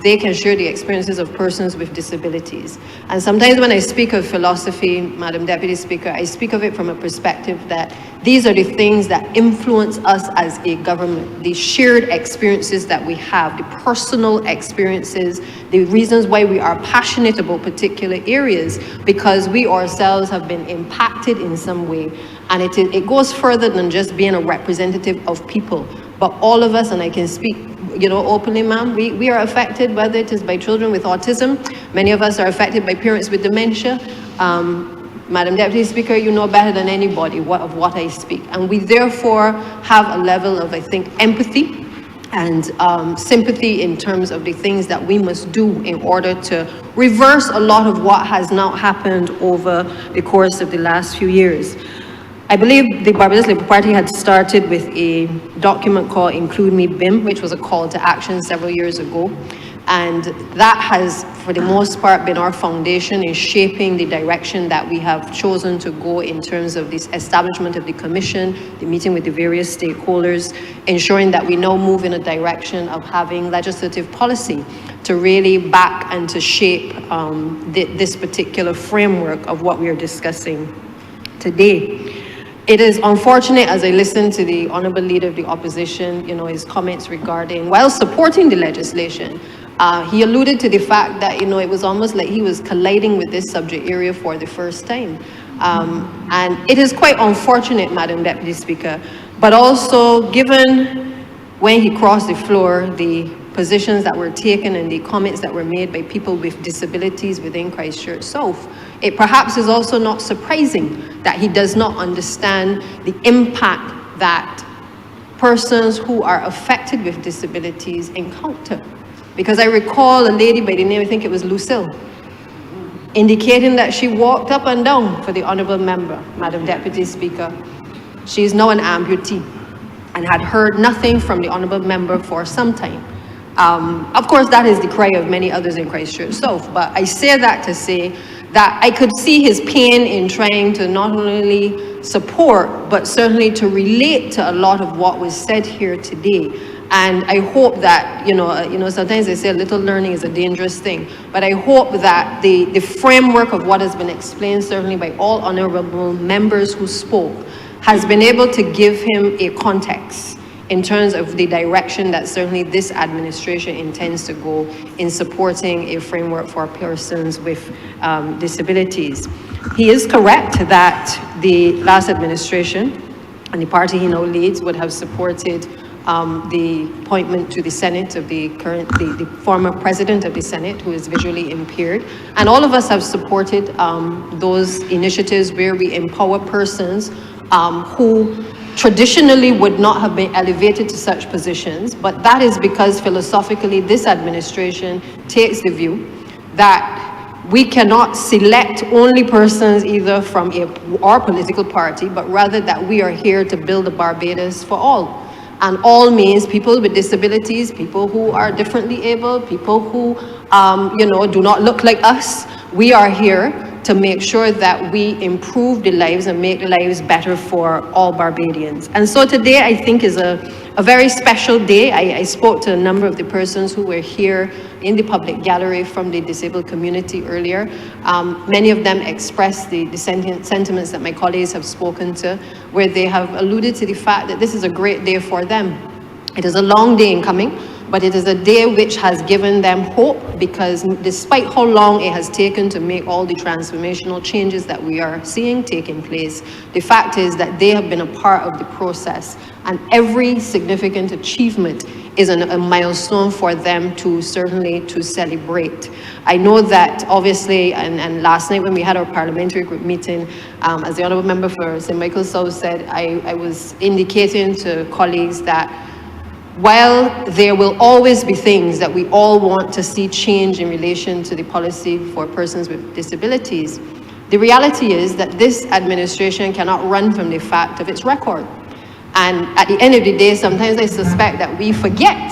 they can share the experiences of persons with disabilities. And sometimes when I speak of philosophy, Madam Deputy Speaker, I speak of it from a perspective that these are the things that influence us as a government, the shared experiences that we have, the personal experiences, the reasons why we are passionate about particular areas, because we ourselves have been impacted in some way. And it goes further than just being a representative of people, but all of us, and I can speak openly, ma'am, we are affected, whether it is by children with autism. Many of us are affected by parents with dementia. Madam Deputy Speaker, you know better than anybody of what I speak. And we therefore have a level of, I think, empathy and sympathy in terms of the things that we must do in order to reverse a lot of what has now happened over the course of the last few years. I believe the Barbados Labour Party had started with a document called Include Me BIM, which was a call to action several years ago. And that has, for the most part, been our foundation in shaping the direction that we have chosen to go in terms of this establishment of the commission, the meeting with the various stakeholders, ensuring that we now move in a direction of having legislative policy to really back and to shape this particular framework of what we are discussing today. It is unfortunate, as I listen to the Honourable Leader of the Opposition, his comments regarding, while supporting the legislation, he alluded to the fact that, it was almost like he was colliding with this subject area for the first time. And it is quite unfortunate, Madam Deputy Speaker, but also given when he crossed the floor, the positions that were taken and the comments that were made by people with disabilities within Christchurch South, it perhaps is also not surprising that he does not understand the impact that persons who are affected with disabilities encounter. Because I recall a lady by the name, I think it was Lucille, indicating that she walked up and down for the Honourable Member, Madam Deputy Speaker. She is now an amputee and had heard nothing from the Honourable Member for some time. Of course, that is the cry of many others in Christchurch South, but I say that to say that I could see his pain in trying to not only support, but certainly to relate to a lot of what was said here today. And I hope that, sometimes they say a little learning is a dangerous thing, but I hope that the framework of what has been explained, certainly by all honorable members who spoke, has been able to give him a context in terms of the direction that certainly this administration intends to go in supporting a framework for persons with disabilities. He is correct that the last administration and the party he now leads would have supported the appointment to the Senate of the former president of the Senate, who is visually impaired. And all of us have supported those initiatives where we empower persons who traditionally would not have been elevated to such positions, but that is because philosophically this administration takes the view that we cannot select only persons either from our political party, but rather that we are here to build a Barbados for all. And all means people with disabilities, people who are differently able, people who, do not look like us. We are here to make sure that we improve the lives and make lives better for all Barbadians. And so today I think is a very special day. I spoke to a number of the persons who were here in the public gallery from the disabled community earlier. Many of them expressed the sentiments that my colleagues have spoken to, where they have alluded to the fact that this is a great day for them. It is a long day in coming, but it is a day which has given them hope, because despite how long it has taken to make all the transformational changes that we are seeing taking place, the fact is that they have been a part of the process, and every significant achievement is a milestone for them to certainly to celebrate. I know that obviously, and last night when we had our parliamentary group meeting, as the Honourable Member for St. Michael South said, I was indicating to colleagues that while there will always be things that we all want to see change in relation to the policy for persons with disabilities, the reality is that this administration cannot run from the fact of its record. And at the end of the day, sometimes I suspect that we forget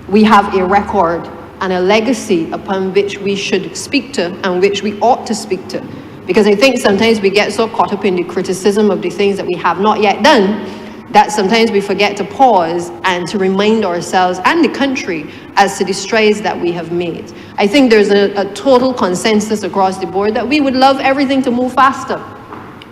we have a record and a legacy upon which we should speak to and which we ought to speak to. Because I think sometimes we get so caught up in the criticism of the things that we have not yet done that sometimes we forget to pause and to remind ourselves and the country as to the strides that we have made. I think there's a total consensus across the board that we would love everything to move faster.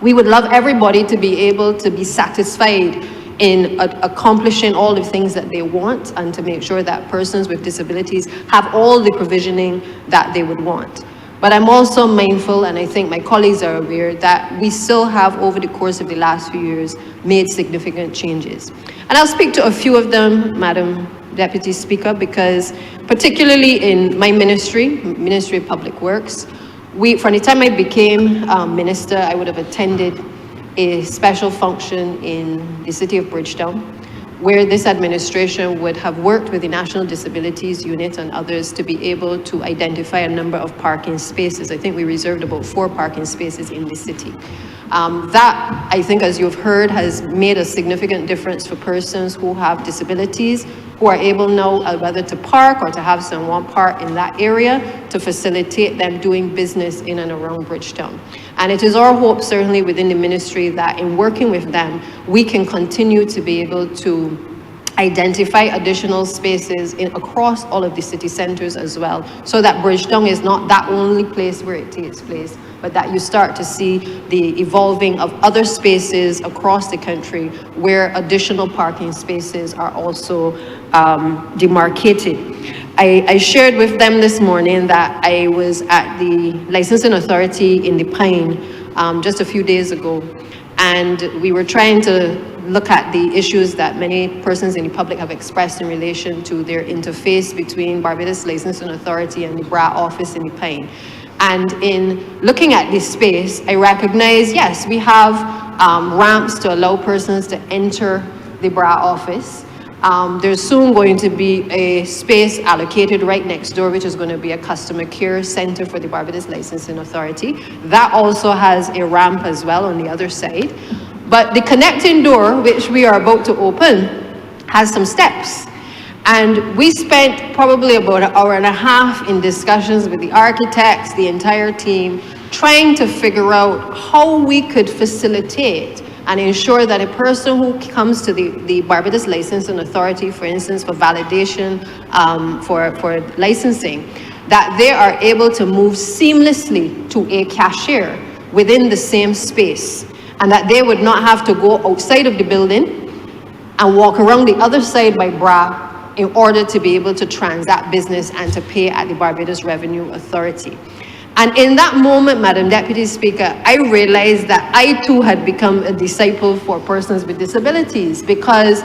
We would love everybody to be able to be satisfied in accomplishing all the things that they want, and to make sure that persons with disabilities have all the provisioning that they would want. But I'm also mindful, and I think my colleagues are aware, that we still have, over the course of the last few years, made significant changes. And I'll speak to a few of them, Madam Deputy Speaker, because particularly in my ministry, Ministry of Public Works, from the time I became minister, I would have attended a special function in the city of Bridgetown, where this administration would have worked with the National Disabilities Unit and others to be able to identify a number of parking spaces. I think we reserved about 4 parking spaces in the city. That, I think, as you've heard, has made a significant difference for persons who have disabilities, who are able now whether to park or to have someone park in that area to facilitate them doing business in and around Bridgetown. And it is our hope, certainly within the ministry, that in working with them, we can continue to be able to identify additional spaces across all of the city centers as well, so that Bridgetown is not that only place where it takes place, but that you start to see the evolving of other spaces across the country where additional parking spaces are also demarcated. I shared with them this morning that I was at the licensing authority in the Pine just a few days ago, and we were trying to look at the issues that many persons in the public have expressed in relation to their interface between Barbados Licensing Authority and the BRA office in the Pine. And in looking at this space, I recognize, yes, we have ramps to allow persons to enter the BRA office. There's soon going to be a space allocated right next door, which is going to be a customer care center for the Barbados Licensing Authority. That also has a ramp as well on the other side. But the connecting door, which we are about to open, has some steps. And we spent probably about an hour and a half in discussions with the architects, the entire team, trying to figure out how we could facilitate and ensure that a person who comes to the Barbados Licensing Authority, for instance, for validation, for licensing, that they are able to move seamlessly to a cashier within the same space, and that they would not have to go outside of the building and walk around the other side by Bra in order to be able to transact business and to pay at the Barbados Revenue Authority. And in that moment, Madam Deputy Speaker, I realized that I too had become a disciple for persons with disabilities, because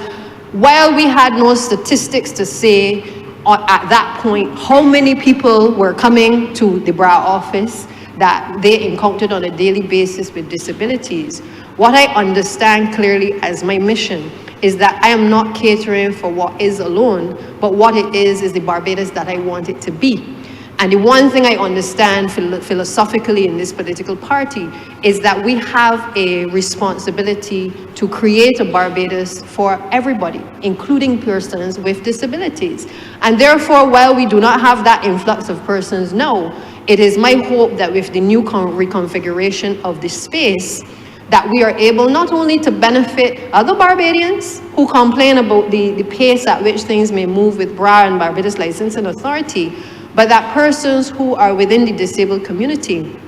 while we had no statistics to say at that point how many people were coming to the BRA office that they encountered on a daily basis with disabilities, what I understand clearly as my mission is that I am not catering for what is alone, but what it is the Barbados that I want it to be. And the one thing I understand philosophically in this political party is that we have a responsibility to create a Barbados for everybody, including persons with disabilities. And therefore, while we do not have that influx of persons now, it is my hope that with the new reconfiguration of the space, that we are able not only to benefit other Barbadians who complain about the pace at which things may move with BRA and Barbados Licensing Authority, but that persons who are within the disabled community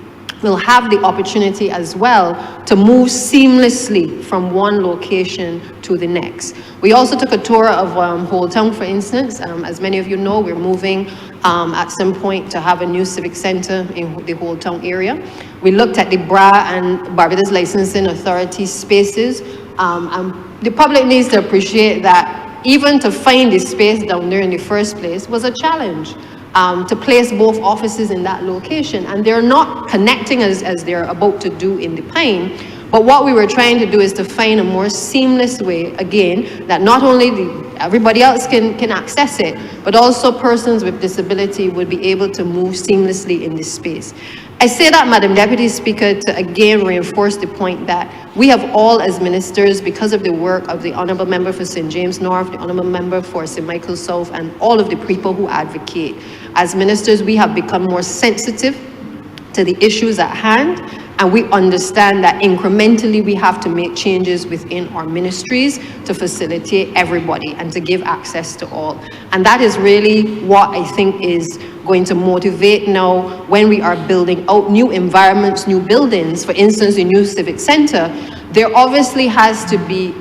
will have the opportunity as well to move seamlessly from one location to the next. We also took a tour of Old Town, for instance. As many of you know, we're moving at some point to have a new civic center in the Old Town area. We looked at the BRA and Barbados Licensing Authority spaces. And the public needs to appreciate that even to find the space down there in the first place was a challenge. To place both offices in that location, and they're not connecting as they're about to do in the Pine. But what we were trying to do is to find a more seamless way, again, that not only everybody else can access it, but also persons with disability would be able to move seamlessly in this space. I say that, Madam Deputy Speaker, to again reinforce the point that we have all as ministers, because of the work of the Honourable Member for St. James North, the Honourable Member for St. Michael South, and all of the people who advocate. As ministers, we have become more sensitive to the issues at hand, and we understand that incrementally we have to make changes within our ministries to facilitate everybody and to give access to all. And that is really what I think is going to motivate now when we are building out new environments, new buildings. For instance, the new civic center, there obviously has to be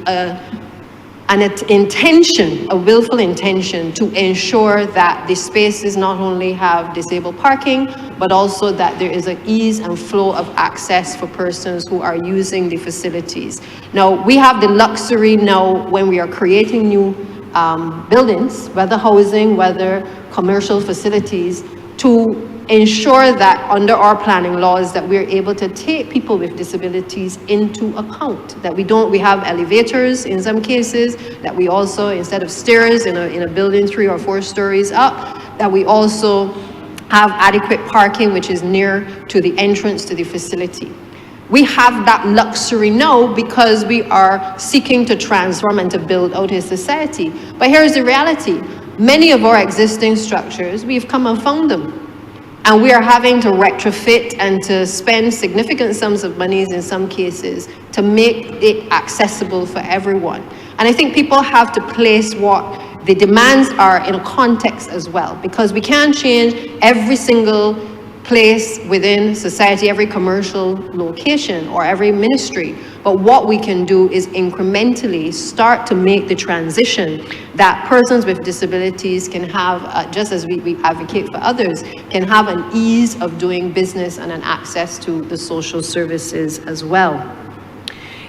an intention, a willful intention to ensure that the spaces not only have disabled parking, but also that there is an ease and flow of access for persons who are using the facilities. Now, we have the luxury now when we are creating new buildings, whether housing, whether commercial facilities, to ensure that under our planning laws that we're able to take people with disabilities into account, that we have elevators in some cases, that we also, instead of stairs in a building 3 or 4 stories up, that we also have adequate parking which is near to the entrance to the facility. We have that luxury now because we are seeking to transform and to build out a society. But here's the reality. Many of our existing structures, we've come and found them. And we are having to retrofit and to spend significant sums of monies in some cases to make it accessible for everyone. And I think people have to place what the demands are in a context as well, because we can't change every single place within society, every commercial location or every ministry. But what we can do is incrementally start to make the transition that persons with disabilities can have, just as we advocate for others, can have an ease of doing business and an access to the social services as well.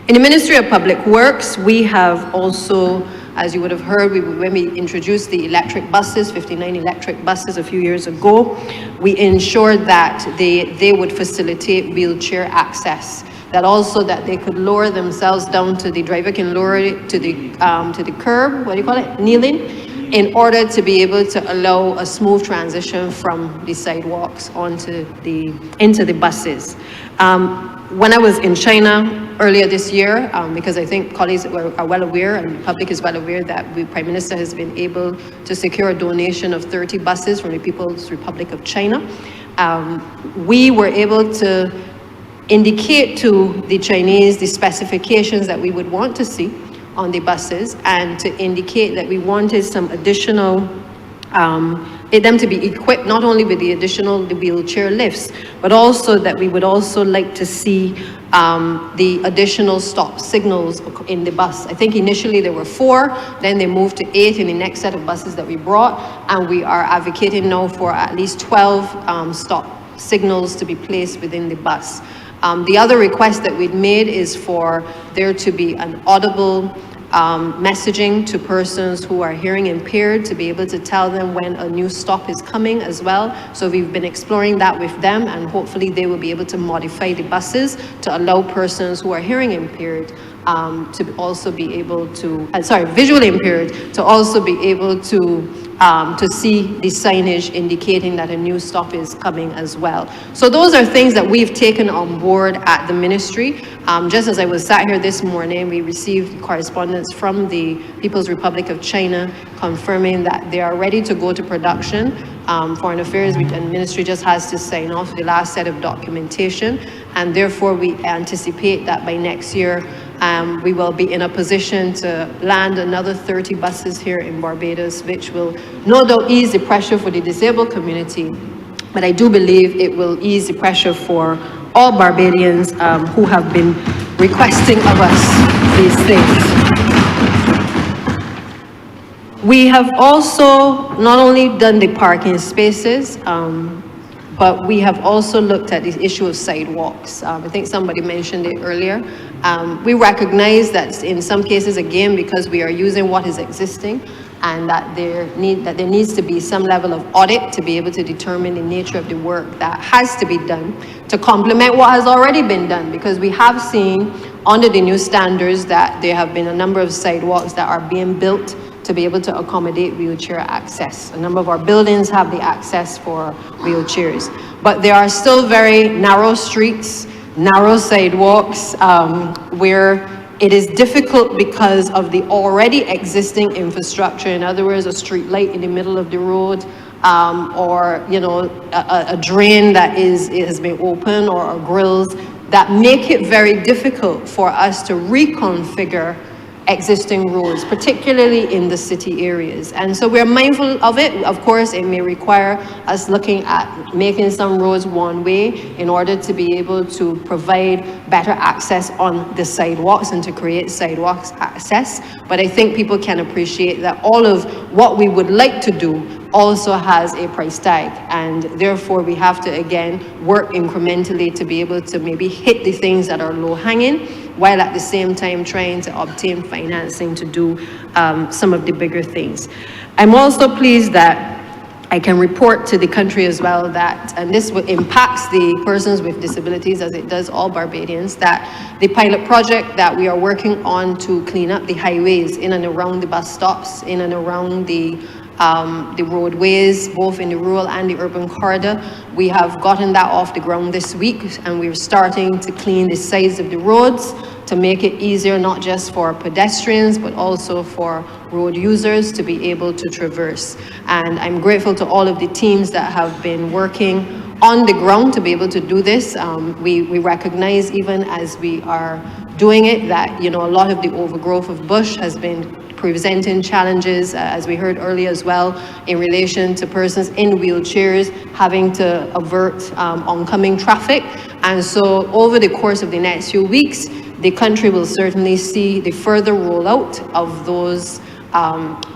In the Ministry of Public Works, we have also, as you would have heard, when we introduced the electric buses, 59 electric buses a few years ago, we ensured that they would facilitate wheelchair access. That also that they could lower themselves down to the driver can lower it to the curb, what do you call it, kneeling, in order to be able to allow a smooth transition from the sidewalks into the buses. When I was in China earlier this year, because I think colleagues are well aware and the public is well aware that the Prime Minister has been able to secure a donation of 30 buses from the People's Republic of China. We were able to indicate to the Chinese the specifications that we would want to see on the buses, and to indicate that we wanted some additional, them to be equipped not only with the additional wheelchair lifts, but also that we would also like to see the additional stop signals in the bus. I think initially there were 4, then they moved to 8 in the next set of buses that we brought, and we are advocating now for at least 12 stop signals to be placed within the bus. The other request that we'd made is for there to be an audible messaging to persons who are hearing impaired, to be able to tell them when a new stop is coming as well. So we've been exploring that with them, and hopefully they will be able to modify the buses to allow persons who are hearing impaired to also be able to, visually impaired, to also be able to see the signage indicating that a new stop is coming as well. So those are things that we've taken on board at the ministry. Just as I was sat here this morning, we received correspondence from the People's Republic of China confirming that they are ready to go to production. Foreign Affairs and Ministry just has to sign off the last set of documentation, and therefore we anticipate that by next year we will be in a position to land another 30 buses here in Barbados, which will no doubt ease the pressure for the disabled community, but I do believe it will ease the pressure for all Barbadians who have been requesting of us these things. We have also not only done the parking spaces, but we have also looked at the issue of sidewalks. I think somebody mentioned it earlier. We recognize that in some cases, again, because we are using what is existing, and that there needs to be some level of audit to be able to determine the nature of the work that has to be done to complement what has already been done, because we have seen under the new standards that there have been a number of sidewalks that are being built to be able to accommodate wheelchair access. A number of our buildings have the access for wheelchairs, but there are still very narrow streets, narrow sidewalks, where it is difficult because of the already existing infrastructure. In other words, a street light in the middle of the road, or a drain that has been open, or grills that make it very difficult for us to reconfigure existing roads, particularly in the city areas. And so we're mindful of it. Of course, it may require us looking at making some roads one way in order to be able to provide better access on the sidewalks and to create sidewalks access. But I think people can appreciate that all of what we would like to do also has a price tag, and therefore we have to again work incrementally to be able to maybe hit the things that are low hanging, while at the same time trying to obtain financing to do some of the bigger things. I'm also pleased that I can report to the country as well that, and this impacts the persons with disabilities as it does all Barbadians, that the pilot project that we are working on to clean up the highways in and around the bus stops, in and around the roadways, both in the rural and the urban corridor. We have gotten that off the ground this week, and we're starting to clean the sides of the roads to make it easier, not just for pedestrians, but also for road users to be able to traverse. And I'm grateful to all of the teams that have been working on the ground to be able to do this. We recognize, even as we are doing it, that a lot of the overgrowth of bush has been presenting challenges, as we heard earlier as well, in relation to persons in wheelchairs having to avert oncoming traffic. And so over the course of the next few weeks, the country will certainly see the further rollout of those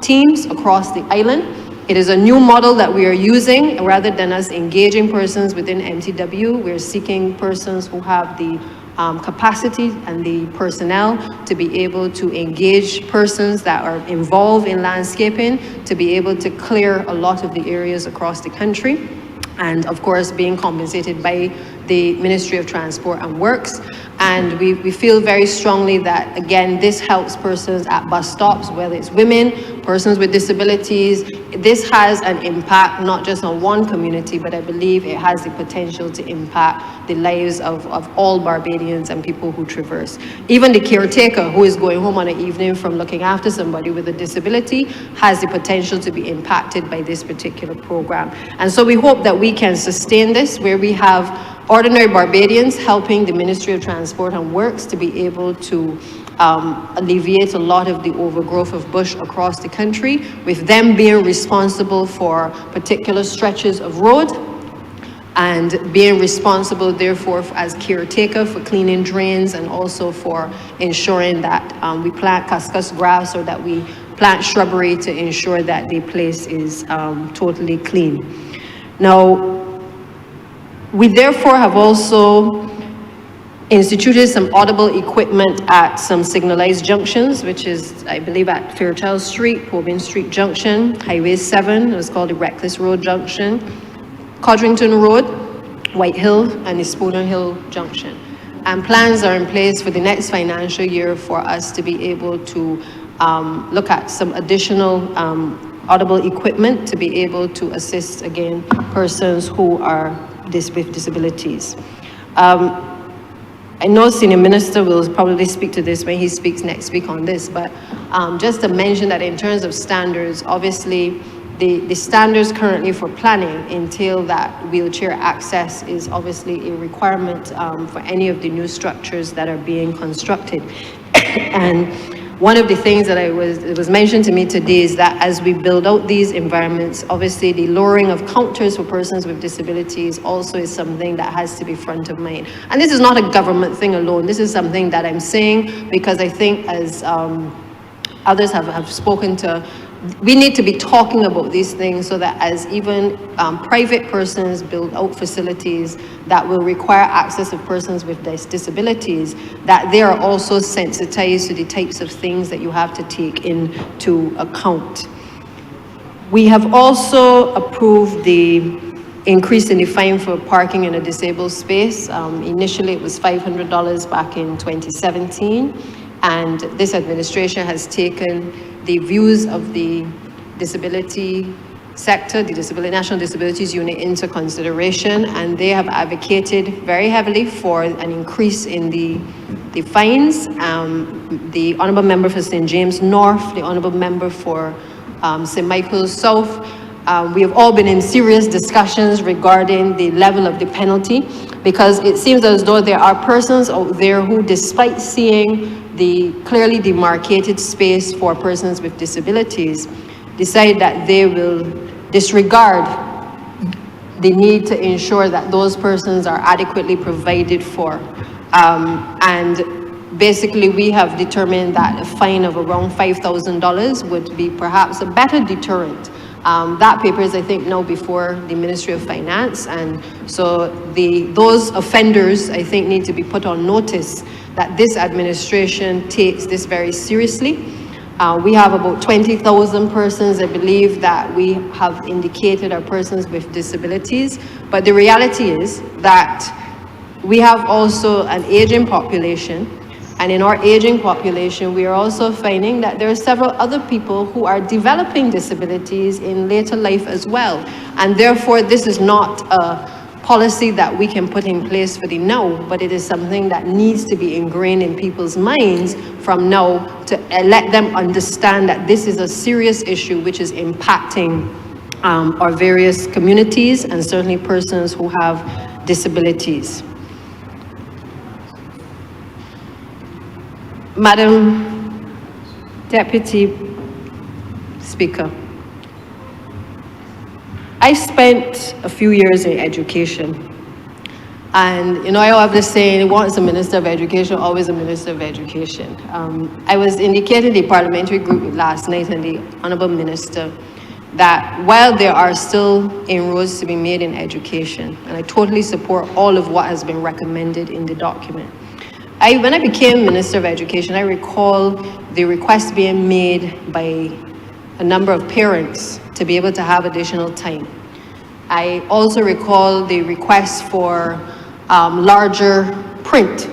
teams across the island. It is a new model that we are using. Rather than us engaging persons within MTW, we're seeking persons who have the capacity and the personnel to be able to engage persons that are involved in landscaping, to be able to clear a lot of the areas across the country, and of course being compensated by the Ministry of Transport and Works. And we feel very strongly that, again, this helps persons at bus stops, whether it's women, persons with disabilities. This has an impact not just on one community, but I believe it has the potential to impact the lives of all Barbadians and people who traverse. Even the caretaker who is going home on an evening from looking after somebody with a disability has the potential to be impacted by this particular program. And so we hope that we can sustain this, where we have ordinary Barbadians helping the Ministry of Transport and Works to be able to alleviate a lot of the overgrowth of bush across the country, with them being responsible for particular stretches of road and being responsible, therefore, as caretaker for cleaning drains and also for ensuring that we plant cuscus grass or that we plant shrubbery to ensure that the place is totally clean. Now, we therefore have also instituted some audible equipment at some signalized junctions, which is, I believe, at Fairchild Street, Pobin Street Junction, Highway 7, it was called the Reckless Road Junction, Codrington Road, White Hill, and the Spooner Hill Junction. And plans are in place for the next financial year for us to be able to look at some additional audible equipment to be able to assist, again, persons who are with disabilities. I know Senior Minister will probably speak to this when he speaks next week on this, but just to mention that in terms of standards, obviously the standards currently for planning entail that wheelchair access is obviously a requirement for any of the new structures that are being constructed. And one of the things that it was mentioned to me today is that as we build out these environments, obviously the lowering of counters for persons with disabilities also is something that has to be front of mind. And this is not a government thing alone. This is something that I'm saying because I think, as others have spoken to, we need to be talking about these things so that as even private persons build out facilities that will require access of persons with disabilities, that they are also sensitized to the types of things that you have to take into account. We have also approved the increase in the fine for parking in a disabled space. Initially, it was $500 back in 2017, and this administration has taken the views of the disability sector, the National Disabilities Unit, into consideration, and they have advocated very heavily for an increase in the fines. The Honourable Member for St. James North, the Honourable Member for St. Michael's South, we have all been in serious discussions regarding the level of the penalty, because it seems as though there are persons out there who, despite seeing the clearly demarcated space for persons with disabilities, decide that they will disregard the need to ensure that those persons are adequately provided for. And basically, we have determined that a fine of around $5,000 would be perhaps a better deterrent. That paper is, I think, now before the Ministry of Finance, and so those offenders, I think, need to be put on notice that this administration takes this very seriously. We have about 20,000 persons, I believe, that we have indicated are persons with disabilities, but the reality is that we have also an aging population. And in our aging population, we are also finding that there are several other people who are developing disabilities in later life as well. And therefore, this is not a policy that we can put in place for the now, but it is something that needs to be ingrained in people's minds from now to let them understand that this is a serious issue which is impacting our various communities and certainly persons who have disabilities. Madam Deputy Speaker, I spent a few years in education, and I have this saying, once a Minister of Education, always a Minister of Education. I was indicating the parliamentary group last night and the Honourable Minister that while there are still inroads to be made in education, and I totally support all of what has been recommended in the document, when I became Minister of Education, I recall the request being made by a number of parents to be able to have additional time. I also recall the request for larger print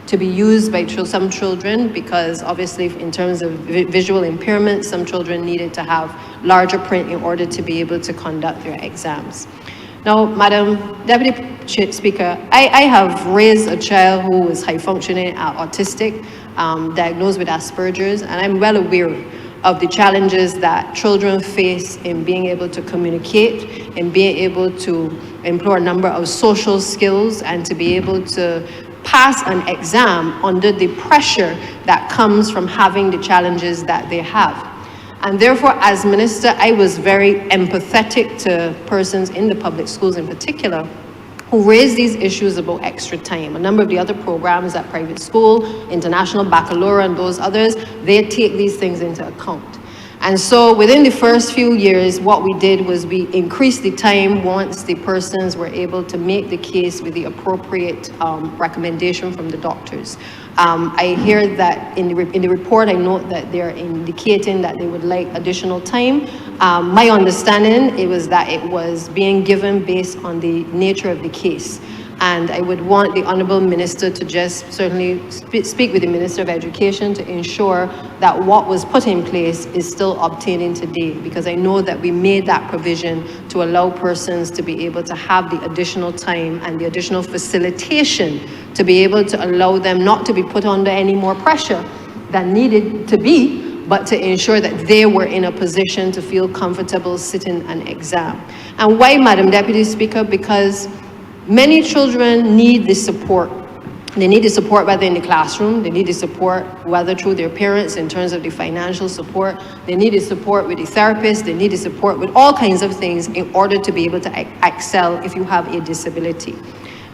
to be used by some children, because obviously in terms of visual impairment, some children needed to have larger print in order to be able to conduct their exams. Now, Madam Deputy Speaker, I have raised a child who is high functioning autistic, diagnosed with Asperger's, and I'm well aware of the challenges that children face in being able to communicate, in being able to employ a number of social skills, and to be able to pass an exam under the pressure that comes from having the challenges that they have. And therefore, as minister, I was very empathetic to persons in the public schools in particular who raise these issues about extra time. A number of the other programs at private school, International Baccalaureate and those others, they take these things into account. And so within the first few years, what we did was we increased the time once the persons were able to make the case with the appropriate recommendation from the doctors. I hear that in the report, I note that they're indicating that they would like additional time. My understanding, it was that it was being given based on the nature of the case. And I would want the Honourable Minister to just certainly speak with the Minister of Education to ensure that what was put in place is still obtaining today, because I know that we made that provision to allow persons to be able to have the additional time and the additional facilitation to be able to allow them not to be put under any more pressure than needed to be, but to ensure that they were in a position to feel comfortable sitting an exam. And why, Madam Deputy Speaker? Because many children need the support. They need the support whether in the classroom, they need the support whether through their parents in terms of the financial support, they need the support with the therapist, they need the support with all kinds of things in order to be able to excel if you have a disability.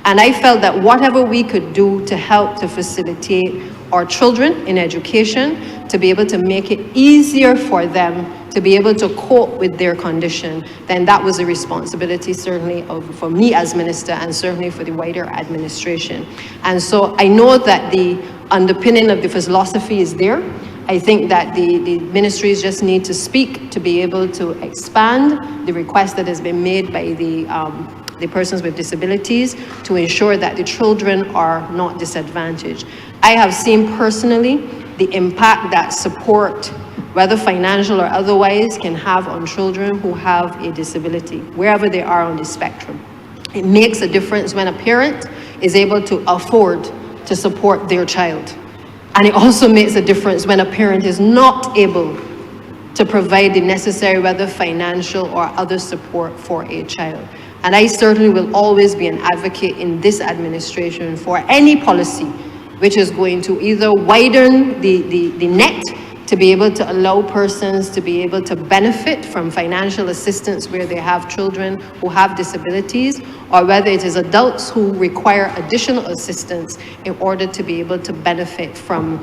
And I felt that whatever we could do to help to facilitate our children in education, to be able to make it easier for them to be able to cope with their condition, then that was a responsibility certainly for me as minister and certainly for the wider administration. And so I know that the underpinning of the philosophy is there. I think that the ministries just need to speak to be able to expand the request that has been made by the persons with disabilities to ensure that the children are not disadvantaged. I have seen personally the impact that support, whether financial or otherwise, can have on children who have a disability, wherever they are on the spectrum. It makes a difference when a parent is able to afford to support their child. And it also makes a difference when a parent is not able to provide the necessary, whether financial or other support for a child. And I certainly will always be an advocate in this administration for any policy which is going to either widen the net to be able to allow persons to be able to benefit from financial assistance where they have children who have disabilities, or whether it is adults who require additional assistance in order to be able to benefit from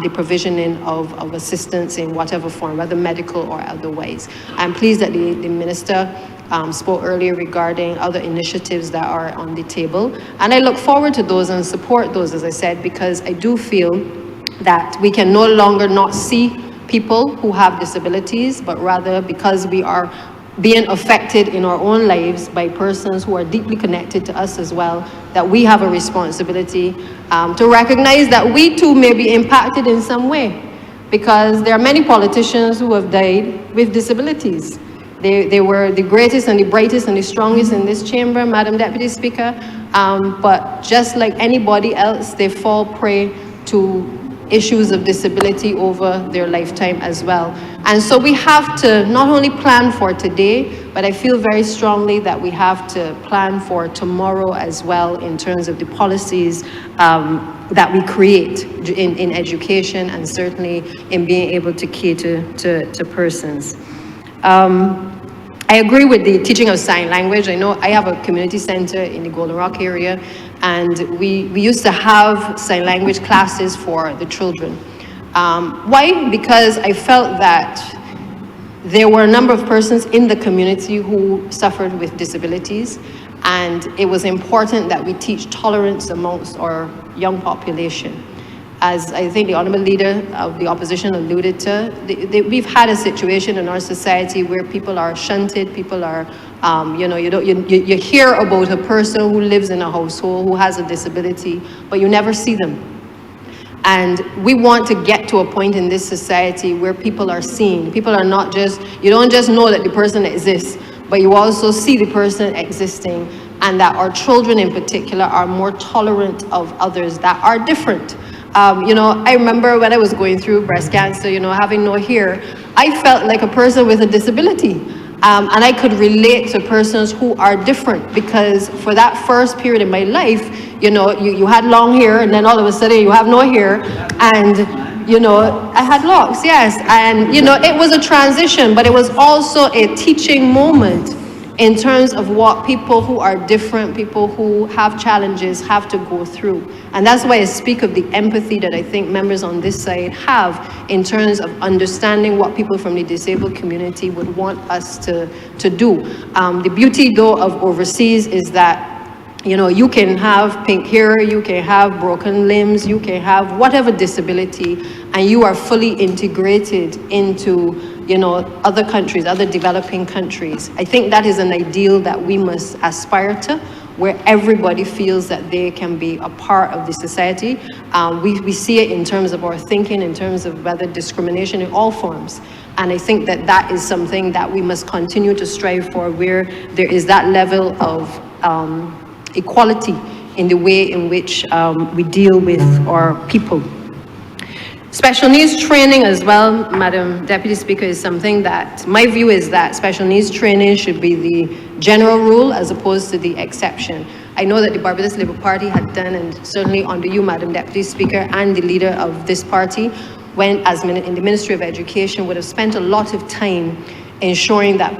the provisioning of assistance in whatever form, whether medical or otherwise. I'm pleased that the Minister spoke earlier regarding other initiatives that are on the table. And I look forward to those and support those, as I said, because I do feel that we can no longer not see people who have disabilities, but rather because we are being affected in our own lives by persons who are deeply connected to us as well, that we have a responsibility to recognize that we too may be impacted in some way, because there are many politicians who have died with disabilities. They were the greatest and the brightest and the strongest in this chamber, Madam Deputy Speaker, but just like anybody else, they fall prey to issues of disability over their lifetime as well. And so we have to not only plan for today, but I feel very strongly that we have to plan for tomorrow as well in terms of the policies that we create in education and certainly in being able to cater to persons. I agree with the teaching of sign language. I know I have a community center in the Golden Rock area, and we used to have sign language classes for the children. Why? Because I felt that there were a number of persons in the community who suffered with disabilities, and it was important that we teach tolerance amongst our young population. As I think the Honourable Leader of the Opposition alluded to, we've had a situation in our society where people are shunted, people are, you hear about a person who lives in a household who has a disability, but you never see them. And we want to get to a point in this society where people are seen. People are not just, you don't just know that the person exists, but you also see the person existing, and that our children in particular are more tolerant of others that are different. You know, I remember when I was going through breast cancer, you know, having no hair, I felt like a person with a disability. And I could relate to persons who are different, because for that first period in my life, you know, you had long hair, and then all of a sudden you have no hair, and, you know, I had locks, yes. And, you know, it was a transition, but it was also a teaching moment in terms of what people who are different, people who have challenges, have to go through. And that's why I speak of the empathy that I think members on this side have in terms of understanding what people from the disabled community would want us to do. The beauty, though, of overseas is that, you know, you can have pink hair, you can have broken limbs, you can have whatever disability, and you are fully integrated into, you know, other countries, other developing countries. I think that is an ideal that we must aspire to, where everybody feels that they can be a part of the society. We see it in terms of our thinking, in terms of whether discrimination in all forms. And I think that that is something that we must continue to strive for, where there is that level of equality in the way in which we deal with our people. Special needs training as well, Madam Deputy Speaker, is something that, my view is that special needs training should be the general rule as opposed to the exception. I know that the Barbados Labour Party had done, and certainly under you, Madam Deputy Speaker, and the leader of this party, when as in the Ministry of Education, would have spent a lot of time ensuring that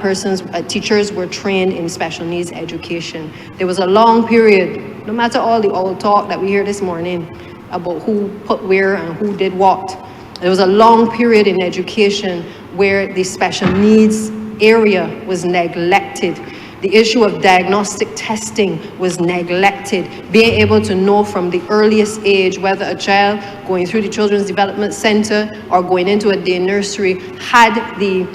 teachers were trained in special needs education. There was a long period, no matter all the old talk that we hear this morning about who put where and who did what, there was a long period in education where the special needs area was neglected. The issue of diagnostic testing was neglected. Being able to know from the earliest age whether a child going through the Children's Development Center or going into a day nursery had the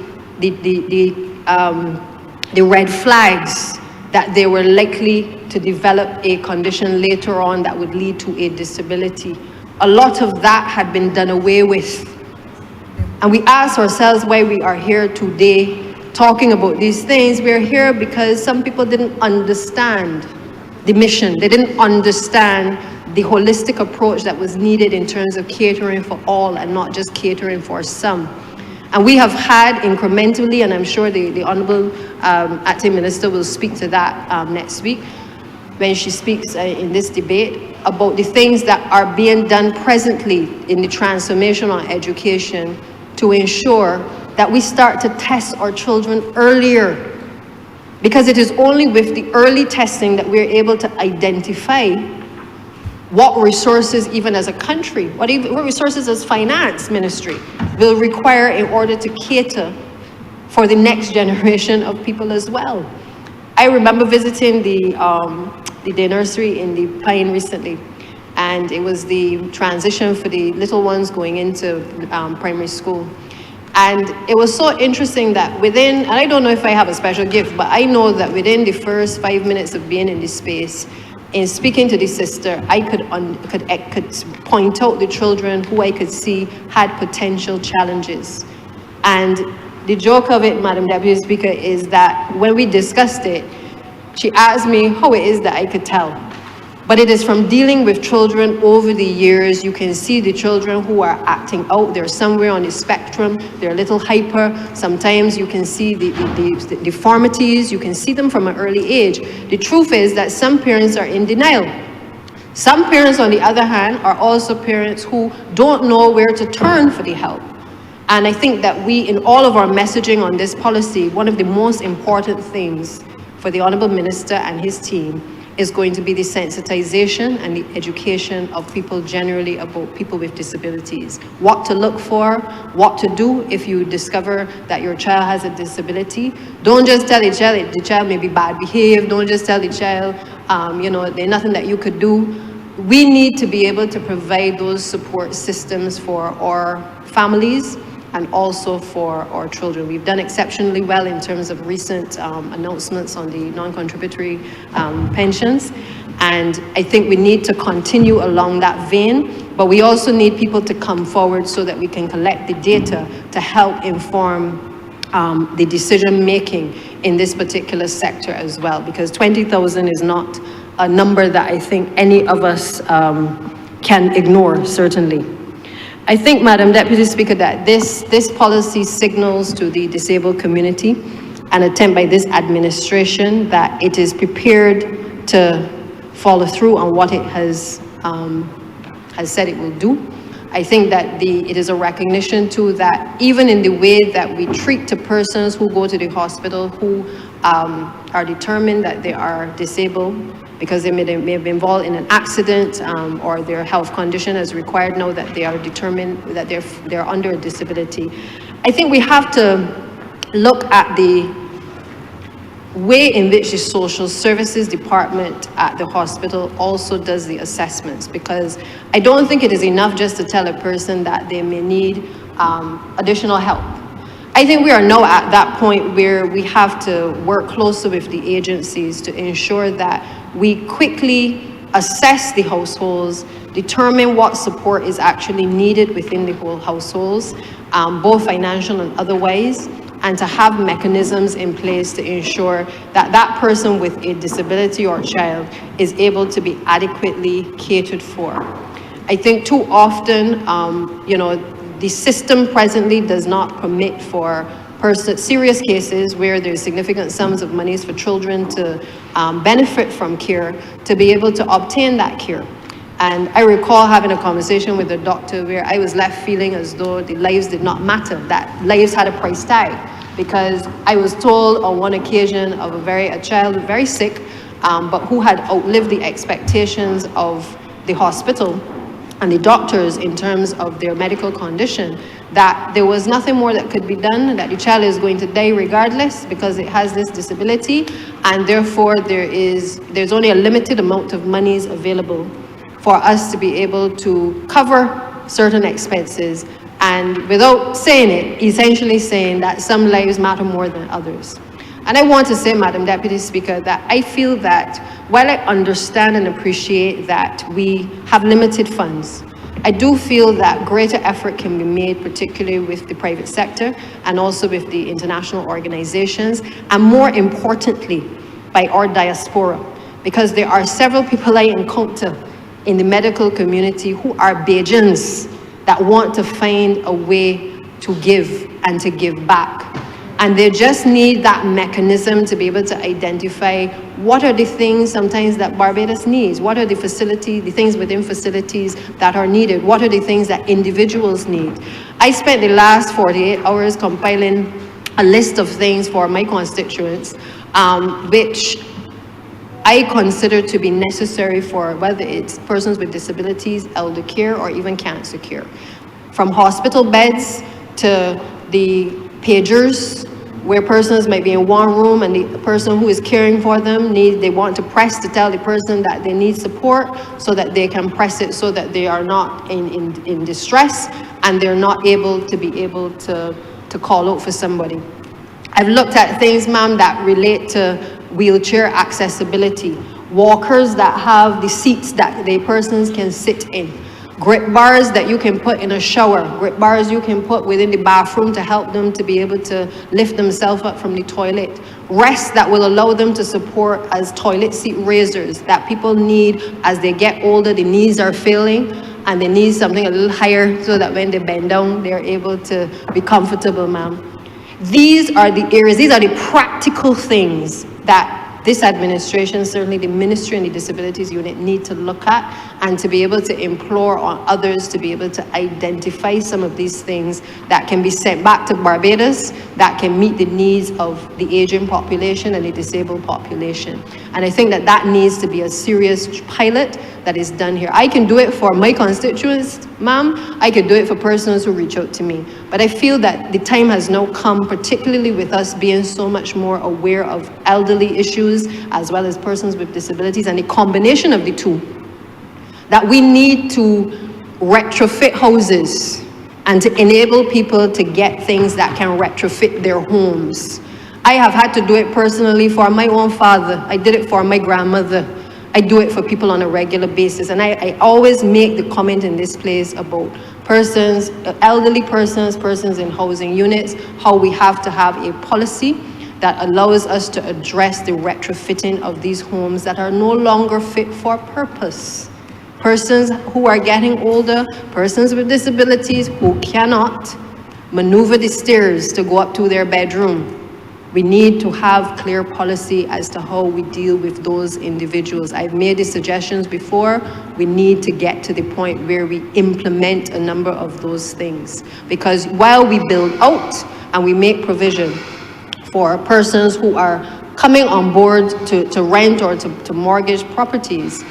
red flags that they were likely to develop a condition later on that would lead to a disability. A lot of that had been done away with. And we ask ourselves why we are here today talking about these things. We're here because some people didn't understand the mission. They didn't understand the holistic approach that was needed in terms of catering for all and not just catering for some. And we have had incrementally, and I'm sure the Honourable Acting Minister will speak to that next week when she speaks in this debate, about the things that are being done presently in the transformation on education to ensure that we start to test our children earlier. Because it is only with the early testing that we're able to identify what resources, even as a country, what resources as finance ministry will require in order to cater for the next generation of people as well. I remember visiting the day nursery in the Pine recently, and it was the transition for the little ones going into primary school. And it was so interesting that within, and I don't know if I have a special gift, but I know that within the first 5 minutes of being in this space, in speaking to the sister, I could point out the children who I could see had potential challenges. And the joke of it, Madam Deputy Speaker, is that when we discussed it, she asked me how it is that I could tell. But it is from dealing with children over the years. You can see the children who are acting out. They're somewhere on the spectrum. They're a little hyper. Sometimes you can see the deformities. You can see them from an early age. The truth is that some parents are in denial. Some parents, on the other hand, are also parents who don't know where to turn for the help. And I think that we, in all of our messaging on this policy, one of the most important things for the Honourable Minister and his team is going to be the sensitization and the education of people generally about people with disabilities. What to look for, what to do if you discover that your child has a disability. Don't just tell the child may be bad behaved. Don't just tell the child, you know, there's nothing that you could do. We need to be able to provide those support systems for our families and also for our children. We've done exceptionally well in terms of recent announcements on the non-contributory pensions. And I think we need to continue along that vein, But we also need people to come forward so that we can collect the data to help inform the decision-making in this particular sector as well, because 20,000 is not a number that I think any of us can ignore, certainly. I think, Madam Deputy Speaker, that this policy signals to the disabled community an attempt by this administration that it is prepared to follow through on what it has said it will do. I think that it is a recognition too that even in the way that we treat the persons who go to the hospital who are determined that they are disabled because they may have been involved in an accident or their health condition has required now that they are determined that they're under a disability. I think we have to look at the way in which the social services department at the hospital also does the assessments, because I don't think it is enough just to tell a person that they may need additional help. I think we are now at that point where we have to work closer with the agencies to ensure that we quickly assess the households, determine what support is actually needed within the whole households, both financial and otherwise, and to have mechanisms in place to ensure that that person with a disability or child is able to be adequately catered for. I think too often, the system presently does not permit for serious cases where there's significant sums of monies for children to benefit from care, to be able to obtain that care. And I recall having a conversation with a doctor where I was left feeling as though the lives did not matter, that lives had a price tag, because I was told on one occasion of a child very sick, but who had outlived the expectations of the hospital and the doctors in terms of their medical condition, that there was nothing more that could be done, that the child is going to die regardless because it has this disability, and therefore there's only a limited amount of monies available for us to be able to cover certain expenses, and without saying it, essentially saying that some lives matter more than others. And I want to say, Madam Deputy Speaker, that I feel that while I understand and appreciate that we have limited funds, I do feel that greater effort can be made, particularly with the private sector and also with the international organizations, and more importantly, by our diaspora, because there are several people I encounter in the medical community who are Bajans that want to find a way to give and to give back. And they just need that mechanism to be able to identify what are the things sometimes that Barbados needs, what are the things within facilities that are needed, what are the things that individuals need. I spent the last 48 hours compiling a list of things for my constituents, which I consider to be necessary for whether it's persons with disabilities, elder care, or even cancer care. From hospital beds to the pagers, where persons might be in one room and the person who is caring for them they want to press to tell the person that they need support so that they can press it so that they are not in distress and they're not able to call out for somebody. I've looked at things, ma'am, that relate to wheelchair accessibility, walkers that have the seats that the persons can sit in, grip bars that you can put in a shower, grip bars you can put within the bathroom to help them to be able to lift themselves up from the toilet, rests that will allow them to support as toilet seat raisers that people need as they get older, the knees are failing, and they need something a little higher so that when they bend down, they're able to be comfortable, ma'am. These are the areas, these are the practical things that this administration, certainly the Ministry and the Disabilities Unit, need to look at and to be able to implore on others to be able to identify some of these things that can be sent back to Barbados, that can meet the needs of the aging population and the disabled population. And I think that that needs to be a serious pilot that is done here. I can do it for my constituents, ma'am. I can do it for persons who reach out to me. But I feel that the time has now come, particularly with us being so much more aware of elderly issues as well as persons with disabilities, and the combination of the two, that we need to retrofit houses and to enable people to get things that can retrofit their homes. I have had to do it personally for my own father. I did it for my grandmother. I do it for people on a regular basis. And I always make the comment in this place about persons, elderly persons, persons in housing units, how we have to have a policy that allows us to address the retrofitting of these homes that are no longer fit for purpose. Persons who are getting older, persons with disabilities who cannot maneuver the stairs to go up to their bedroom. We need to have clear policy as to how we deal with those individuals. I've made the suggestions before. We need to get to the point where we implement a number of those things. Because while we build out and we make provision for persons who are coming on board to rent or to mortgage properties,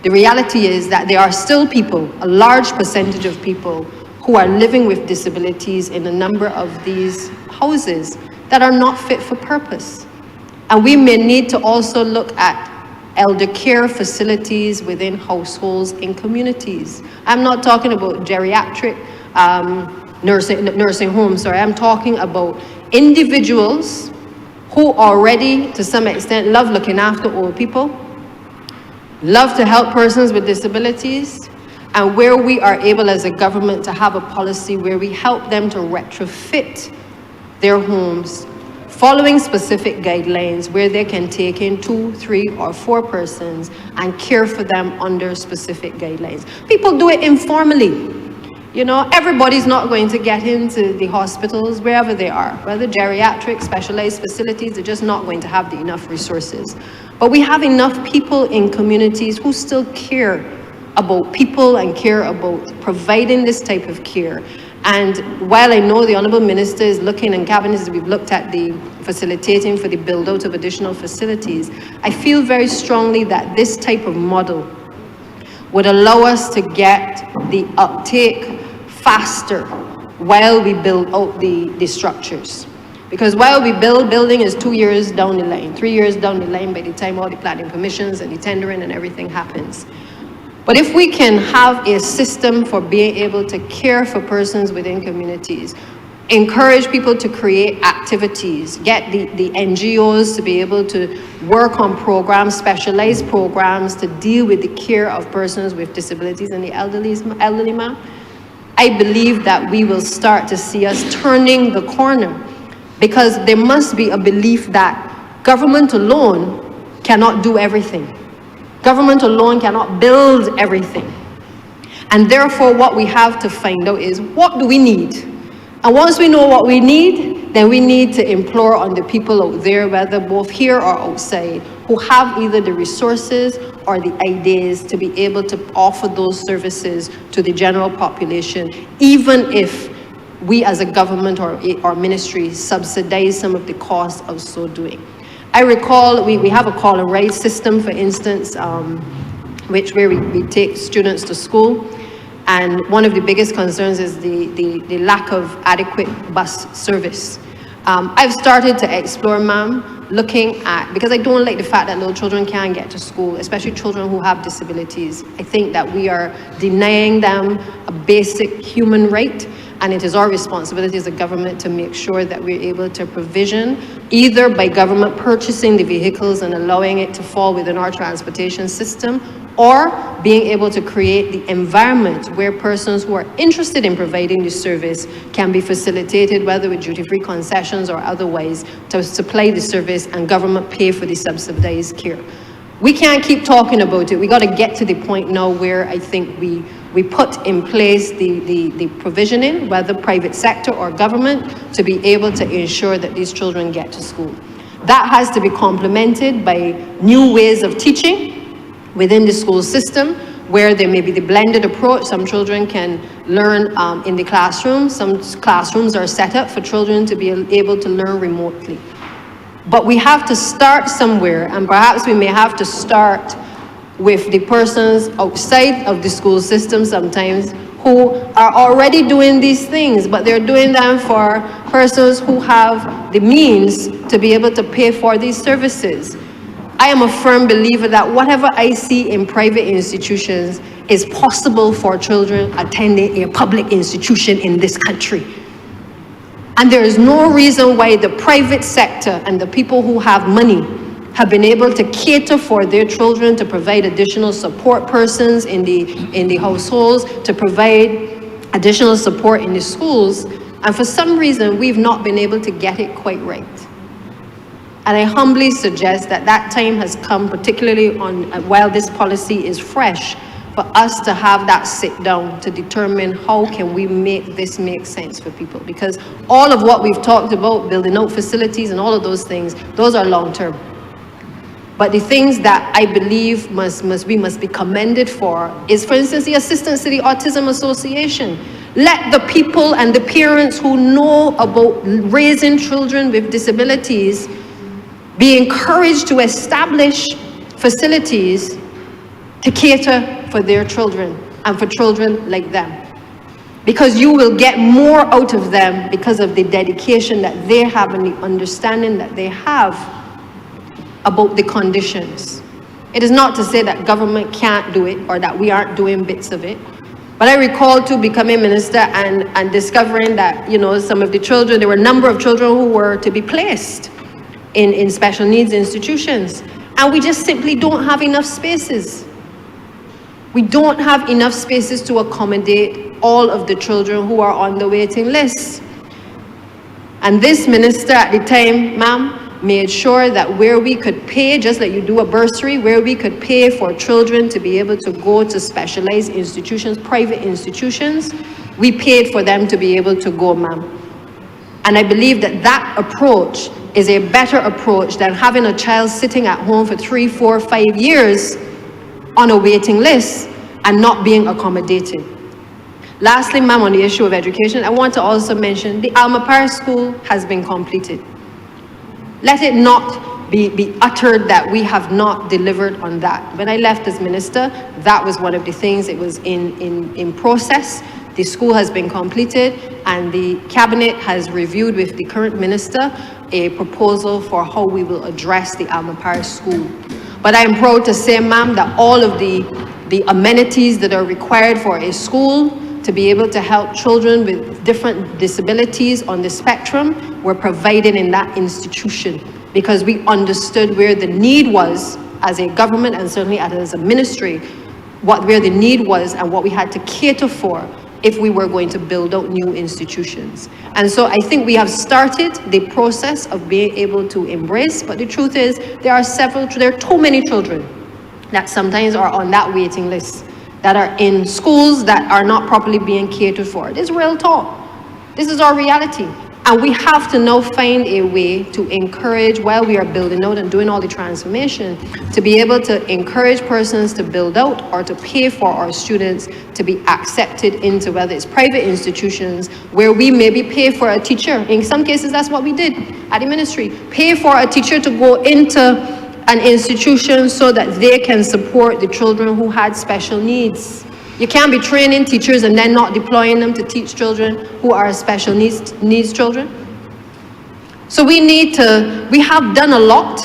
the reality is that there are still people, a large percentage of people, who are living with disabilities in a number of these houses that are not fit for purpose. And we may need to also look at elder care facilities within households in communities. I'm not talking about geriatric nursing homes, sorry. I'm talking about individuals who already, to some extent, love looking after old people, love to help persons with disabilities, and where we are able as a government to have a policy where we help them to retrofit their homes, following specific guidelines where they can take in 2, 3, or 4 persons and care for them under specific guidelines. People do it informally. You know, everybody's not going to get into the hospitals wherever they are, whether geriatric, specialized facilities, they're just not going to have the enough resources. But we have enough people in communities who still care about people and care about providing this type of care. And while I know the Honourable Minister is looking, and Cabinet, we've looked at the facilitating for the build out of additional facilities, I feel very strongly that this type of model would allow us to get the uptake faster while we build out the structures. Because while we building is 2 years down the line, 3 years down the line by the time all the planning permissions and the tendering and everything happens. But if we can have a system for being able to care for persons within communities, encourage people to create activities, get the NGOs to be able to work on programs, specialized programs to deal with the care of persons with disabilities and the elderly man, I believe that we will start to see us turning the corner, because there must be a belief that government alone cannot do everything. Government alone cannot build everything. And therefore, what we have to find out is, what do we need? And once we know what we need, then we need to implore on the people out there, whether both here or outside, who have either the resources or the ideas to be able to offer those services to the general population, even if we as a government or our ministry subsidize some of the costs of so doing. I recall we have a call and ride system, for instance, where we take students to school. And one of the biggest concerns is the lack of adequate bus service. I've started to explore, ma'am, looking at, because I don't like the fact that little children can't get to school, especially children who have disabilities. I think that we are denying them a basic human right. And it is our responsibility as a government to make sure that we're able to provision, either by government purchasing the vehicles and allowing it to fall within our transportation system, or being able to create the environment where persons who are interested in providing the service can be facilitated, whether with duty-free concessions or otherwise, to supply the service and government pay for the subsidized care. We can't keep talking about it. We got to get to the point now where I think we put in place the provisioning, whether private sector or government, to be able to ensure that these children get to school. That has to be complemented by new ways of teaching within the school system, where there may be the blended approach. Some children can learn in the classroom. Some classrooms are set up for children to be able to learn remotely. But we have to start somewhere, and perhaps we may have to start with the persons outside of the school system sometimes who are already doing these things, but they're doing them for persons who have the means to be able to pay for these services. I am a firm believer that whatever I see in private institutions is possible for children attending a public institution in this country. And there is no reason why the private sector and the people who have money have been able to cater for their children, to provide additional support persons in the households, to provide additional support in the schools, and for some reason, we've not been able to get it quite right. And I humbly suggest that that time has come, particularly while this policy is fresh, for us to have that sit down to determine how can we make this make sense for people. Because all of what we've talked about, building out facilities and all of those things, those are long term. But the things that I believe we must be commended for is, for instance, the assistance to the Autism Association. Let the people and the parents who know about raising children with disabilities be encouraged to establish facilities to cater for their children and for children like them. Because you will get more out of them because of the dedication that they have and the understanding that they have about the conditions. It is not to say that government can't do it or that we aren't doing bits of it. But I recall too becoming minister and discovering that, some of the children, there were a number of children who were to be placed in special needs institutions. And we just simply don't have enough spaces. We don't have enough spaces to accommodate all of the children who are on the waiting list. And this minister at the time, ma'am, made sure that where we could pay, just like you do a bursary, where we could pay for children to be able to go to specialized institutions, private institutions, we paid for them to be able to go, ma'am. And I believe that that approach is a better approach than having a child sitting at home for 3, 4, 5 years on a waiting list and not being accommodated. Lastly, ma'am, on the issue of education, I want to also mention the Alma Parish School has been completed. Let it not be uttered that we have not delivered on that. When I left as minister, that was one of the things. It was in process. The school has been completed, and the cabinet has reviewed with the current minister a proposal for how we will address the Alma Parish School. But I am proud to say, ma'am, that all of the amenities that are required for a school to be able to help children with different disabilities on the spectrum were provided in that institution, because we understood where the need was as a government and certainly as a ministry, where the need was and what we had to cater for if we were going to build out new institutions. And so I think we have started the process of being able to embrace, but the truth is there are too many children that sometimes are on that waiting list, that are in schools that are not properly being catered for. This is real talk. This is our reality. And we have to now find a way to encourage, while we are building out and doing all the transformation, to be able to encourage persons to build out or to pay for our students to be accepted into, whether it's private institutions, where we maybe pay for a teacher. In some cases, that's what we did at the ministry. Pay for a teacher to go into an institution so that they can support the children who had special needs. You can't be training teachers and then not deploying them to teach children who are special needs children. So we have done a lot,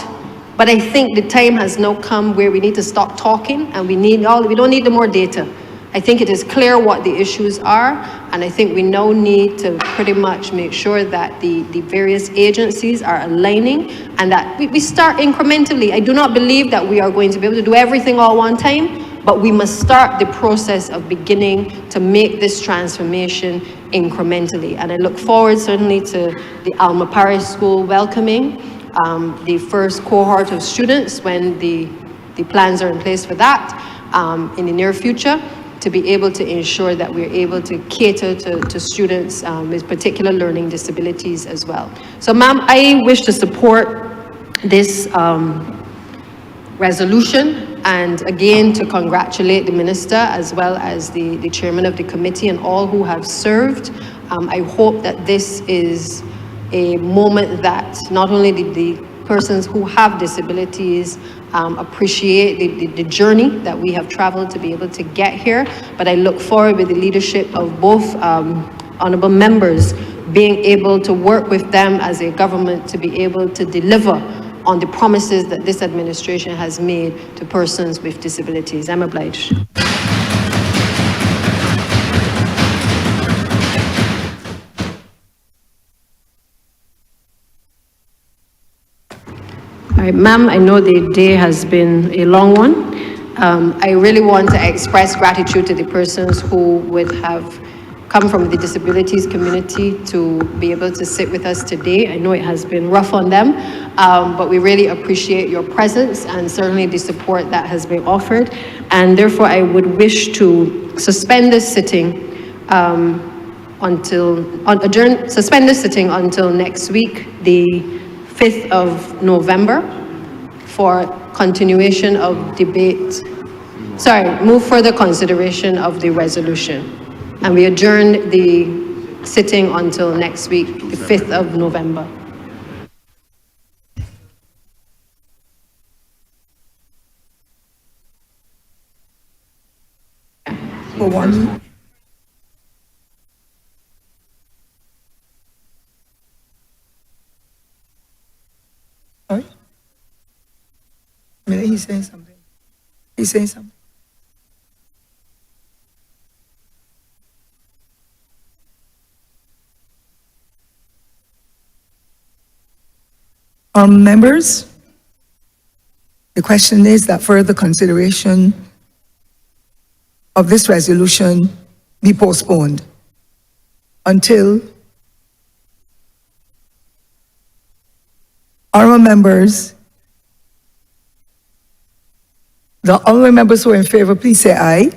but I think the time has now come where we need to stop talking, and we don't need the more data. I think it is clear what the issues are, and I think we now need to pretty much make sure that the various agencies are aligning and that we start incrementally. I do not believe that we are going to be able to do everything all one time, but we must start the process of beginning to make this transformation incrementally. And I look forward certainly to the Alma Parish School welcoming the first cohort of students when the plans are in place for that in the near future, to be able to ensure that we're able to cater to students with particular learning disabilities as well. So ma'am, I wish to support this resolution, and again to congratulate the minister as well as the chairman of the committee and all who have served. I hope that this is a moment that not only the persons who have disabilities appreciate the journey that we have traveled to be able to get here, but I look forward with the leadership of both honourable members being able to work with them as a government to be able to deliver on the promises that this administration has made to persons with disabilities. I'm obliged. All right, ma'am, I know the day has been a long one. I really want to express gratitude to the persons who would have come from the disabilities community to be able to sit with us today. I know it has been rough on them, but we really appreciate your presence and certainly the support that has been offered. And therefore, I would wish to suspend this sitting suspend this sitting until next week, the 5th of November, for continuation of debate. Move further consideration of the resolution. And we adjourn the sitting until next week, the 5th of November. For 1 week. Sorry? He's saying something. He's saying something. Members, the question is that further consideration of this resolution be postponed until honorable members, the honorable members who are in favor, please say aye.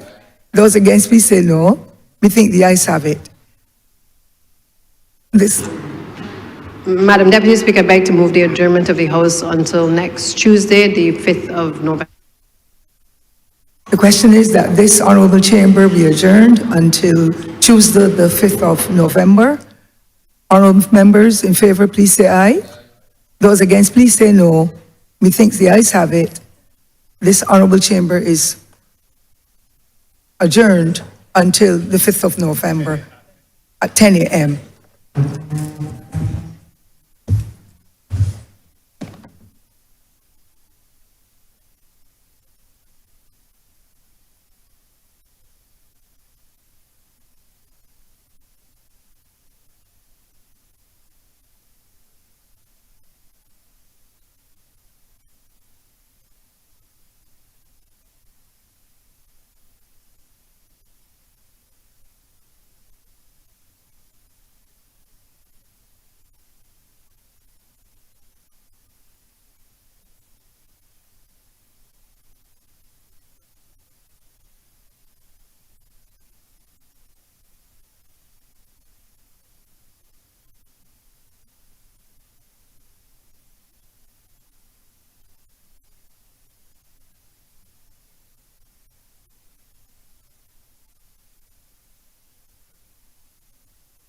Those against, please say no. We think the ayes have it. Madam Deputy Speaker, I beg to move the adjournment of the House until next Tuesday, the 5th of November. The question is that this honorable chamber be adjourned until Tuesday, the 5th of November. Honorable members in favor, please say aye. Those against, please say no. We think the ayes have it. This honorable chamber is adjourned until the 5th of November at 10 a.m.